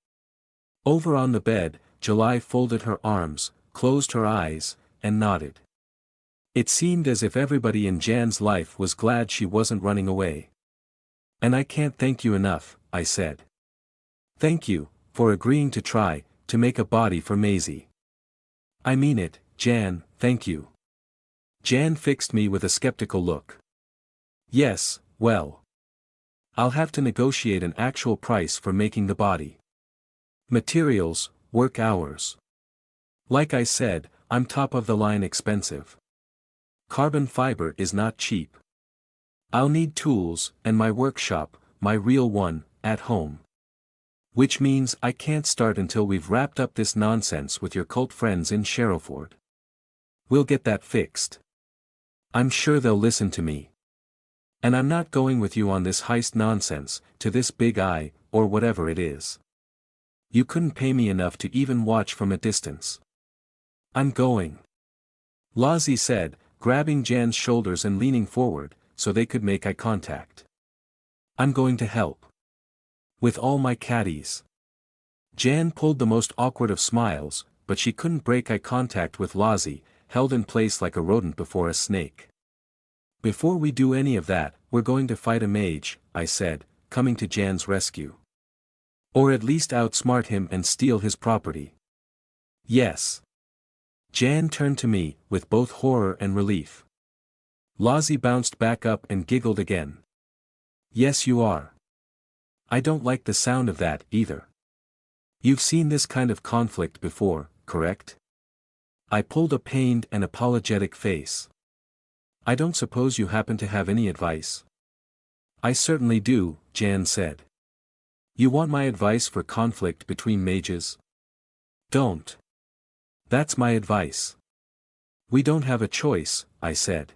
Over on the bed, July folded her arms, closed her eyes, and nodded. It seemed as if everybody in Jan's life was glad she wasn't running away. And I can't thank you enough, I said. Thank you, for agreeing to try, to make a body for Maisie. I mean it, Jan, thank you. Jan fixed me with a skeptical look. Yes, well. I'll have to negotiate an actual price for making the body. Materials, work hours. Like I said, I'm top of the line expensive. Carbon fiber is not cheap. I'll need tools, and my workshop, my real one, at home. Which means I can't start until we've wrapped up this nonsense with your cult friends in Sherrowford. We'll get that fixed. I'm sure they'll listen to me. And I'm not going with you on this heist nonsense, to this big eye, or whatever it is. You couldn't pay me enough to even watch from a distance. I'm going. Lozzie said, grabbing Jan's shoulders and leaning forward, so they could make eye contact. I'm going to help. With all my caddies. Jan pulled the most awkward of smiles, but she couldn't break eye contact with Lozzie, held in place like a rodent before a snake. Before we do any of that, we're going to fight a mage, I said, coming to Jan's rescue. Or at least outsmart him and steal his property. Yes. Jan turned to me, with both horror and relief. Lozzie bounced back up and giggled again. Yes, you are. I don't like the sound of that, either. You've seen this kind of conflict before, correct? I pulled a pained and apologetic face. I don't suppose you happen to have any advice? I certainly do, Jan said. You want my advice for conflict between mages? Don't. That's my advice. We don't have a choice, I said.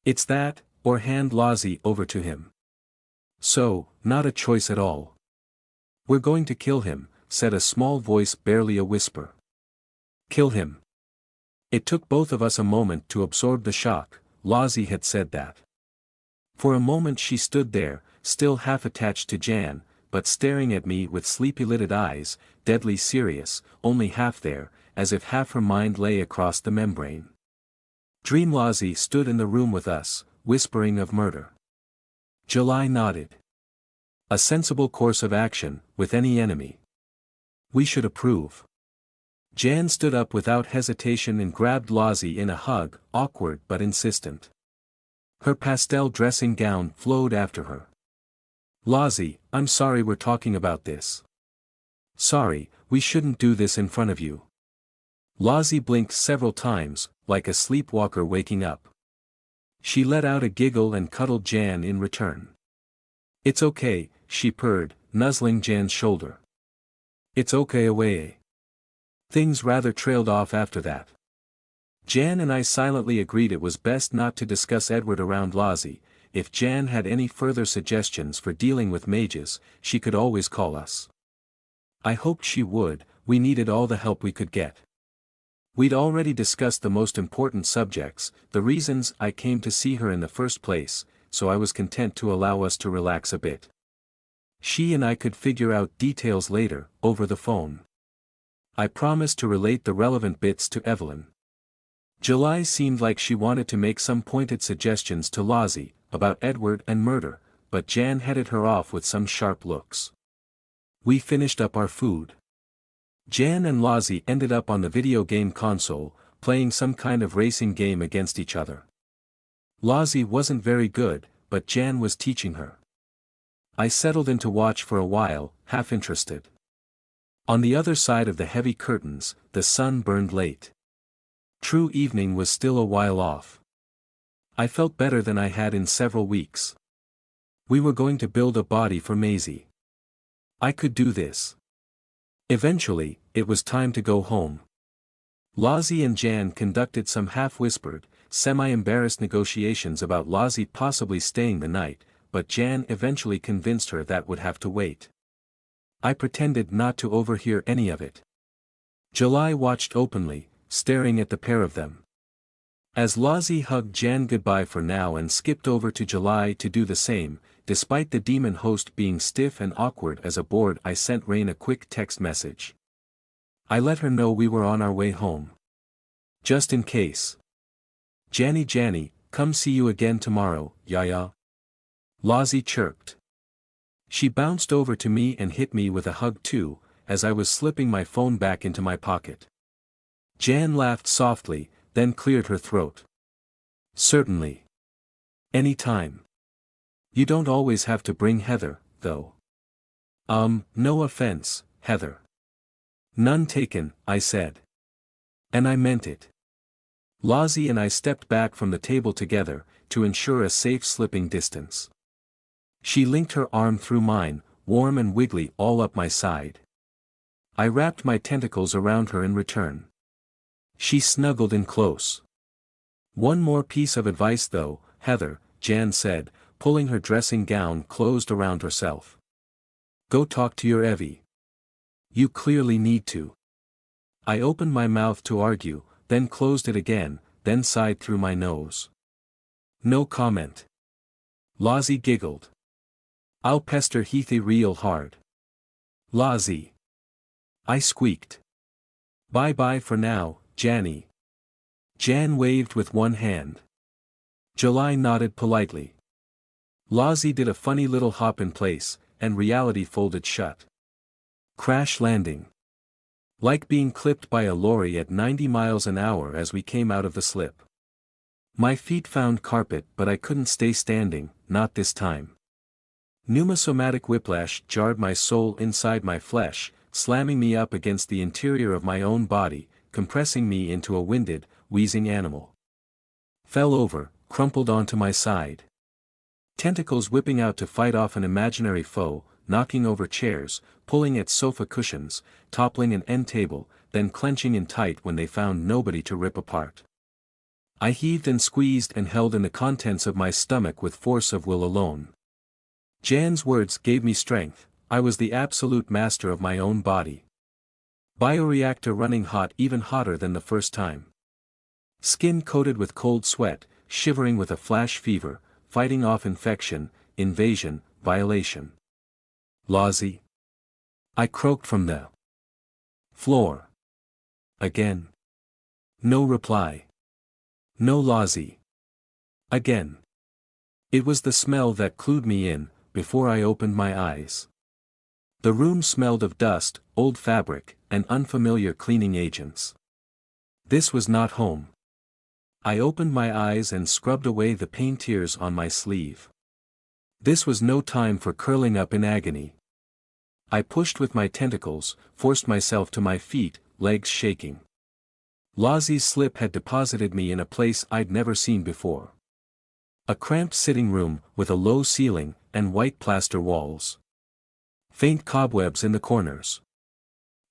It's that, or hand Lozzie over to him. So, not a choice at all. We're going to kill him, said a small voice, barely a whisper. Kill him. It took both of us a moment to absorb the shock. Lozzie had said that. For a moment she stood there, still half attached to Jan, but staring at me with sleepy-lidded eyes, deadly serious, only half there, as if half her mind lay across the membrane. Dream Lozzie stood in the room with us, whispering of murder. July nodded. A sensible course of action, with any enemy. We should approve. Jan stood up without hesitation and grabbed Lozzie in a hug, awkward but insistent. Her pastel dressing gown flowed after her. Lozzie, I'm sorry we're talking about this. Sorry, we shouldn't do this in front of you. Lozzie blinked several times, like a sleepwalker waking up. She let out a giggle and cuddled Jan in return. It's okay, she purred, nuzzling Jan's shoulder. It's okay away. Things rather trailed off after that. Jan and I silently agreed it was best not to discuss Edward around Lozzie. If Jan had any further suggestions for dealing with mages, she could always call us. I hoped she would, we needed all the help we could get. We'd already discussed the most important subjects, the reasons I came to see her in the first place, so I was content to allow us to relax a bit. She and I could figure out details later, over the phone. I promised to relate the relevant bits to Evelyn. July seemed like she wanted to make some pointed suggestions to Lozzie, about Edward and murder, but Jan headed her off with some sharp looks. We finished up our food. Jan and Lozzie ended up on the video game console, playing some kind of racing game against each other. Lozzie wasn't very good, but Jan was teaching her. I settled in to watch for a while, half interested. On the other side of the heavy curtains, the sun burned late. True evening was still a while off. I felt better than I had in several weeks. We were going to build a body for Maisie. I could do this. Eventually, it was time to go home. Lozzie and Jan conducted some half-whispered, semi-embarrassed negotiations about Lozzie possibly staying the night, but Jan eventually convinced her that would have to wait. I pretended not to overhear any of it. July watched openly, staring at the pair of them. As Lozzie hugged Jan goodbye for now and skipped over to July to do the same, despite the demon host being stiff and awkward as a board, I sent Rain a quick text message. I let her know we were on our way home. Just in case. Janny, come see you again tomorrow, Yaya. Lozzie chirped. She bounced over to me and hit me with a hug too, as I was slipping my phone back into my pocket. Jan laughed softly, then cleared her throat. Certainly. Any time. You don't always have to bring Heather, though. No offense, Heather. None taken, I said. And I meant it. Lozzie and I stepped back from the table together, to ensure a safe slipping distance. She linked her arm through mine, warm and wiggly all up my side. I wrapped my tentacles around her in return. She snuggled in close. One more piece of advice though, Heather, Jan said, pulling her dressing gown closed around herself. Go talk to your Evie. You clearly need to. I opened my mouth to argue, then closed it again, then sighed through my nose. No comment. Lozzie giggled. I'll pester Heathy real hard. Lozzie. I squeaked. Bye-bye for now, Janny. Jan waved with one hand. July nodded politely. Lozzie did a funny little hop in place, and reality folded shut. Crash landing. Like being clipped by a lorry at 90 miles an hour as we came out of the slip. My feet found carpet, but I couldn't stay standing, not this time. Pneumosomatic whiplash jarred my soul inside my flesh, slamming me up against the interior of my own body, compressing me into a winded, wheezing animal. Fell over, crumpled onto my side. Tentacles whipping out to fight off an imaginary foe, knocking over chairs, pulling at sofa cushions, toppling an end table, then clenching in tight when they found nobody to rip apart. I heaved and squeezed and held in the contents of my stomach with force of will alone. Jan's words gave me strength. I was the absolute master of my own body. Bioreactor running hot, even hotter than the first time. Skin coated with cold sweat, shivering with a flash fever, fighting off infection, invasion, violation. Lozzie. I croaked from the floor. Again. No reply. No Lozzie. Again. It was the smell that clued me in, before I opened my eyes. The room smelled of dust, old fabric, and unfamiliar cleaning agents. This was not home. I opened my eyes and scrubbed away the pain tears on my sleeve. This was no time for curling up in agony. I pushed with my tentacles, forced myself to my feet, legs shaking. Lozzie's slip had deposited me in a place I'd never seen before. A cramped sitting room, with a low ceiling, and white plaster walls. Faint cobwebs in the corners.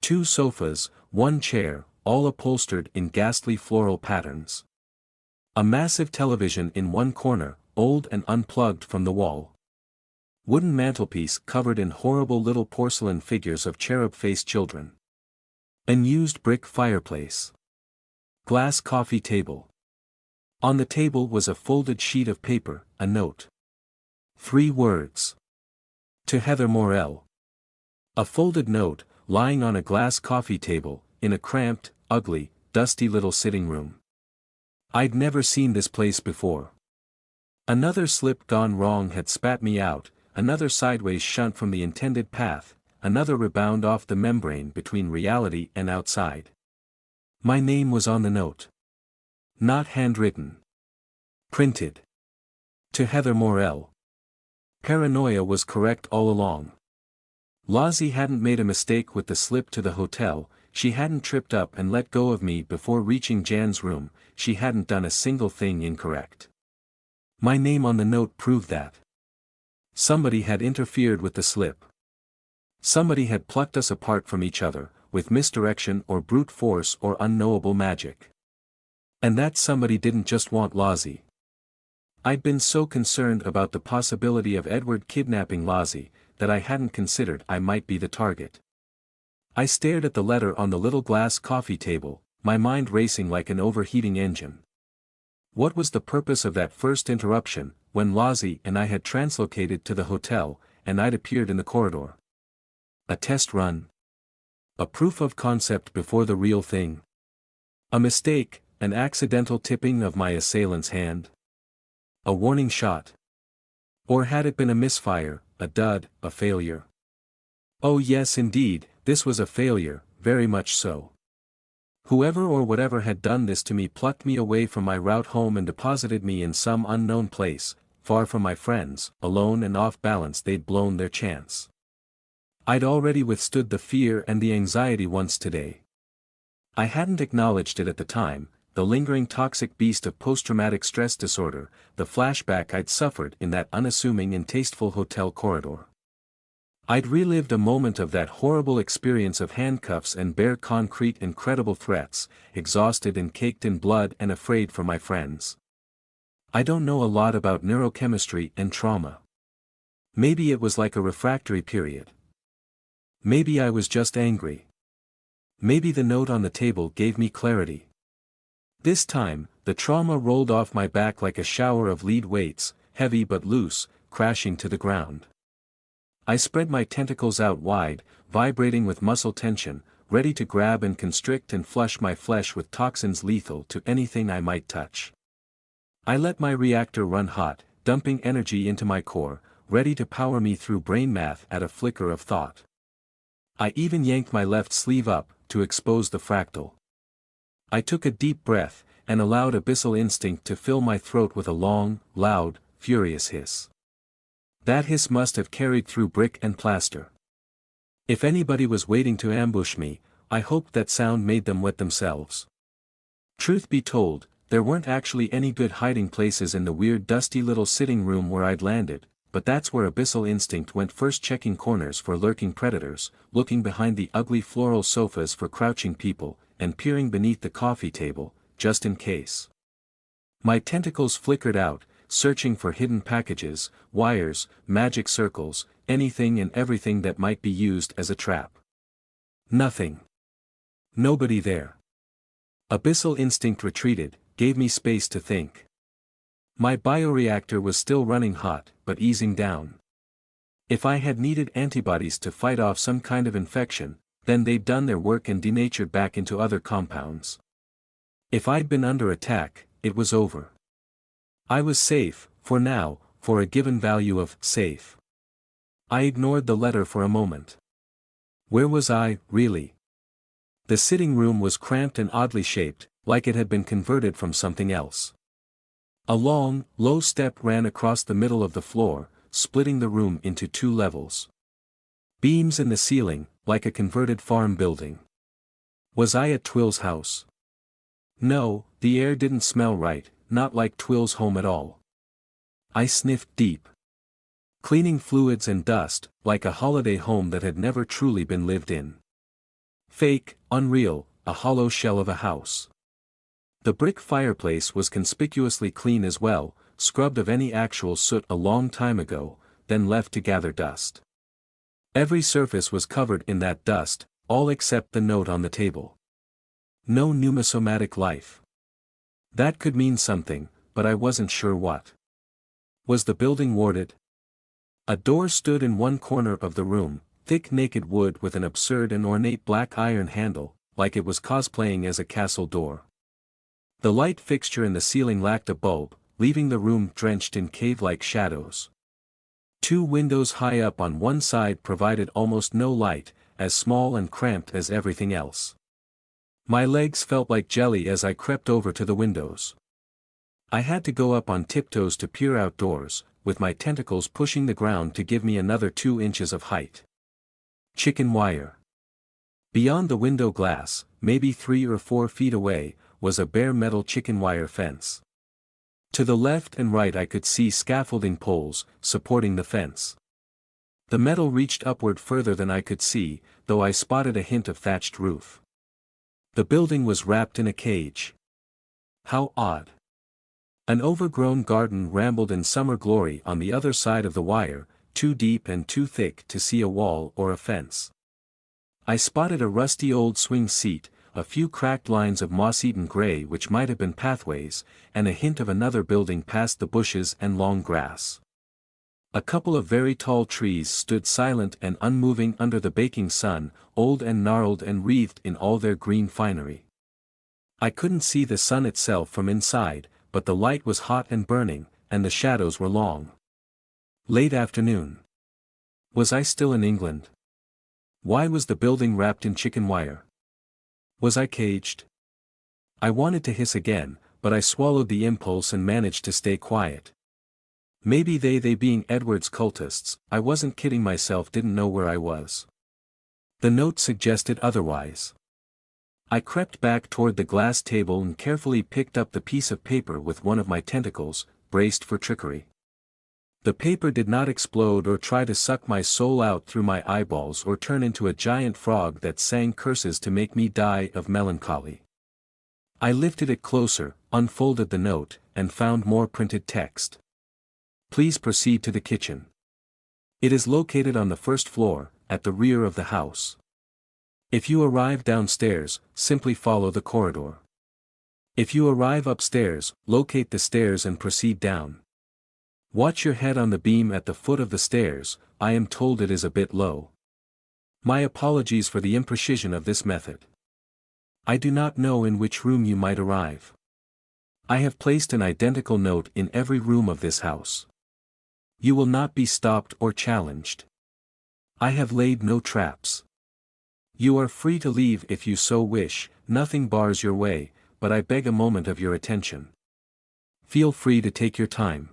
2 sofas, 1 chair, all upholstered in ghastly floral patterns. A massive television in one corner, old and unplugged from the wall. Wooden mantelpiece covered in horrible little porcelain figures of cherub-faced children. Unused brick fireplace. Glass coffee table. On the table was a folded sheet of paper, a note. 3 words. To Heather Morell. A folded note, lying on a glass coffee table, in a cramped, ugly, dusty little sitting room. I'd never seen this place before. Another slip gone wrong had spat me out, another sideways shunt from the intended path, another rebound off the membrane between reality and outside. My name was on the note. Not handwritten. Printed. To Heather Morell. Paranoia was correct all along. Lozzie hadn't made a mistake with the slip to the hotel, she hadn't tripped up and let go of me before reaching Jan's room, she hadn't done a single thing incorrect. My name on the note proved that. Somebody had interfered with the slip. Somebody had plucked us apart from each other, with misdirection or brute force or unknowable magic. And that somebody didn't just want Lozzie. I'd been so concerned about the possibility of Edward kidnapping Lozzie, that I hadn't considered I might be the target. I stared at the letter on the little glass coffee table, my mind racing like an overheating engine. What was the purpose of that first interruption, when Lozzie and I had translocated to the hotel, and I'd appeared in the corridor? A test run? A proof of concept before the real thing? A mistake, an accidental tipping of my assailant's hand? A warning shot? Or had it been a misfire, a dud, a failure? Oh yes indeed, this was a failure, very much so. Whoever or whatever had done this to me plucked me away from my route home and deposited me in some unknown place, far from my friends, alone and off balance. They'd blown their chance. I'd already withstood the fear and the anxiety once today. I hadn't acknowledged it at the time, the lingering toxic beast of post-traumatic stress disorder, the flashback I'd suffered in that unassuming and tasteful hotel corridor. I'd relived a moment of that horrible experience of handcuffs and bare concrete, incredible threats, exhausted and caked in blood and afraid for my friends. I don't know a lot about neurochemistry and trauma. Maybe it was like a refractory period. Maybe I was just angry. Maybe the note on the table gave me clarity. This time, the trauma rolled off my back like a shower of lead weights, heavy but loose, crashing to the ground. I spread my tentacles out wide, vibrating with muscle tension, ready to grab and constrict and flush my flesh with toxins lethal to anything I might touch. I let my reactor run hot, dumping energy into my core, ready to power me through brain math at a flicker of thought. I even yanked my left sleeve up, to expose the fractal. I took a deep breath, and allowed abyssal instinct to fill my throat with a long, loud, furious hiss. That hiss must have carried through brick and plaster. If anybody was waiting to ambush me, I hoped that sound made them wet themselves. Truth be told, there weren't actually any good hiding places in the weird dusty little sitting room where I'd landed, but that's where abyssal instinct went first, checking corners for lurking predators, looking behind the ugly floral sofas for crouching people, and peering beneath the coffee table, just in case. My tentacles flickered out, searching for hidden packages, wires, magic circles, anything and everything that might be used as a trap. Nothing. Nobody there. Abyssal instinct retreated, gave me space to think. My bioreactor was still running hot, but easing down. If I had needed antibodies to fight off some kind of infection, then they'd done their work and denatured back into other compounds. If I'd been under attack, it was over. I was safe, for now, for a given value of safe. I ignored the letter for a moment. Where was I, really? The sitting room was cramped and oddly shaped, like it had been converted from something else. A long, low step ran across the middle of the floor, splitting the room into 2 levels. Beams in the ceiling, like a converted farm building. Was I at Twill's house? No, the air didn't smell right, not like Twill's home at all. I sniffed deep. Cleaning fluids and dust, like a holiday home that had never truly been lived in. Fake, unreal, a hollow shell of a house. The brick fireplace was conspicuously clean as well, scrubbed of any actual soot a long time ago, then left to gather dust. Every surface was covered in that dust, all except the note on the table. No pneumosomatic life. That could mean something, but I wasn't sure what. Was the building warded? A door stood in one corner of the room, thick naked wood with an absurd and ornate black iron handle, like it was cosplaying as a castle door. The light fixture in the ceiling lacked a bulb, leaving the room drenched in cave-like shadows. 2 windows high up on one side provided almost no light, as small and cramped as everything else. My legs felt like jelly as I crept over to the windows. I had to go up on tiptoes to peer outdoors, with my tentacles pushing the ground to give me another 2 inches of height. Chicken wire. Beyond the window glass, maybe 3 or 4 feet away, was a bare metal chicken wire fence. To the left and right I could see scaffolding poles, supporting the fence. The metal reached upward further than I could see, though I spotted a hint of thatched roof. The building was wrapped in a cage. How odd. An overgrown garden rambled in summer glory on the other side of the wire, too deep and too thick to see a wall or a fence. I spotted a rusty old swing seat, a few cracked lines of moss-eaten gray which might have been pathways, and a hint of another building past the bushes and long grass. A couple of very tall trees stood silent and unmoving under the baking sun, old and gnarled and wreathed in all their green finery. I couldn't see the sun itself from inside, but the light was hot and burning, and the shadows were long. Late afternoon. Was I still in England? Why was the building wrapped in chicken wire? Was I caged? I wanted to hiss again, but I swallowed the impulse and managed to stay quiet. Maybe they being Edward's cultists, I wasn't kidding myself, didn't know where I was. The note suggested otherwise. I crept back toward the glass table and carefully picked up the piece of paper with one of my tentacles, braced for trickery. The paper did not explode or try to suck my soul out through my eyeballs or turn into a giant frog that sang curses to make me die of melancholy. I lifted it closer, unfolded the note, and found more printed text. Please proceed to the kitchen. It is located on the 1st floor, at the rear of the house. If you arrive downstairs, simply follow the corridor. If you arrive upstairs, locate the stairs and proceed down. Watch your head on the beam at the foot of the stairs. I am told it is a bit low. My apologies for the imprecision of this method. I do not know in which room you might arrive. I have placed an identical note in every room of this house. You will not be stopped or challenged. I have laid no traps. You are free to leave if you so wish, nothing bars your way, but I beg a moment of your attention. Feel free to take your time.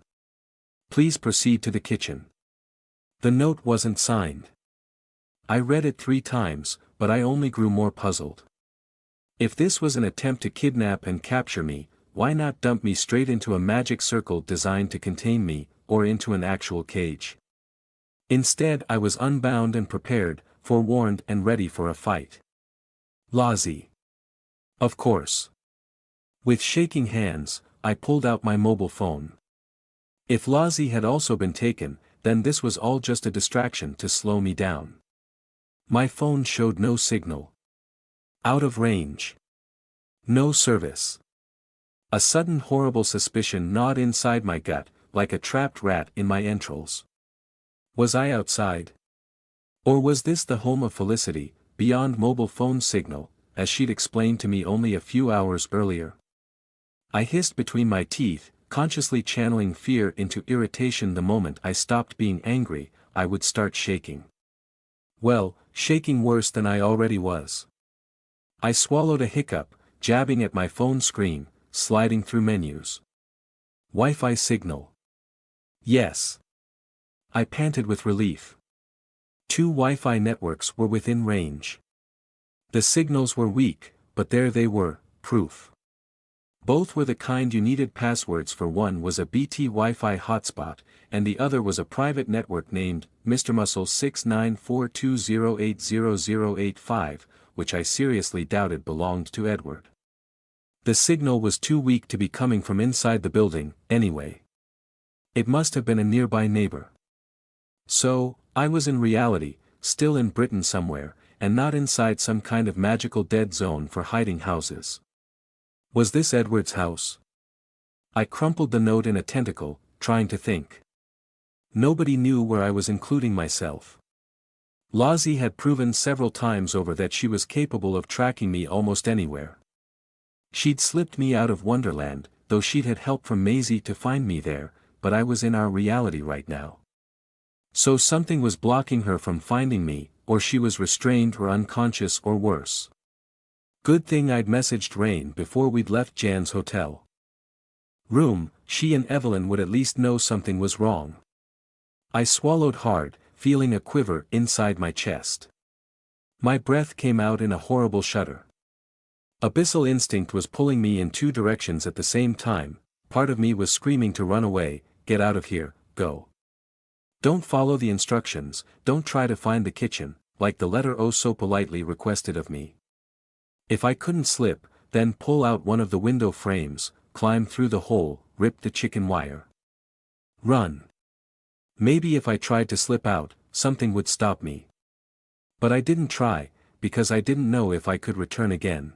Please proceed to the kitchen. The note wasn't signed. I read it 3 times, but I only grew more puzzled. If this was an attempt to kidnap and capture me, why not dump me straight into a magic circle designed to contain me, or into an actual cage? Instead I was unbound and prepared, forewarned and ready for a fight. Lozzie. Of course. With shaking hands, I pulled out my mobile phone. If Lozzie had also been taken, then this was all just a distraction to slow me down. My phone showed no signal. Out of range. No service. A sudden horrible suspicion gnawed inside my gut, like a trapped rat in my entrails. Was I outside? Or was this the home of Felicity, beyond mobile phone signal, as she'd explained to me only a few hours earlier? I hissed between my teeth, consciously channeling fear into irritation. The moment I stopped being angry, I would start shaking. Well, shaking worse than I already was. I swallowed a hiccup, jabbing at my phone screen, sliding through menus. Wi-Fi signal. Yes. I panted with relief. 2 Wi-Fi networks were within range. The signals were weak, but there they were, proof. Both were the kind you needed passwords for. One was a BT Wi-Fi hotspot, and the other was a private network named Mr. Muscle 69420800085, which I seriously doubted belonged to Edward. The signal was too weak to be coming from inside the building, anyway. It must have been a nearby neighbor. So, I was in reality, still in Britain somewhere, and not inside some kind of magical dead zone for hiding houses. Was this Edward's house? I crumpled the note in a tentacle, trying to think. Nobody knew where I was, including myself. Lozzie had proven several times over that she was capable of tracking me almost anywhere. She'd slipped me out of Wonderland, though she'd had help from Maisie to find me there, but I was in our reality right now. So something was blocking her from finding me, or she was restrained or unconscious or worse. Good thing I'd messaged Rain before we'd left Jan's hotel room. She and Evelyn would at least know something was wrong. I swallowed hard, feeling a quiver inside my chest. My breath came out in a horrible shudder. Abyssal instinct was pulling me in 2 directions at the same time. Part of me was screaming to run away, get out of here, go. Don't follow the instructions, don't try to find the kitchen, like the letter O so politely requested of me. If I couldn't slip, then pull out one of the window frames, climb through the hole, rip the chicken wire. Run. Maybe if I tried to slip out, something would stop me. But I didn't try, because I didn't know if I could return again.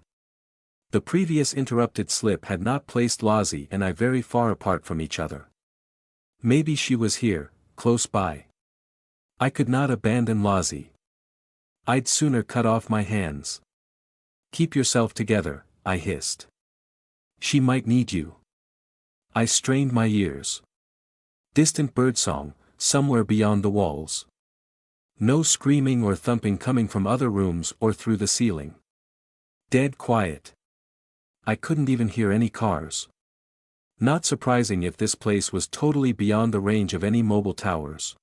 The previous interrupted slip had not placed Lozzie and I very far apart from each other. Maybe she was here, close by. I could not abandon Lozzie. I'd sooner cut off my hands. Keep yourself together, I hissed. She might need you. I strained my ears. Distant birdsong, somewhere beyond the walls. No screaming or thumping coming from other rooms or through the ceiling. Dead quiet. I couldn't even hear any cars. Not surprising if this place was totally beyond the range of any mobile towers.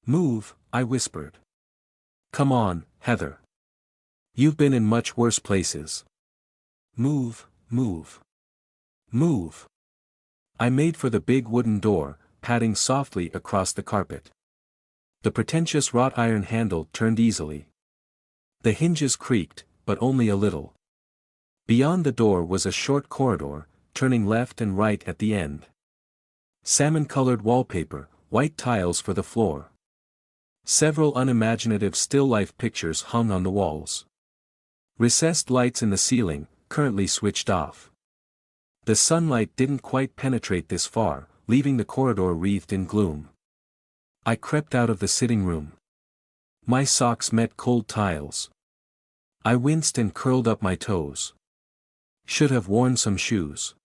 Move, I whispered. Come on, Heather. You've been in much worse places. Move, move. Move. I made for the big wooden door, padding softly across the carpet. The pretentious wrought iron handle turned easily. The hinges creaked, but only a little. Beyond the door was a short corridor, turning left and right at the end. Salmon-colored wallpaper, white tiles for the floor. Several unimaginative still-life pictures hung on the walls. Recessed lights in the ceiling, currently switched off. The sunlight didn't quite penetrate this far, leaving the corridor wreathed in gloom. I crept out of the sitting room. My socks met cold tiles. I winced and curled up my toes. Should have worn some shoes.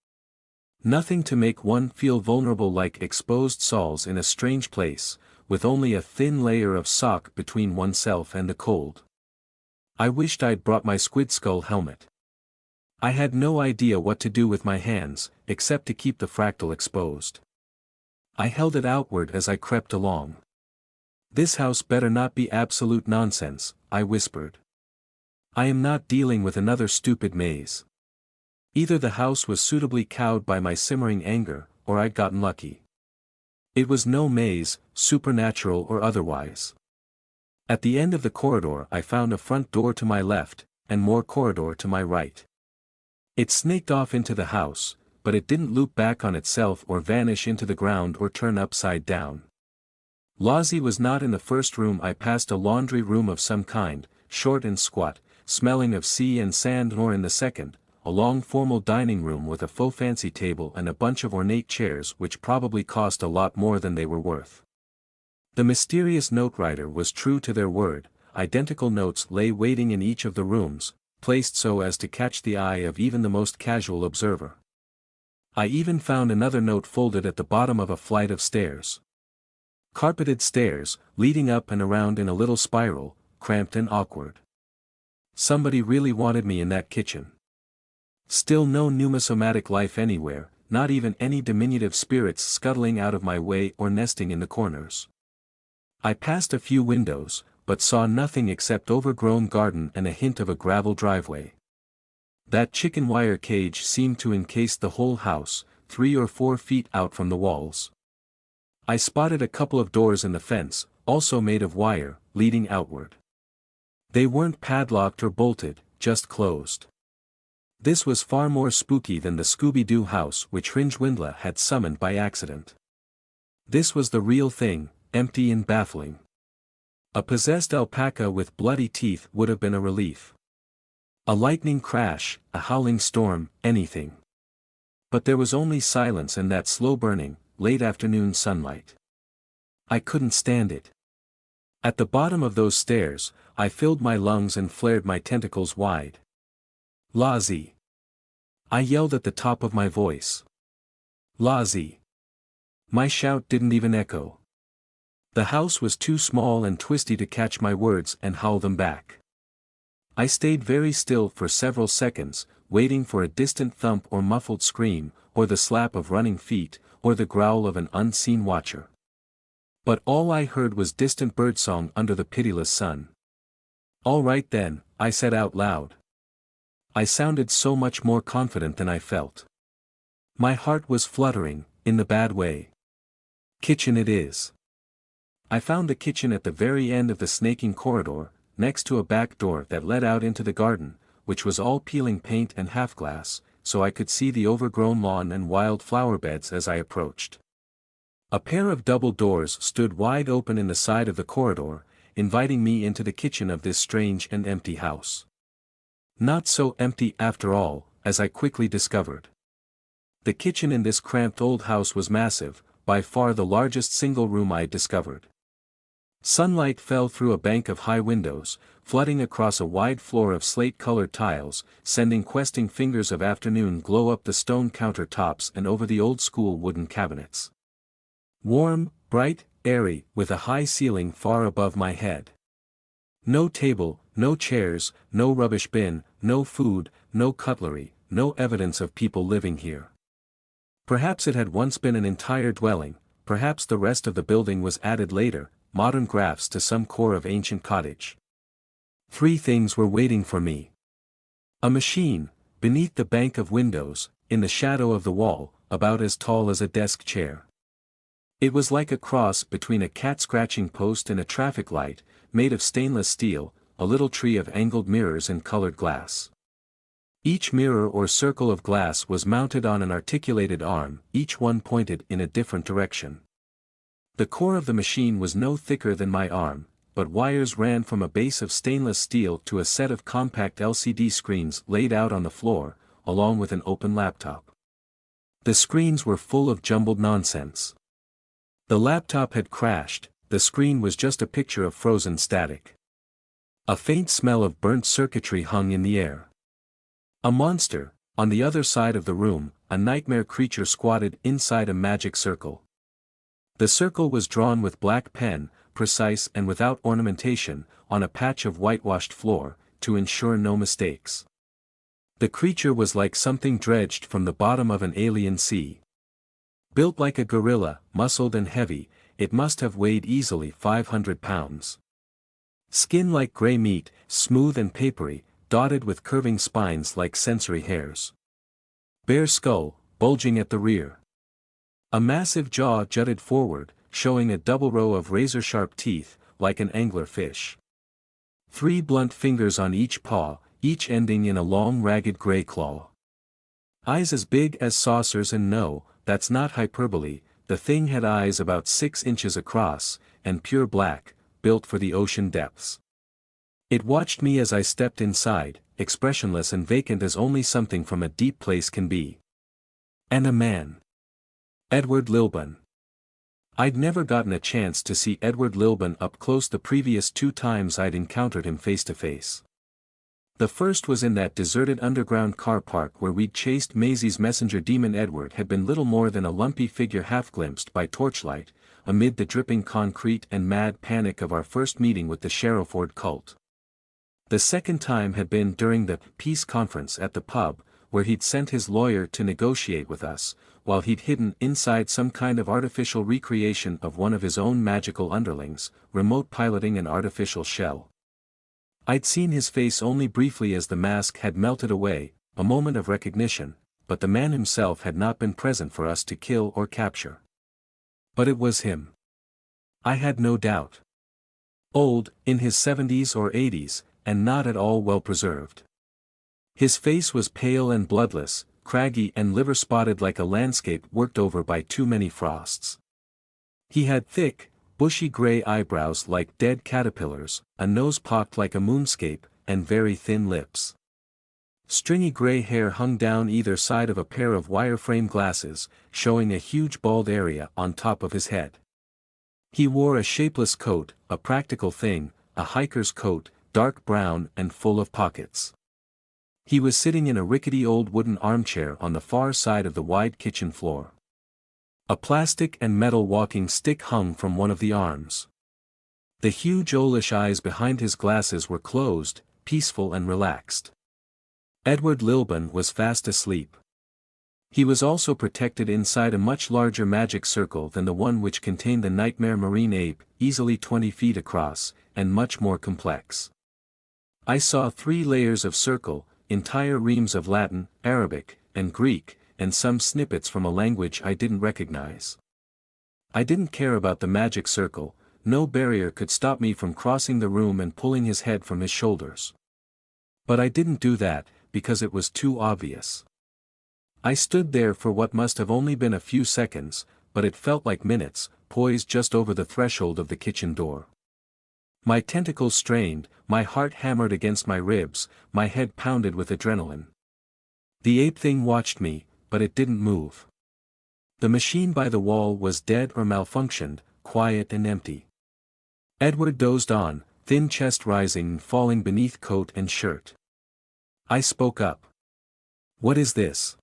Nothing to make one feel vulnerable like exposed soles in a strange place, with only a thin layer of sock between oneself and the cold. I wished I'd brought my squid skull helmet. I had no idea what to do with my hands, except to keep the fractal exposed. I held it outward as I crept along. This house better not be absolute nonsense, I whispered. I am not dealing with another stupid maze. Either the house was suitably cowed by my simmering anger, or I'd gotten lucky. It was no maze, supernatural or otherwise. At the end of the corridor I found a front door to my left, and more corridor to my right. It snaked off into the house, but it didn't loop back on itself or vanish into the ground or turn upside down. Lozzie was not in the first room. I passed a laundry room of some kind, short and squat, smelling of sea and sand, nor in the second, a long formal dining room with a faux fancy table and a bunch of ornate chairs which probably cost a lot more than they were worth. The mysterious note-writer was true to their word. Identical notes lay waiting in each of the rooms, placed so as to catch the eye of even the most casual observer. I even found another note folded at the bottom of a flight of stairs. Carpeted stairs, leading up and around in a little spiral, cramped and awkward. Somebody really wanted me in that kitchen. Still no pneumosomatic life anywhere, not even any diminutive spirits scuttling out of my way or nesting in the corners. I passed a few windows, but saw nothing except overgrown garden and a hint of a gravel driveway. That chicken wire cage seemed to encase the whole house, 3 or 4 feet out from the walls. I spotted a couple of doors in the fence, also made of wire, leading outward. They weren't padlocked or bolted, just closed. This was far more spooky than the Scooby-Doo house which Ringwindla had summoned by accident. This was the real thing, empty and baffling. A possessed alpaca with bloody teeth would have been a relief. A lightning crash, a howling storm, anything. But there was only silence and that slow-burning, late-afternoon sunlight. I couldn't stand it. At the bottom of those stairs, I filled my lungs and flared my tentacles wide. Lozzie! I yelled at the top of my voice. Lozzie! My shout didn't even echo. The house was too small and twisty to catch my words and howl them back. I stayed very still for several seconds, waiting for a distant thump or muffled scream, or the slap of running feet, or the growl of an unseen watcher. But all I heard was distant birdsong under the pitiless sun. All right then, I said out loud. I sounded so much more confident than I felt. My heart was fluttering, in the bad way. Kitchen it is. I found the kitchen at the very end of the snaking corridor, next to a back door that led out into the garden, which was all peeling paint and half-glass, so I could see the overgrown lawn and wild flower beds as I approached. A pair of double doors stood wide open in the side of the corridor, inviting me into the kitchen of this strange and empty house. Not so empty after all, as I quickly discovered. The kitchen in this cramped old house was massive, by far the largest single room I had discovered. Sunlight fell through a bank of high windows, flooding across a wide floor of slate-colored tiles, sending questing fingers of afternoon glow up the stone countertops and over the old-school wooden cabinets. Warm, bright, airy, with a high ceiling far above my head. No table, no chairs, no rubbish bin, no food, no cutlery, no evidence of people living here. Perhaps it had once been an entire dwelling, perhaps the rest of the building was added later, modern grafts to some core of ancient cottage. 3 things were waiting for me. A machine, beneath the bank of windows, in the shadow of the wall, about as tall as a desk chair. It was like a cross between a cat-scratching post and a traffic light, made of stainless steel, a little tree of angled mirrors and colored glass. Each mirror or circle of glass was mounted on an articulated arm, each one pointed in a different direction. The core of the machine was no thicker than my arm, but wires ran from a base of stainless steel to a set of compact LCD screens laid out on the floor, along with an open laptop. The screens were full of jumbled nonsense. The laptop had crashed, the screen was just a picture of frozen static. A faint smell of burnt circuitry hung in the air. A monster, on the other side of the room, a nightmare creature squatted inside a magic circle. The circle was drawn with black pen, precise and without ornamentation, on a patch of whitewashed floor, to ensure no mistakes. The creature was like something dredged from the bottom of an alien sea. Built like a gorilla, muscled and heavy, it must have weighed easily 500 pounds. Skin like gray meat, smooth and papery, dotted with curving spines like sensory hairs. Bare skull, bulging at the rear. A massive jaw jutted forward, showing a double row of razor-sharp teeth, like an angler fish. 3 blunt fingers on each paw, each ending in a long ragged gray claw. Eyes as big as saucers, and no, that's not hyperbole, the thing had eyes about 6 inches across, and pure black, built for the ocean depths. It watched me as I stepped inside, expressionless and vacant as only something from a deep place can be. And a man. Edward Lilburn. I'd never gotten a chance to see Edward Lilburn up close the previous 2 times I'd encountered him face to face. The first was in that deserted underground car park where we'd chased Maisie's messenger demon. Edward had been little more than a lumpy figure half glimpsed by torchlight, amid the dripping concrete and mad panic of our first meeting with the Sherrowford cult. The second time had been during the peace conference at the pub, where he'd sent his lawyer to negotiate with us, while he'd hidden inside some kind of artificial recreation of one of his own magical underlings, remote piloting an artificial shell. I'd seen his face only briefly as the mask had melted away, a moment of recognition, but the man himself had not been present for us to kill or capture. But it was him. I had no doubt. Old, in his 70s or 80s, and not at all well preserved. His face was pale and bloodless, craggy and liver-spotted like a landscape worked over by too many frosts. He had thick, bushy gray eyebrows like dead caterpillars, a nose pocked like a moonscape, and very thin lips. Stringy gray hair hung down either side of a pair of wireframe glasses, showing a huge bald area on top of his head. He wore a shapeless coat, a practical thing, a hiker's coat, dark brown and full of pockets. He was sitting in a rickety old wooden armchair on the far side of the wide kitchen floor. A plastic and metal walking stick hung from one of the arms. The huge owlish eyes behind his glasses were closed, peaceful and relaxed. Edward Lilburn was fast asleep. He was also protected inside a much larger magic circle than the one which contained the nightmare marine ape, easily 20 feet across, and much more complex. I saw 3 layers of circle, entire reams of Latin, Arabic, and Greek, and some snippets from a language I didn't recognize. I didn't care about the magic circle, no barrier could stop me from crossing the room and pulling his head from his shoulders. But I didn't do that, because it was too obvious. I stood there for what must have only been a few seconds, but it felt like minutes, poised just over the threshold of the kitchen door. My tentacles strained, my heart hammered against my ribs, my head pounded with adrenaline. The ape thing watched me, but it didn't move. The machine by the wall was dead or malfunctioned, quiet and empty. Edward dozed on, thin chest rising and falling beneath coat and shirt. I spoke up. "What is this?"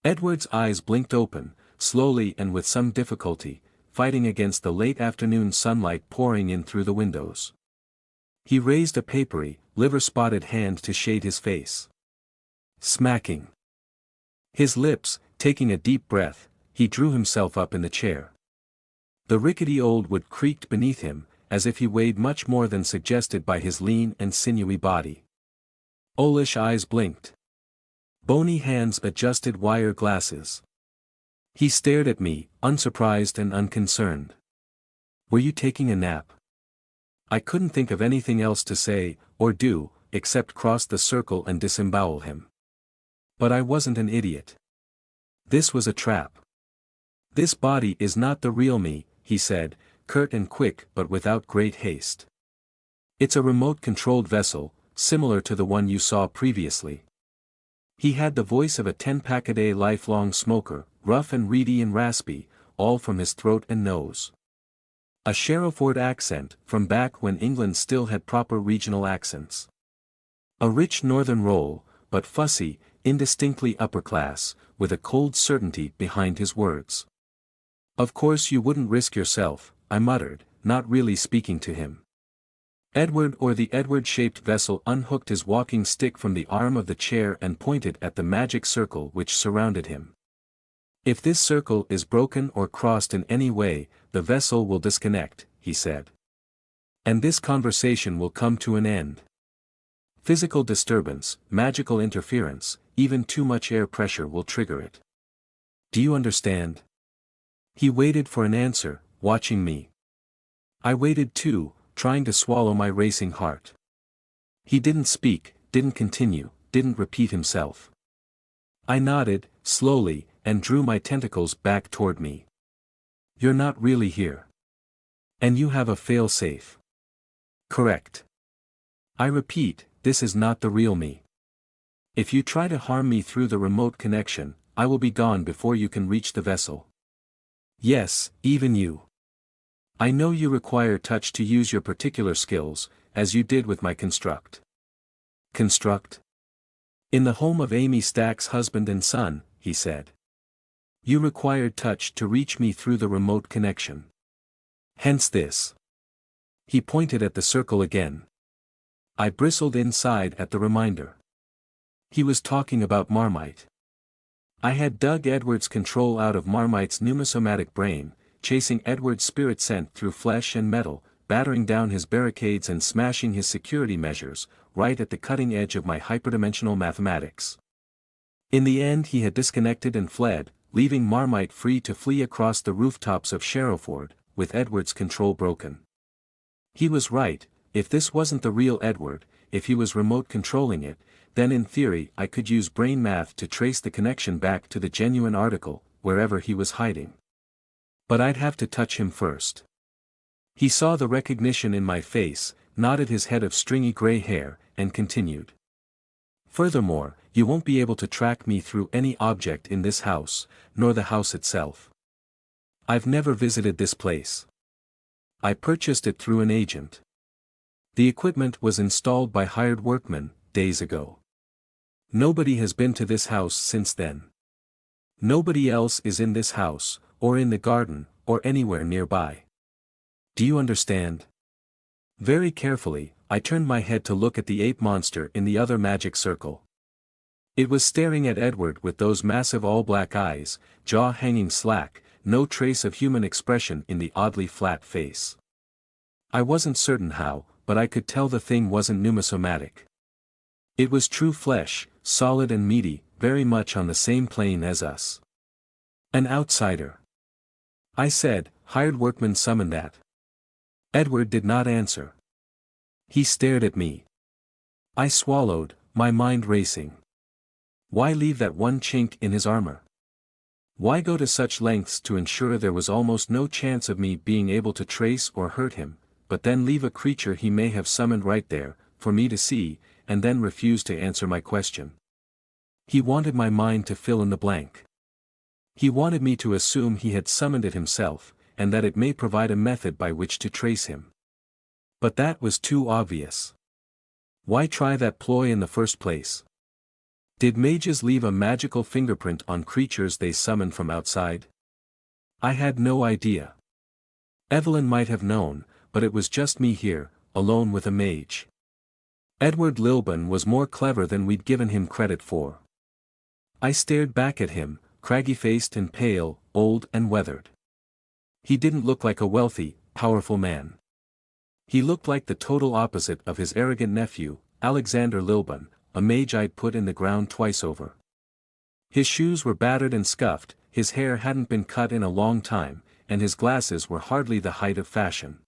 Edward's eyes blinked open, slowly and with some difficulty, fighting against the late afternoon sunlight pouring in through the windows. He raised a papery, liver-spotted hand to shade his face. Smacking. His lips, taking a deep breath, he drew himself up in the chair. The rickety old wood creaked beneath him, as if he weighed much more than suggested by his lean and sinewy body. Owlish eyes blinked. Bony hands adjusted wire glasses. He stared at me, unsurprised and unconcerned. "Were you taking a nap?" I couldn't think of anything else to say, or do, except cross the circle and disembowel him. But I wasn't an idiot. This was a trap. "This body is not the real me," he said, curt and quick but without great haste. "It's a remote-controlled vessel, similar to the one you saw previously." He had the voice of a 10-pack-a-day lifelong smoker, rough and reedy and raspy, all from his throat and nose. A Sherrowford accent, from back when England still had proper regional accents. A rich northern roll, but fussy, indistinctly upper class, with a cold certainty behind his words. "Of course you wouldn't risk yourself," I muttered, not really speaking to him. Edward or the Edward-shaped vessel unhooked his walking stick from the arm of the chair and pointed at the magic circle which surrounded him. "If this circle is broken or crossed in any way, the vessel will disconnect," he said. "And this conversation will come to an end. Physical disturbance, magical interference, even too much air pressure will trigger it. Do you understand?" He waited for an answer, watching me. I waited too, trying to swallow my racing heart. He didn't speak, didn't continue, didn't repeat himself. I nodded, slowly, and drew my tentacles back toward me. "You're not really here. And you have a fail-safe." "Correct. I repeat, this is not the real me. If you try to harm me through the remote connection, I will be gone before you can reach the vessel. Yes, even you. I know you require touch to use your particular skills, as you did with my construct." "Construct?" "In the home of Amy Stack's husband and son," he said. "You required touch to reach me through the remote connection. Hence this." He pointed at the circle again. I bristled inside at the reminder. He was talking about Marmite. I had dug Edward's control out of Marmite's pneumosomatic brain, chasing Edward's spirit scent through flesh and metal, battering down his barricades and smashing his security measures, right at the cutting edge of my hyperdimensional mathematics. In the end he had disconnected and fled, leaving Marmite free to flee across the rooftops of Sherrowford, with Edward's control broken. He was right, if this wasn't the real Edward, if he was remote controlling it, then in theory I could use brain math to trace the connection back to the genuine article, wherever he was hiding. But I'd have to touch him first. He saw the recognition in my face, nodded his head of stringy gray hair, and continued. "Furthermore, you won't be able to track me through any object in this house, nor the house itself. I've never visited this place. I purchased it through an agent. The equipment was installed by hired workmen, days ago. Nobody has been to this house since then. Nobody else is in this house, or in the garden, or anywhere nearby. Do you understand?" Very carefully, I turned my head to look at the ape monster in the other magic circle. It was staring at Edward with those massive all-black eyes, jaw hanging slack, no trace of human expression in the oddly flat face. I wasn't certain how, but I could tell the thing wasn't pneumosomatic. It was true flesh, solid and meaty, very much on the same plane as us. "An outsider," I said. "Hired workmen summon that." Edward did not answer. He stared at me. I swallowed, my mind racing. Why leave that one chink in his armor? Why go to such lengths to ensure there was almost no chance of me being able to trace or hurt him, but then leave a creature he may have summoned right there, for me to see, and then refuse to answer my question? He wanted my mind to fill in the blank. He wanted me to assume he had summoned it himself, and that it may provide a method by which to trace him. But that was too obvious. Why try that ploy in the first place? Did mages leave a magical fingerprint on creatures they summon from outside? I had no idea. Evelyn might have known, but it was just me here, alone with a mage. Edward Lilburn was more clever than we'd given him credit for. I stared back at him, craggy-faced and pale, old and weathered. He didn't look like a wealthy, powerful man. He looked like the total opposite of his arrogant nephew, Alexander Lilburn, a mage I'd put in the ground twice over. His shoes were battered and scuffed, his hair hadn't been cut in a long time, and his glasses were hardly the height of fashion.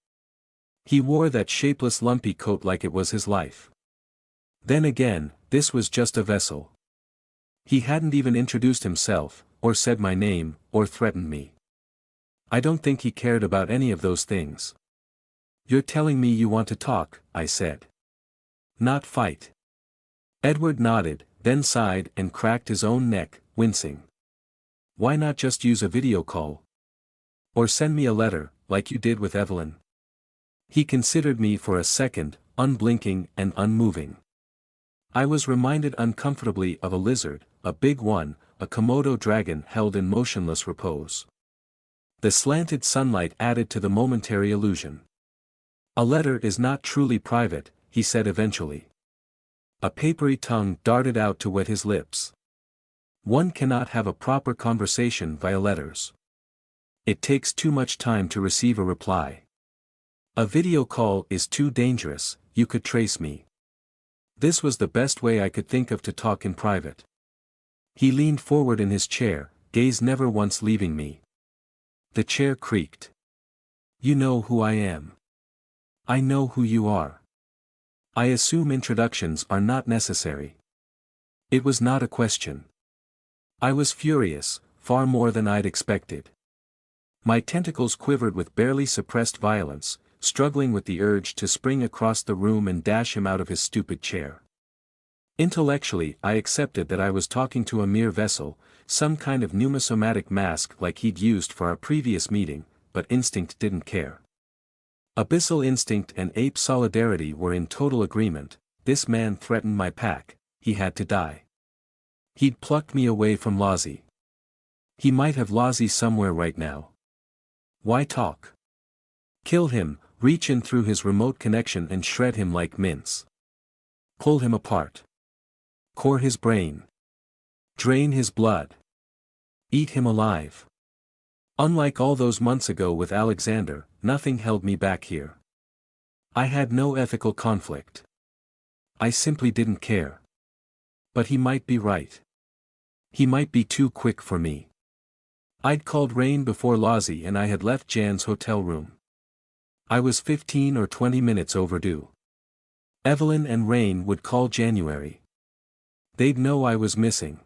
He wore that shapeless lumpy coat like it was his life. Then again, this was just a vessel. He hadn't even introduced himself, or said my name, or threatened me. I don't think he cared about any of those things. "You're telling me you want to talk," I said. "Not fight." Edward nodded, then sighed and cracked his own neck, wincing. Why not just use a video call? Or send me a letter, like you did with Evelyn? He considered me for a second, unblinking and unmoving. I was reminded uncomfortably of a lizard, a big one, a Komodo dragon held in motionless repose. The slanted sunlight added to the momentary illusion. A letter is not truly private, he said eventually. A papery tongue darted out to wet his lips. One cannot have a proper conversation via letters. It takes too much time to receive a reply. A video call is too dangerous, you could trace me. This was the best way I could think of to talk in private. He leaned forward in his chair, gaze never once leaving me. The chair creaked. You know who I am. I know who you are. I assume introductions are not necessary. It was not a question. I was furious, far more than I'd expected. My tentacles quivered with barely suppressed violence, struggling with the urge to spring across the room and dash him out of his stupid chair. Intellectually, I accepted that I was talking to a mere vessel, some kind of pneumosomatic mask like he'd used for our previous meeting, but instinct didn't care. Abyssal instinct and ape solidarity were in total agreement. This man threatened my pack, he had to die. He'd plucked me away from Lozzie. He might have Lozzie somewhere right now. Why talk? Kill him, reach in through his remote connection and shred him like mince. Pull him apart. Core his brain. Drain his blood. Eat him alive. Unlike all those months ago with Alexander, nothing held me back here. I had no ethical conflict. I simply didn't care. But he might be right. He might be too quick for me. I'd called Rain before Lozzie and I had left Jan's hotel room. I was 15 or 20 minutes overdue. Evelyn and Rain would call January. They'd know I was missing.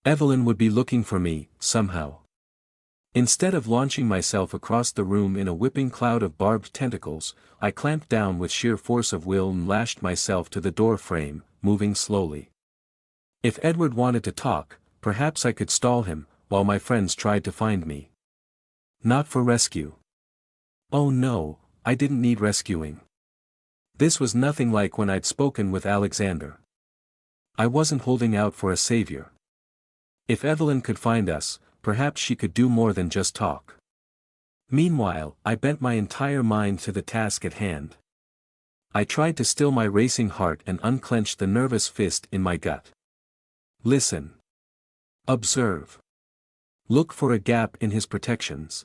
Evelyn would be looking for me, somehow. Instead of launching myself across the room in a whipping cloud of barbed tentacles, I clamped down with sheer force of will and lashed myself to the door frame, moving slowly. If Edward wanted to talk, perhaps I could stall him, while my friends tried to find me. Not for rescue. Oh no, I didn't need rescuing. This was nothing like when I'd spoken with Alexander. I wasn't holding out for a savior. If Evelyn could find us, perhaps she could do more than just talk. Meanwhile, I bent my entire mind to the task at hand. I tried to still my racing heart and unclench the nervous fist in my gut. Listen. Observe. Look for a gap in his protections.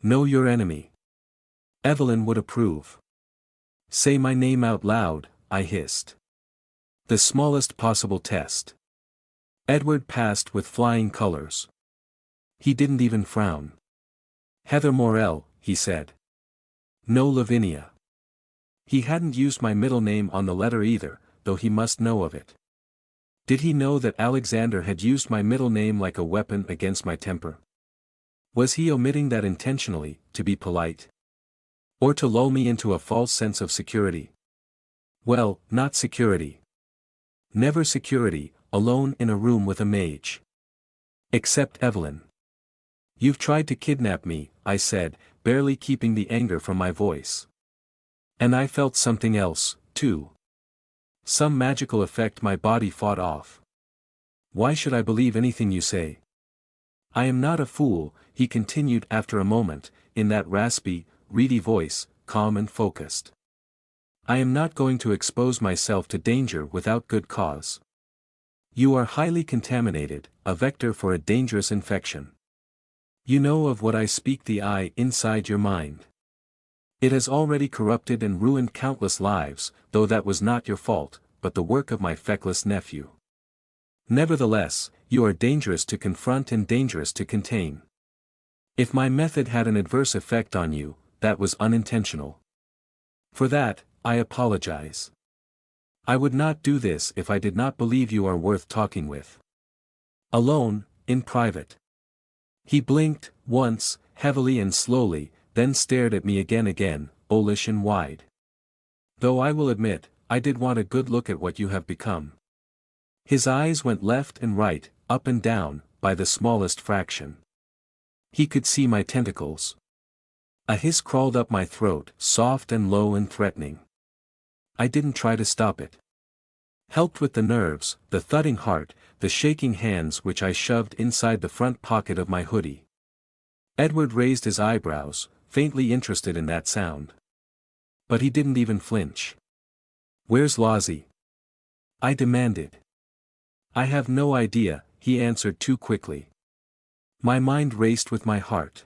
Know your enemy. Evelyn would approve. Say my name out loud, I hissed. The smallest possible test. Edward passed with flying colors. He didn't even frown. Heather Morel, he said. No Lavinia. He hadn't used my middle name on the letter either, though he must know of it. Did he know that Alexander had used my middle name like a weapon against my temper? Was he omitting that intentionally, to be polite? Or to lull me into a false sense of security? Well, not security. Never security, alone in a room with a mage. Except Evelyn. You've tried to kidnap me, I said, barely keeping the anger from my voice. And I felt something else, too. Some magical effect my body fought off. Why should I believe anything you say? I am not a fool, he continued after a moment, in that raspy, reedy voice, calm and focused. I am not going to expose myself to danger without good cause. You are highly contaminated, a vector for a dangerous infection. You know of what I speak, the eye inside your mind. It has already corrupted and ruined countless lives, though that was not your fault, but the work of my feckless nephew. Nevertheless, you are dangerous to confront and dangerous to contain. If my method had an adverse effect on you, that was unintentional. For that, I apologize. I would not do this if I did not believe you are worth talking with. Alone, in private. He blinked, once, heavily and slowly, then stared at me again, owlish and wide. Though I will admit, I did want a good look at what you have become. His eyes went left and right, up and down, by the smallest fraction. He could see my tentacles. A hiss crawled up my throat, soft and low and threatening. I didn't try to stop it. Helped with the nerves, the thudding heart, the shaking hands which I shoved inside the front pocket of my hoodie. Edward raised his eyebrows, faintly interested in that sound. But he didn't even flinch. "Where's Lozzie?" I demanded. "I have no idea," he answered too quickly. My mind raced with my heart.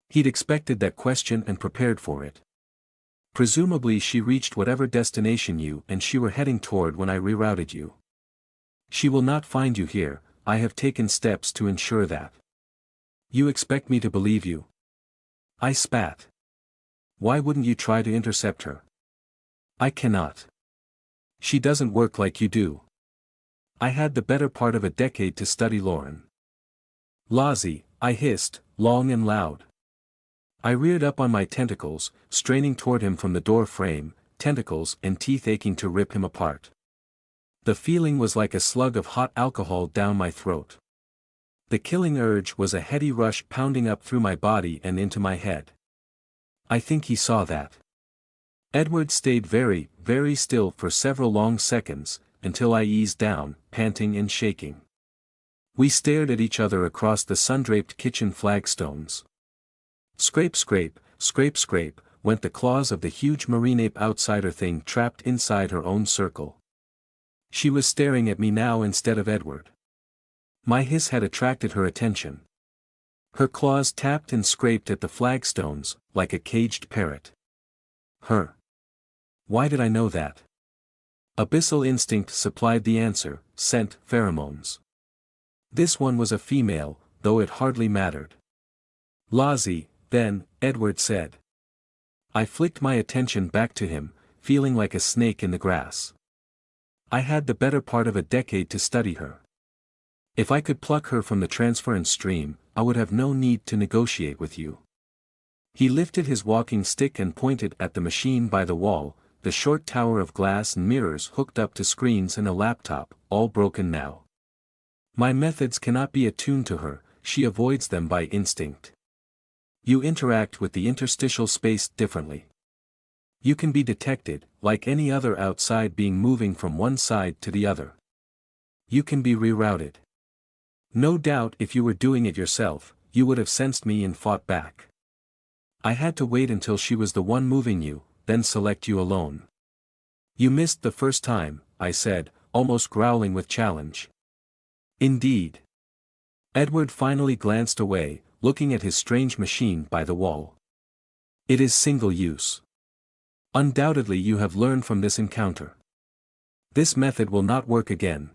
He'd expected that question and prepared for it. Presumably she reached whatever destination you and she were heading toward when I rerouted you. "She will not find you here, I have taken steps to ensure that." "You expect me to believe you?" I spat. "Why wouldn't you try to intercept her?" "I cannot. She doesn't work like you do. I had the better part of a decade to study Lauren." "Lozzie," I hissed, long and loud. I reared up on my tentacles, straining toward him from the door frame, tentacles and teeth aching to rip him apart. The feeling was like a slug of hot alcohol down my throat. The killing urge was a heady rush pounding up through my body and into my head. I think he saw that. Edward stayed very, very still for several long seconds, until I eased down, panting and shaking. We stared at each other across the sun-draped kitchen flagstones. Scrape scrape, scrape scrape, went the claws of the huge marine ape outsider thing trapped inside her own circle. She was staring at me now instead of Edward. My hiss had attracted her attention. Her claws tapped and scraped at the flagstones, like a caged parrot. Her. Why did I know that? Abyssal instinct supplied the answer: scent, pheromones. This one was a female, though it hardly mattered. "Lozzie, then," Edward said. I flicked my attention back to him, feeling like a snake in the grass. I had the better part of a decade to study her. If I could pluck her from the transference stream, I would have no need to negotiate with you. He lifted his walking stick and pointed at the machine by the wall, the short tower of glass and mirrors hooked up to screens and a laptop, all broken now. My methods cannot be attuned to her, she avoids them by instinct. You interact with the interstitial space differently. You can be detected, like any other outside being moving from one side to the other. You can be rerouted. No doubt if you were doing it yourself, you would have sensed me and fought back. I had to wait until she was the one moving you, then select you alone. "You missed the first time," I said, almost growling with challenge. "Indeed." Edward finally glanced away, looking at his strange machine by the wall. "It is single use. Undoubtedly you have learned from this encounter. This method will not work again.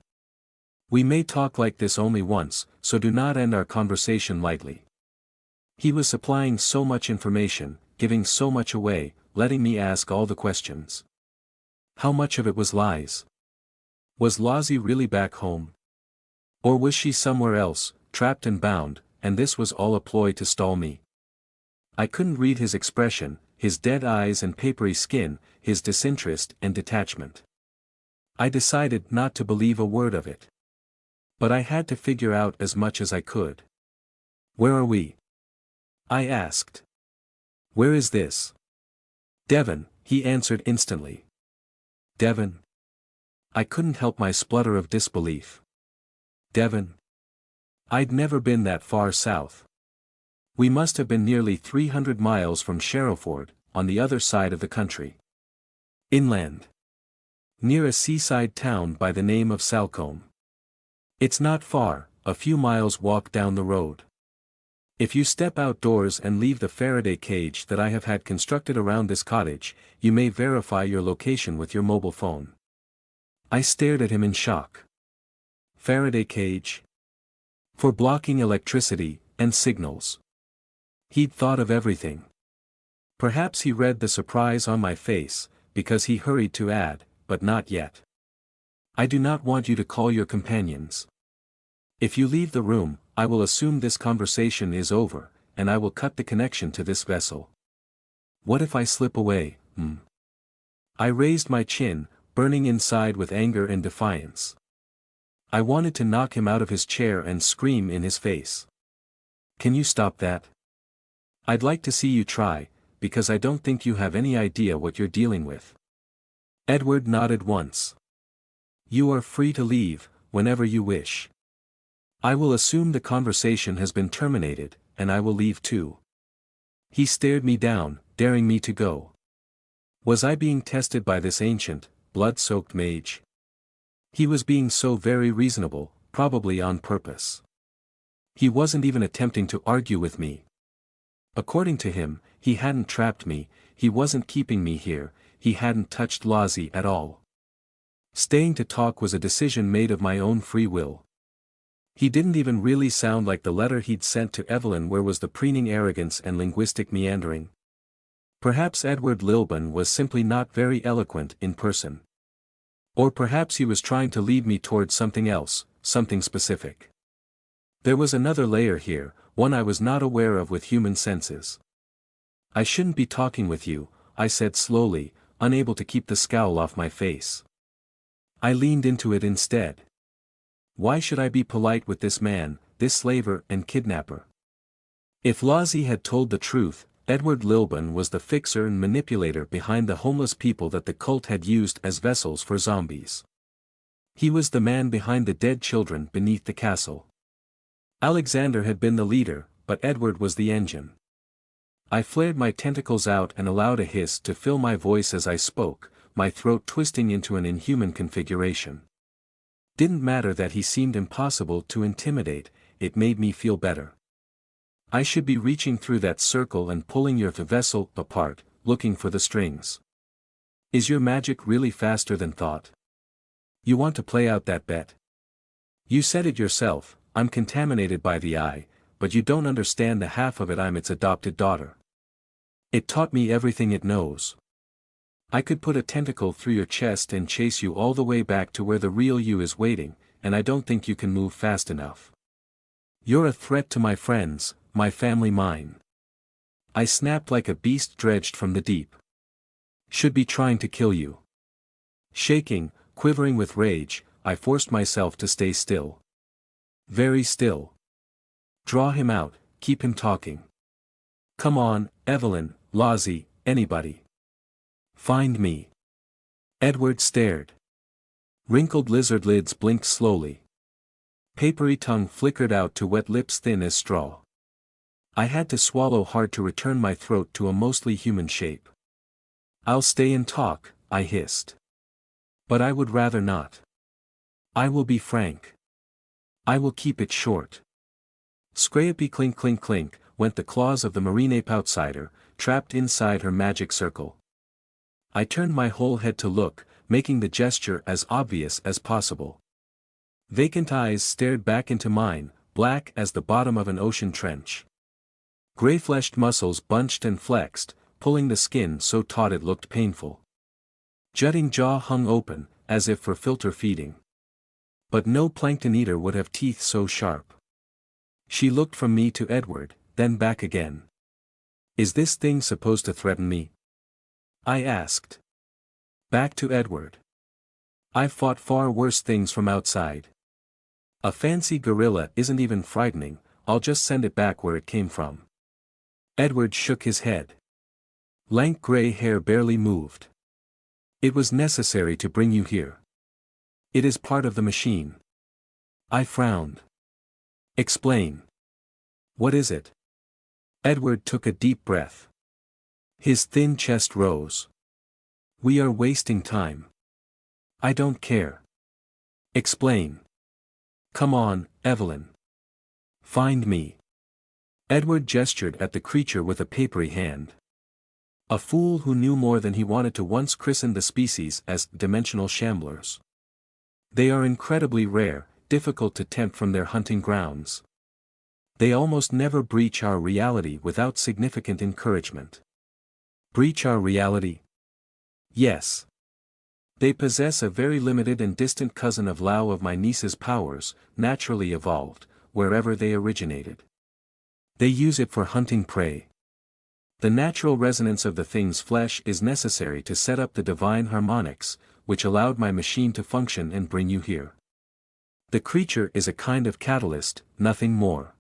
We may talk like this only once, so do not end our conversation lightly." He was supplying so much information, giving so much away, letting me ask all the questions. How much of it was lies? Was Lozzie really back home? Or was she somewhere else, trapped and bound, and this was all a ploy to stall me? I couldn't read his expression, his dead eyes and papery skin, his disinterest and detachment. I decided not to believe a word of it. But I had to figure out as much as I could. "Where are we?" I asked. "Where is this?" "Devon," he answered instantly. "Devon?" I couldn't help my splutter of disbelief. "Devon?" I'd never been that far south. We must have been nearly 300 miles from Sherrowford, on the other side of the country. Inland. Near a seaside town by the name of Salcombe. It's not far, a few miles walk down the road. If you step outdoors and leave the Faraday cage that I have had constructed around this cottage, you may verify your location with your mobile phone. I stared at him in shock. Faraday cage? For blocking electricity, and signals. He'd thought of everything. Perhaps he read the surprise on my face, because he hurried to add, "But not yet. I do not want you to call your companions. If you leave the room, I will assume this conversation is over, and I will cut the connection to this vessel." What if I slip away? I raised my chin, burning inside with anger and defiance. I wanted to knock him out of his chair and scream in his face. Can you stop that? I'd like to see you try, because I don't think you have any idea what you're dealing with. Edward nodded once. You are free to leave, whenever you wish. I will assume the conversation has been terminated, and I will leave too. He stared me down, daring me to go. Was I being tested by this ancient, blood-soaked mage? He was being so very reasonable, probably on purpose. He wasn't even attempting to argue with me. According to him, he hadn't trapped me, he wasn't keeping me here, he hadn't touched Lozzie at all. Staying to talk was a decision made of my own free will. He didn't even really sound like the letter he'd sent to Evelyn where was the preening arrogance and linguistic meandering. Perhaps Edward Lilburn was simply not very eloquent in person. Or perhaps he was trying to lead me towards something else, something specific. There was another layer here, one I was not aware of with human senses. I shouldn't be talking with you, I said slowly, unable to keep the scowl off my face. I leaned into it instead. Why should I be polite with this man, this slaver and kidnapper? If Lozzie had told the truth, Edward Lilburn was the fixer and manipulator behind the homeless people that the cult had used as vessels for zombies. He was the man behind the dead children beneath the castle. Alexander had been the leader, but Edward was the engine. I flared my tentacles out and allowed a hiss to fill my voice as I spoke, my throat twisting into an inhuman configuration. Didn't matter that he seemed impossible to intimidate, it made me feel better. I should be reaching through that circle and pulling your vessel apart, looking for the strings. Is your magic really faster than thought? You want to play out that bet? You said it yourself, I'm contaminated by the eye, but you don't understand the half of it. I'm its adopted daughter. It taught me everything it knows. I could put a tentacle through your chest and chase you all the way back to where the real you is waiting, and I don't think you can move fast enough. You're a threat to my friends, my family, mine. I snapped like a beast dredged from the deep. Should be trying to kill you. Shaking, quivering with rage, I forced myself to stay still. Very still. Draw him out, keep him talking. Come on, Evelyn, Lozzie, anybody. Find me. Edward stared. Wrinkled lizard lids blinked slowly. Papery tongue flickered out to wet lips thin as straw. I had to swallow hard to return my throat to a mostly human shape. I'll stay and talk, I hissed. But I would rather not. I will be frank. I will keep it short. Scrappy clink clink clink, went the claws of the marine ape outsider, trapped inside her magic circle. I turned my whole head to look, making the gesture as obvious as possible. Vacant eyes stared back into mine, black as the bottom of an ocean trench. Gray-fleshed muscles bunched and flexed, pulling the skin so taut it looked painful. Jutting jaw hung open, as if for filter feeding. But no plankton eater would have teeth so sharp. She looked from me to Edward, then back again. Is this thing supposed to threaten me? I asked. Back to Edward. I've fought far worse things from outside. A fancy gorilla isn't even frightening, I'll just send it back where it came from. Edward shook his head. Lank gray hair barely moved. It was necessary to bring you here. It is part of the machine. I frowned. Explain. What is it? Edward took a deep breath. His thin chest rose. We are wasting time. I don't care. Explain. Come on, Evelyn. Find me. Edward gestured at the creature with a papery hand. A fool who knew more than he wanted to once christened the species as dimensional shamblers. They are incredibly rare, difficult to tempt from their hunting grounds. They almost never breach our reality without significant encouragement. Breach our reality? Yes. They possess a very limited and distant cousin of Lao of my niece's powers, naturally evolved, wherever they originated. They use it for hunting prey. The natural resonance of the thing's flesh is necessary to set up the divine harmonics, which allowed my machine to function and bring you here. The creature is a kind of catalyst, nothing more.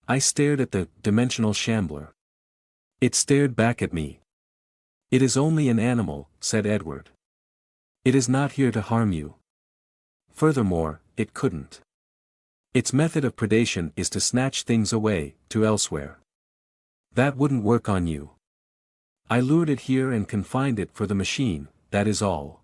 I stared at the dimensional shambler. It stared back at me. It is only an animal, said Edward. It is not here to harm you. Furthermore, it couldn't. Its method of predation is to snatch things away, to elsewhere. That wouldn't work on you. I lured it here and confined it for the machine, that is all.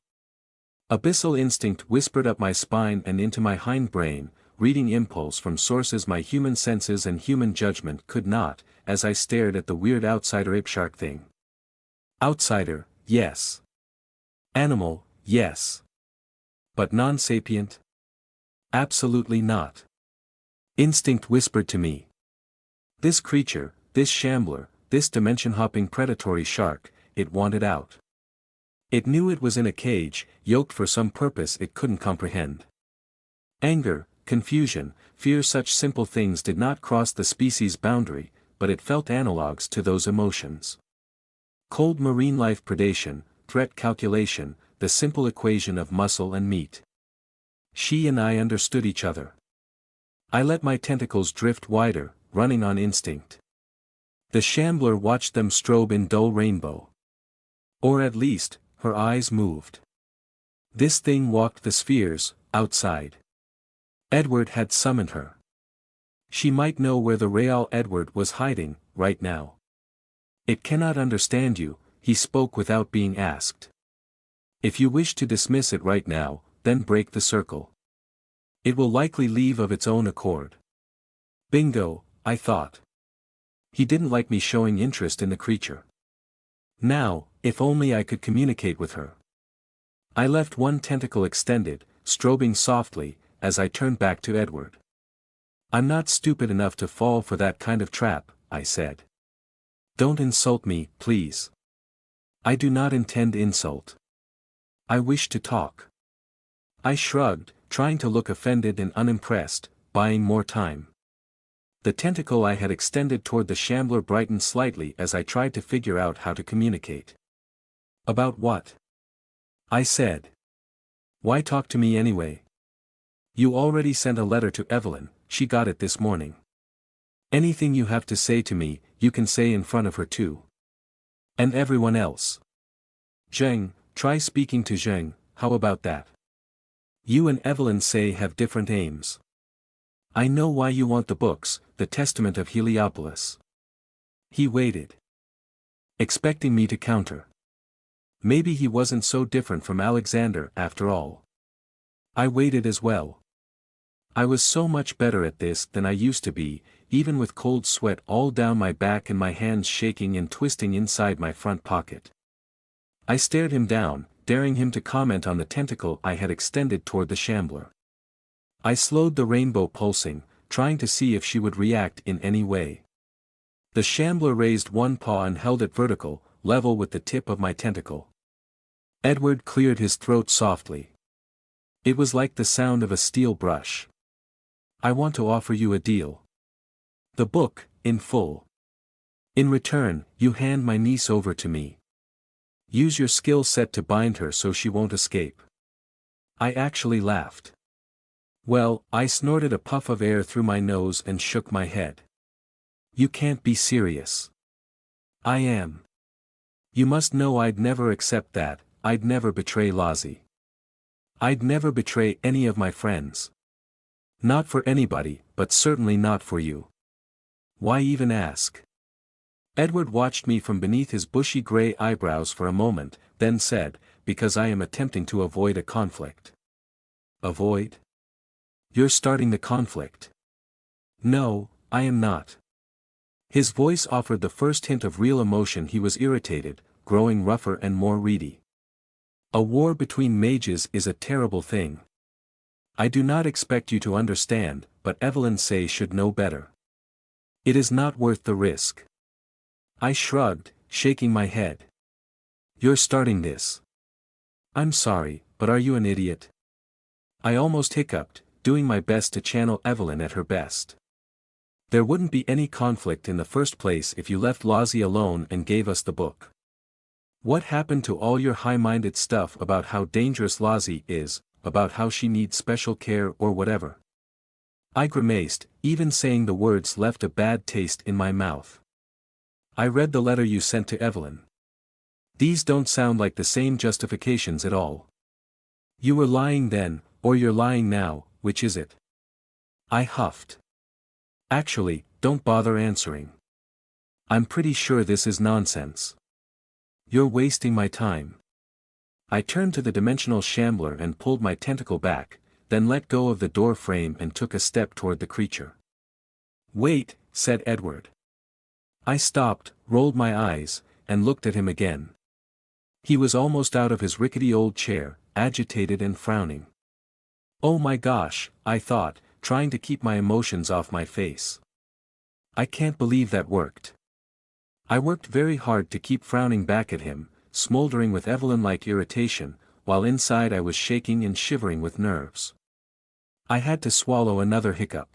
Abyssal instinct whispered up my spine and into my hindbrain, reading impulse from sources my human senses and human judgment could not, as I stared at the weird outsider apeshark thing. Outsider, yes. Animal, yes. But non-sapient? Absolutely not. Instinct whispered to me. This creature, this shambler, this dimension-hopping predatory shark, it wanted out. It knew it was in a cage, yoked for some purpose it couldn't comprehend. Anger, confusion, fear, such simple things did not cross the species boundary, but it felt analogues to those emotions. Cold marine life predation, threat calculation, the simple equation of muscle and meat. She and I understood each other. I let my tentacles drift wider, running on instinct. The shambler watched them strobe in dull rainbow. Or at least, her eyes moved. This thing walked the spheres, outside. Edward had summoned her. She might know where the real Edward was hiding, right now. It cannot understand you, he spoke without being asked. If you wish to dismiss it right now, then break the circle. It will likely leave of its own accord. Bingo, I thought. He didn't like me showing interest in the creature. Now, if only I could communicate with her. I left one tentacle extended, strobing softly, as I turned back to Edward. I'm not stupid enough to fall for that kind of trap, I said. Don't insult me, please. I do not intend insult. I wish to talk. I shrugged, trying to look offended and unimpressed, buying more time. The tentacle I had extended toward the shambler brightened slightly as I tried to figure out how to communicate. About what? I said. Why talk to me anyway? You already sent a letter to Evelyn, she got it this morning. Anything you have to say to me, you can say in front of her too. And everyone else. Zheng, try speaking to Zheng, how about that? You and Evelyn say have different aims. I know why you want the books, the Testament of Heliopolis. He waited. Expecting me to counter. Maybe he wasn't so different from Alexander after all. I waited as well. I was so much better at this than I used to be, even with cold sweat all down my back and my hands shaking and twisting inside my front pocket. I stared him down, daring him to comment on the tentacle I had extended toward the shambler. I slowed the rainbow pulsing, trying to see if she would react in any way. The shambler raised one paw and held it vertical, level with the tip of my tentacle. Edward cleared his throat softly. It was like the sound of a steel brush. I want to offer you a deal. The book, in full. In return, you hand my niece over to me. Use your skill set to bind her so she won't escape. I actually laughed. Well, I snorted a puff of air through my nose and shook my head. You can't be serious. I am. You must know I'd never accept that, I'd never betray Lozzie. I'd never betray any of my friends. Not for anybody, but certainly not for you. Why even ask? Edward watched me from beneath his bushy gray eyebrows for a moment, then said, because I am attempting to avoid a conflict. Avoid? You're starting the conflict. No, I am not. His voice offered the first hint of real emotion. He was irritated, growing rougher and more reedy. A war between mages is a terrible thing. I do not expect you to understand, but Evelyn Say should know better. It is not worth the risk. I shrugged, shaking my head. You're starting this. I'm sorry, but are you an idiot? I almost hiccuped, doing my best to channel Evelyn at her best. There wouldn't be any conflict in the first place if you left Lozzie alone and gave us the book. What happened to all your high-minded stuff about how dangerous Lozzie is, about how she needs special care or whatever. I grimaced, even saying the words left a bad taste in my mouth. I read the letter you sent to Evelyn. These don't sound like the same justifications at all. You were lying then, or you're lying now, which is it? I huffed. Actually, don't bother answering. I'm pretty sure this is nonsense. You're wasting my time. I turned to the dimensional shambler and pulled my tentacle back, then let go of the door frame and took a step toward the creature. Wait, said Edward. I stopped, rolled my eyes, and looked at him again. He was almost out of his rickety old chair, agitated and frowning. Oh my gosh, I thought, trying to keep my emotions off my face. I can't believe that worked. I worked very hard to keep frowning back at him, smoldering with Evelyn-like irritation, while inside I was shaking and shivering with nerves. I had to swallow another hiccup.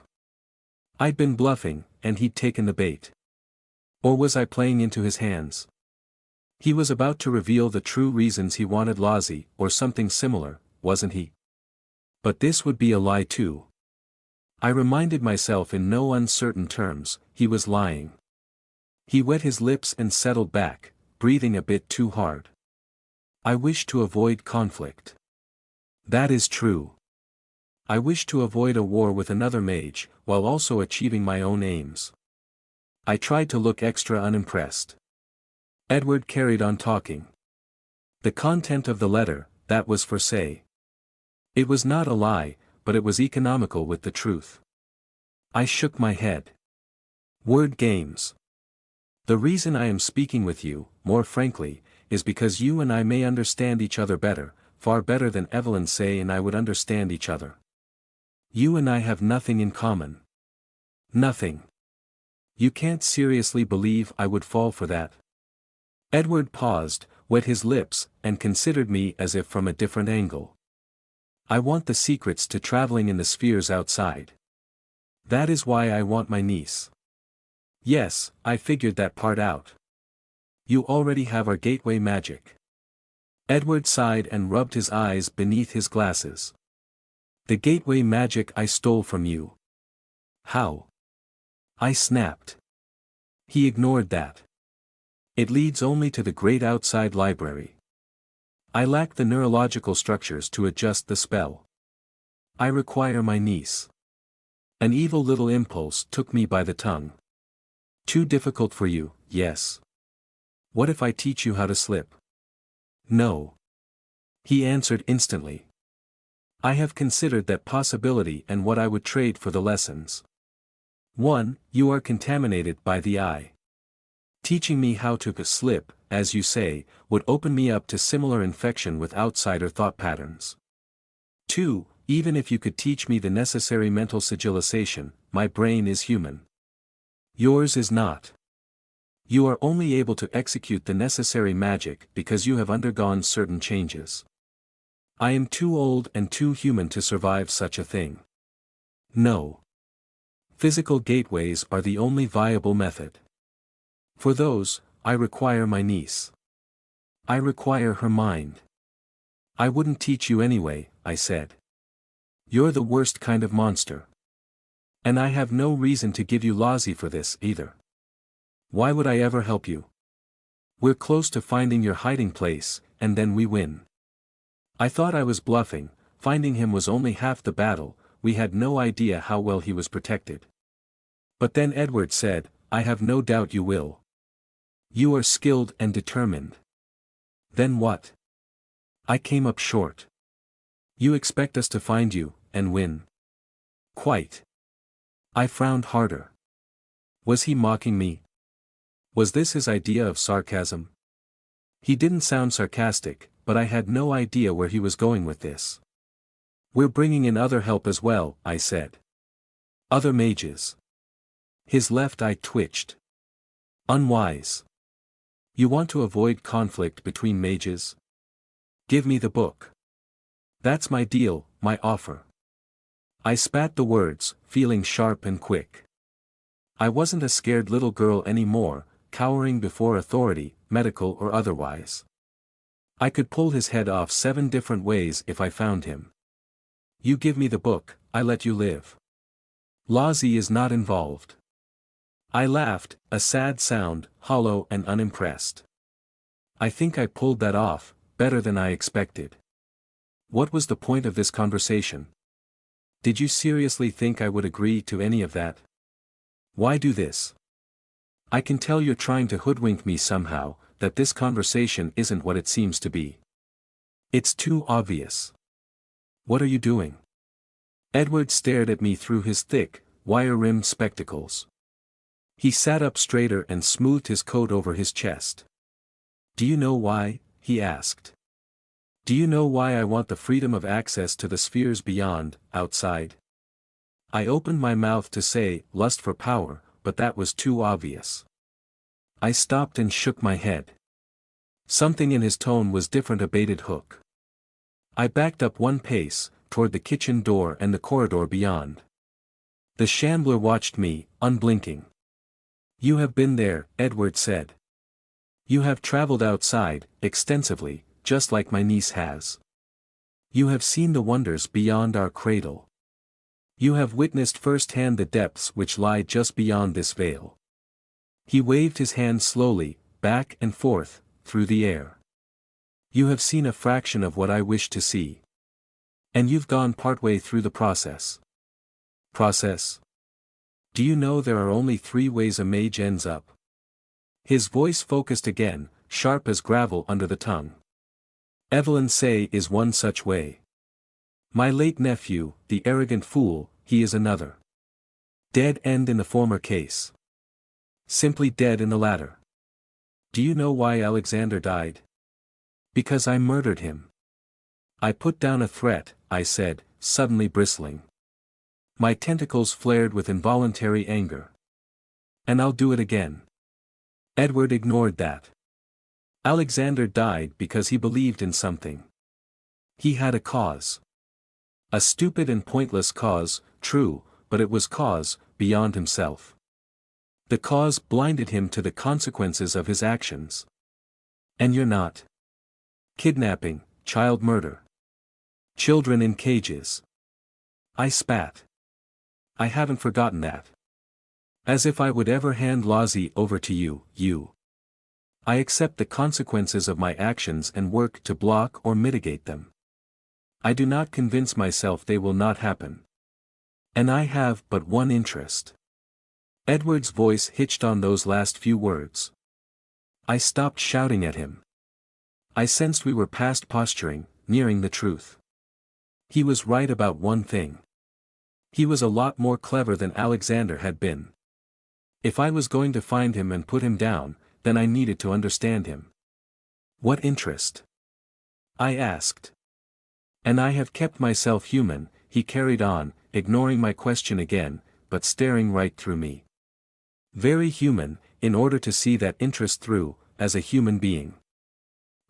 I'd been bluffing, and he'd taken the bait. Or was I playing into his hands? He was about to reveal the true reasons he wanted Lozzie, or something similar, wasn't he? But this would be a lie too. I reminded myself in no uncertain terms, he was lying. He wet his lips and settled back, breathing a bit too hard. I wish to avoid conflict. That is true. I wish to avoid a war with another mage, while also achieving my own aims. I tried to look extra unimpressed. Edward carried on talking. The content of the letter, that was for say. It was not a lie, but it was economical with the truth. I shook my head. Word games. The reason I am speaking with you, more frankly, is because you and I may understand each other better, far better than Evelyn Say and I would understand each other. You and I have nothing in common. Nothing. You can't seriously believe I would fall for that. Edward paused, wet his lips, and considered me as if from a different angle. I want the secrets to traveling in the spheres outside. That is why I want my niece. Yes, I figured that part out. You already have our gateway magic. Edward sighed and rubbed his eyes beneath his glasses. The gateway magic I stole from you. How? I snapped. He ignored that. It leads only to the great outside library. I lack the neurological structures to adjust the spell. I require my niece. An evil little impulse took me by the tongue. Too difficult for you, yes. What if I teach you how to slip? No. He answered instantly. I have considered that possibility and what I would trade for the lessons. 1. You are contaminated by the eye. Teaching me how to slip, as you say, would open me up to similar infection with outsider thought patterns. 2. Even if you could teach me the necessary mental sigillization, my brain is human. Yours is not. You are only able to execute the necessary magic because you have undergone certain changes. I am too old and too human to survive such a thing. No. Physical gateways are the only viable method. For those, I require my niece. I require her mind. I wouldn't teach you anyway, I said. You're the worst kind of monster. And I have no reason to give you Lozzie for this either. Why would I ever help you? We're close to finding your hiding place, and then we win. I thought I was bluffing, finding him was only half the battle, we had no idea how well he was protected. But then Edward said, I have no doubt you will. You are skilled and determined. Then what? I came up short. You expect us to find you, and win. Quite. I frowned harder. Was he mocking me? Was this his idea of sarcasm? He didn't sound sarcastic, but I had no idea where he was going with this. We're bringing in other help as well, I said. Other mages. His left eye twitched. Unwise. You want to avoid conflict between mages? Give me the book. That's my deal, my offer. I spat the words, feeling sharp and quick. I wasn't a scared little girl anymore, cowering before authority, medical or otherwise. I could pull his head off 7 different ways if I found him. You give me the book, I let you live. Lozzie is not involved. I laughed, a sad sound, hollow and unimpressed. I think I pulled that off, better than I expected. What was the point of this conversation? Did you seriously think I would agree to any of that? Why do this? I can tell you're trying to hoodwink me somehow, that this conversation isn't what it seems to be. It's too obvious. What are you doing? Edward stared at me through his thick, wire-rimmed spectacles. He sat up straighter and smoothed his coat over his chest. Do you know why? He asked. Do you know why I want the freedom of access to the spheres beyond, outside? I opened my mouth to say, lust for power, but that was too obvious. I stopped and shook my head. Something in his tone was different. A baited hook. I backed up one pace, toward the kitchen door and the corridor beyond. The shambler watched me, unblinking. You have been there, Edward said. You have traveled outside, extensively, just like my niece has. You have seen the wonders beyond our cradle. You have witnessed firsthand the depths which lie just beyond this veil. He waved his hand slowly, back and forth, through the air. You have seen a fraction of what I wish to see. And you've gone partway through the process. Process? Do you know there are only 3 ways a mage ends up? His voice focused again, sharp as gravel under the tongue. Evelyn Say is one such way. My late nephew, the arrogant fool, he is another. Dead end in the former case. Simply dead in the latter. Do you know why Alexander died? Because I murdered him. I put down a threat, I said, suddenly bristling. My tentacles flared with involuntary anger. And I'll do it again. Edward ignored that. Alexander died because he believed in something. He had a cause. A stupid and pointless cause, true, but it was cause, beyond himself. The cause blinded him to the consequences of his actions. And you're not. Kidnapping, child murder. Children in cages. I spat. I haven't forgotten that. As if I would ever hand Lozzie over to you, you. I accept the consequences of my actions and work to block or mitigate them. I do not convince myself they will not happen. And I have but one interest. Edward's voice hitched on those last few words. I stopped shouting at him. I sensed we were past posturing, nearing the truth. He was right about one thing. He was a lot more clever than Alexander had been. If I was going to find him and put him down, then I needed to understand him. What interest? I asked. And I have kept myself human, he carried on, ignoring my question again, but staring right through me. Very human, in order to see that interest through, as a human being.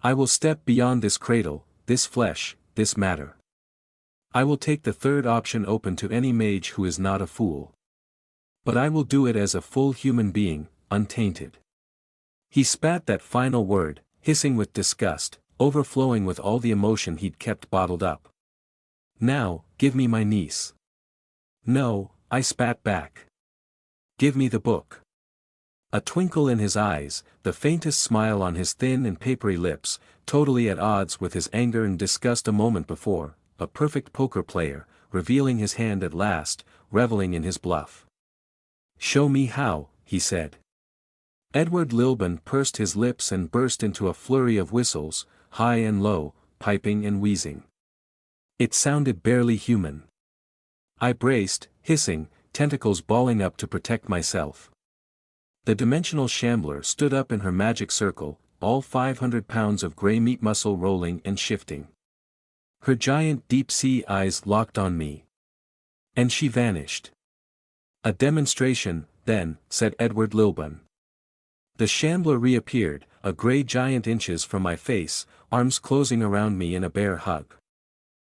I will step beyond this cradle, this flesh, this matter. I will take the third option open to any mage who is not a fool. But I will do it as a full human being, untainted. He spat that final word, hissing with disgust, overflowing with all the emotion he'd kept bottled up. Now, give me my niece. No, I spat back. Give me the book. A twinkle in his eyes, the faintest smile on his thin and papery lips, totally at odds with his anger and disgust a moment before, a perfect poker player, revealing his hand at last, reveling in his bluff. Show me how, he said. Edward Lilburn pursed his lips and burst into a flurry of whistles, high and low, piping and wheezing. It sounded barely human. I braced, hissing, tentacles balling up to protect myself. The dimensional shambler stood up in her magic circle, all 500 pounds of grey meat muscle rolling and shifting. Her giant deep-sea eyes locked on me. And she vanished. A demonstration, then, said Edward Lilburn. The shambler reappeared, a grey giant inches from my face, arms closing around me in a bear hug.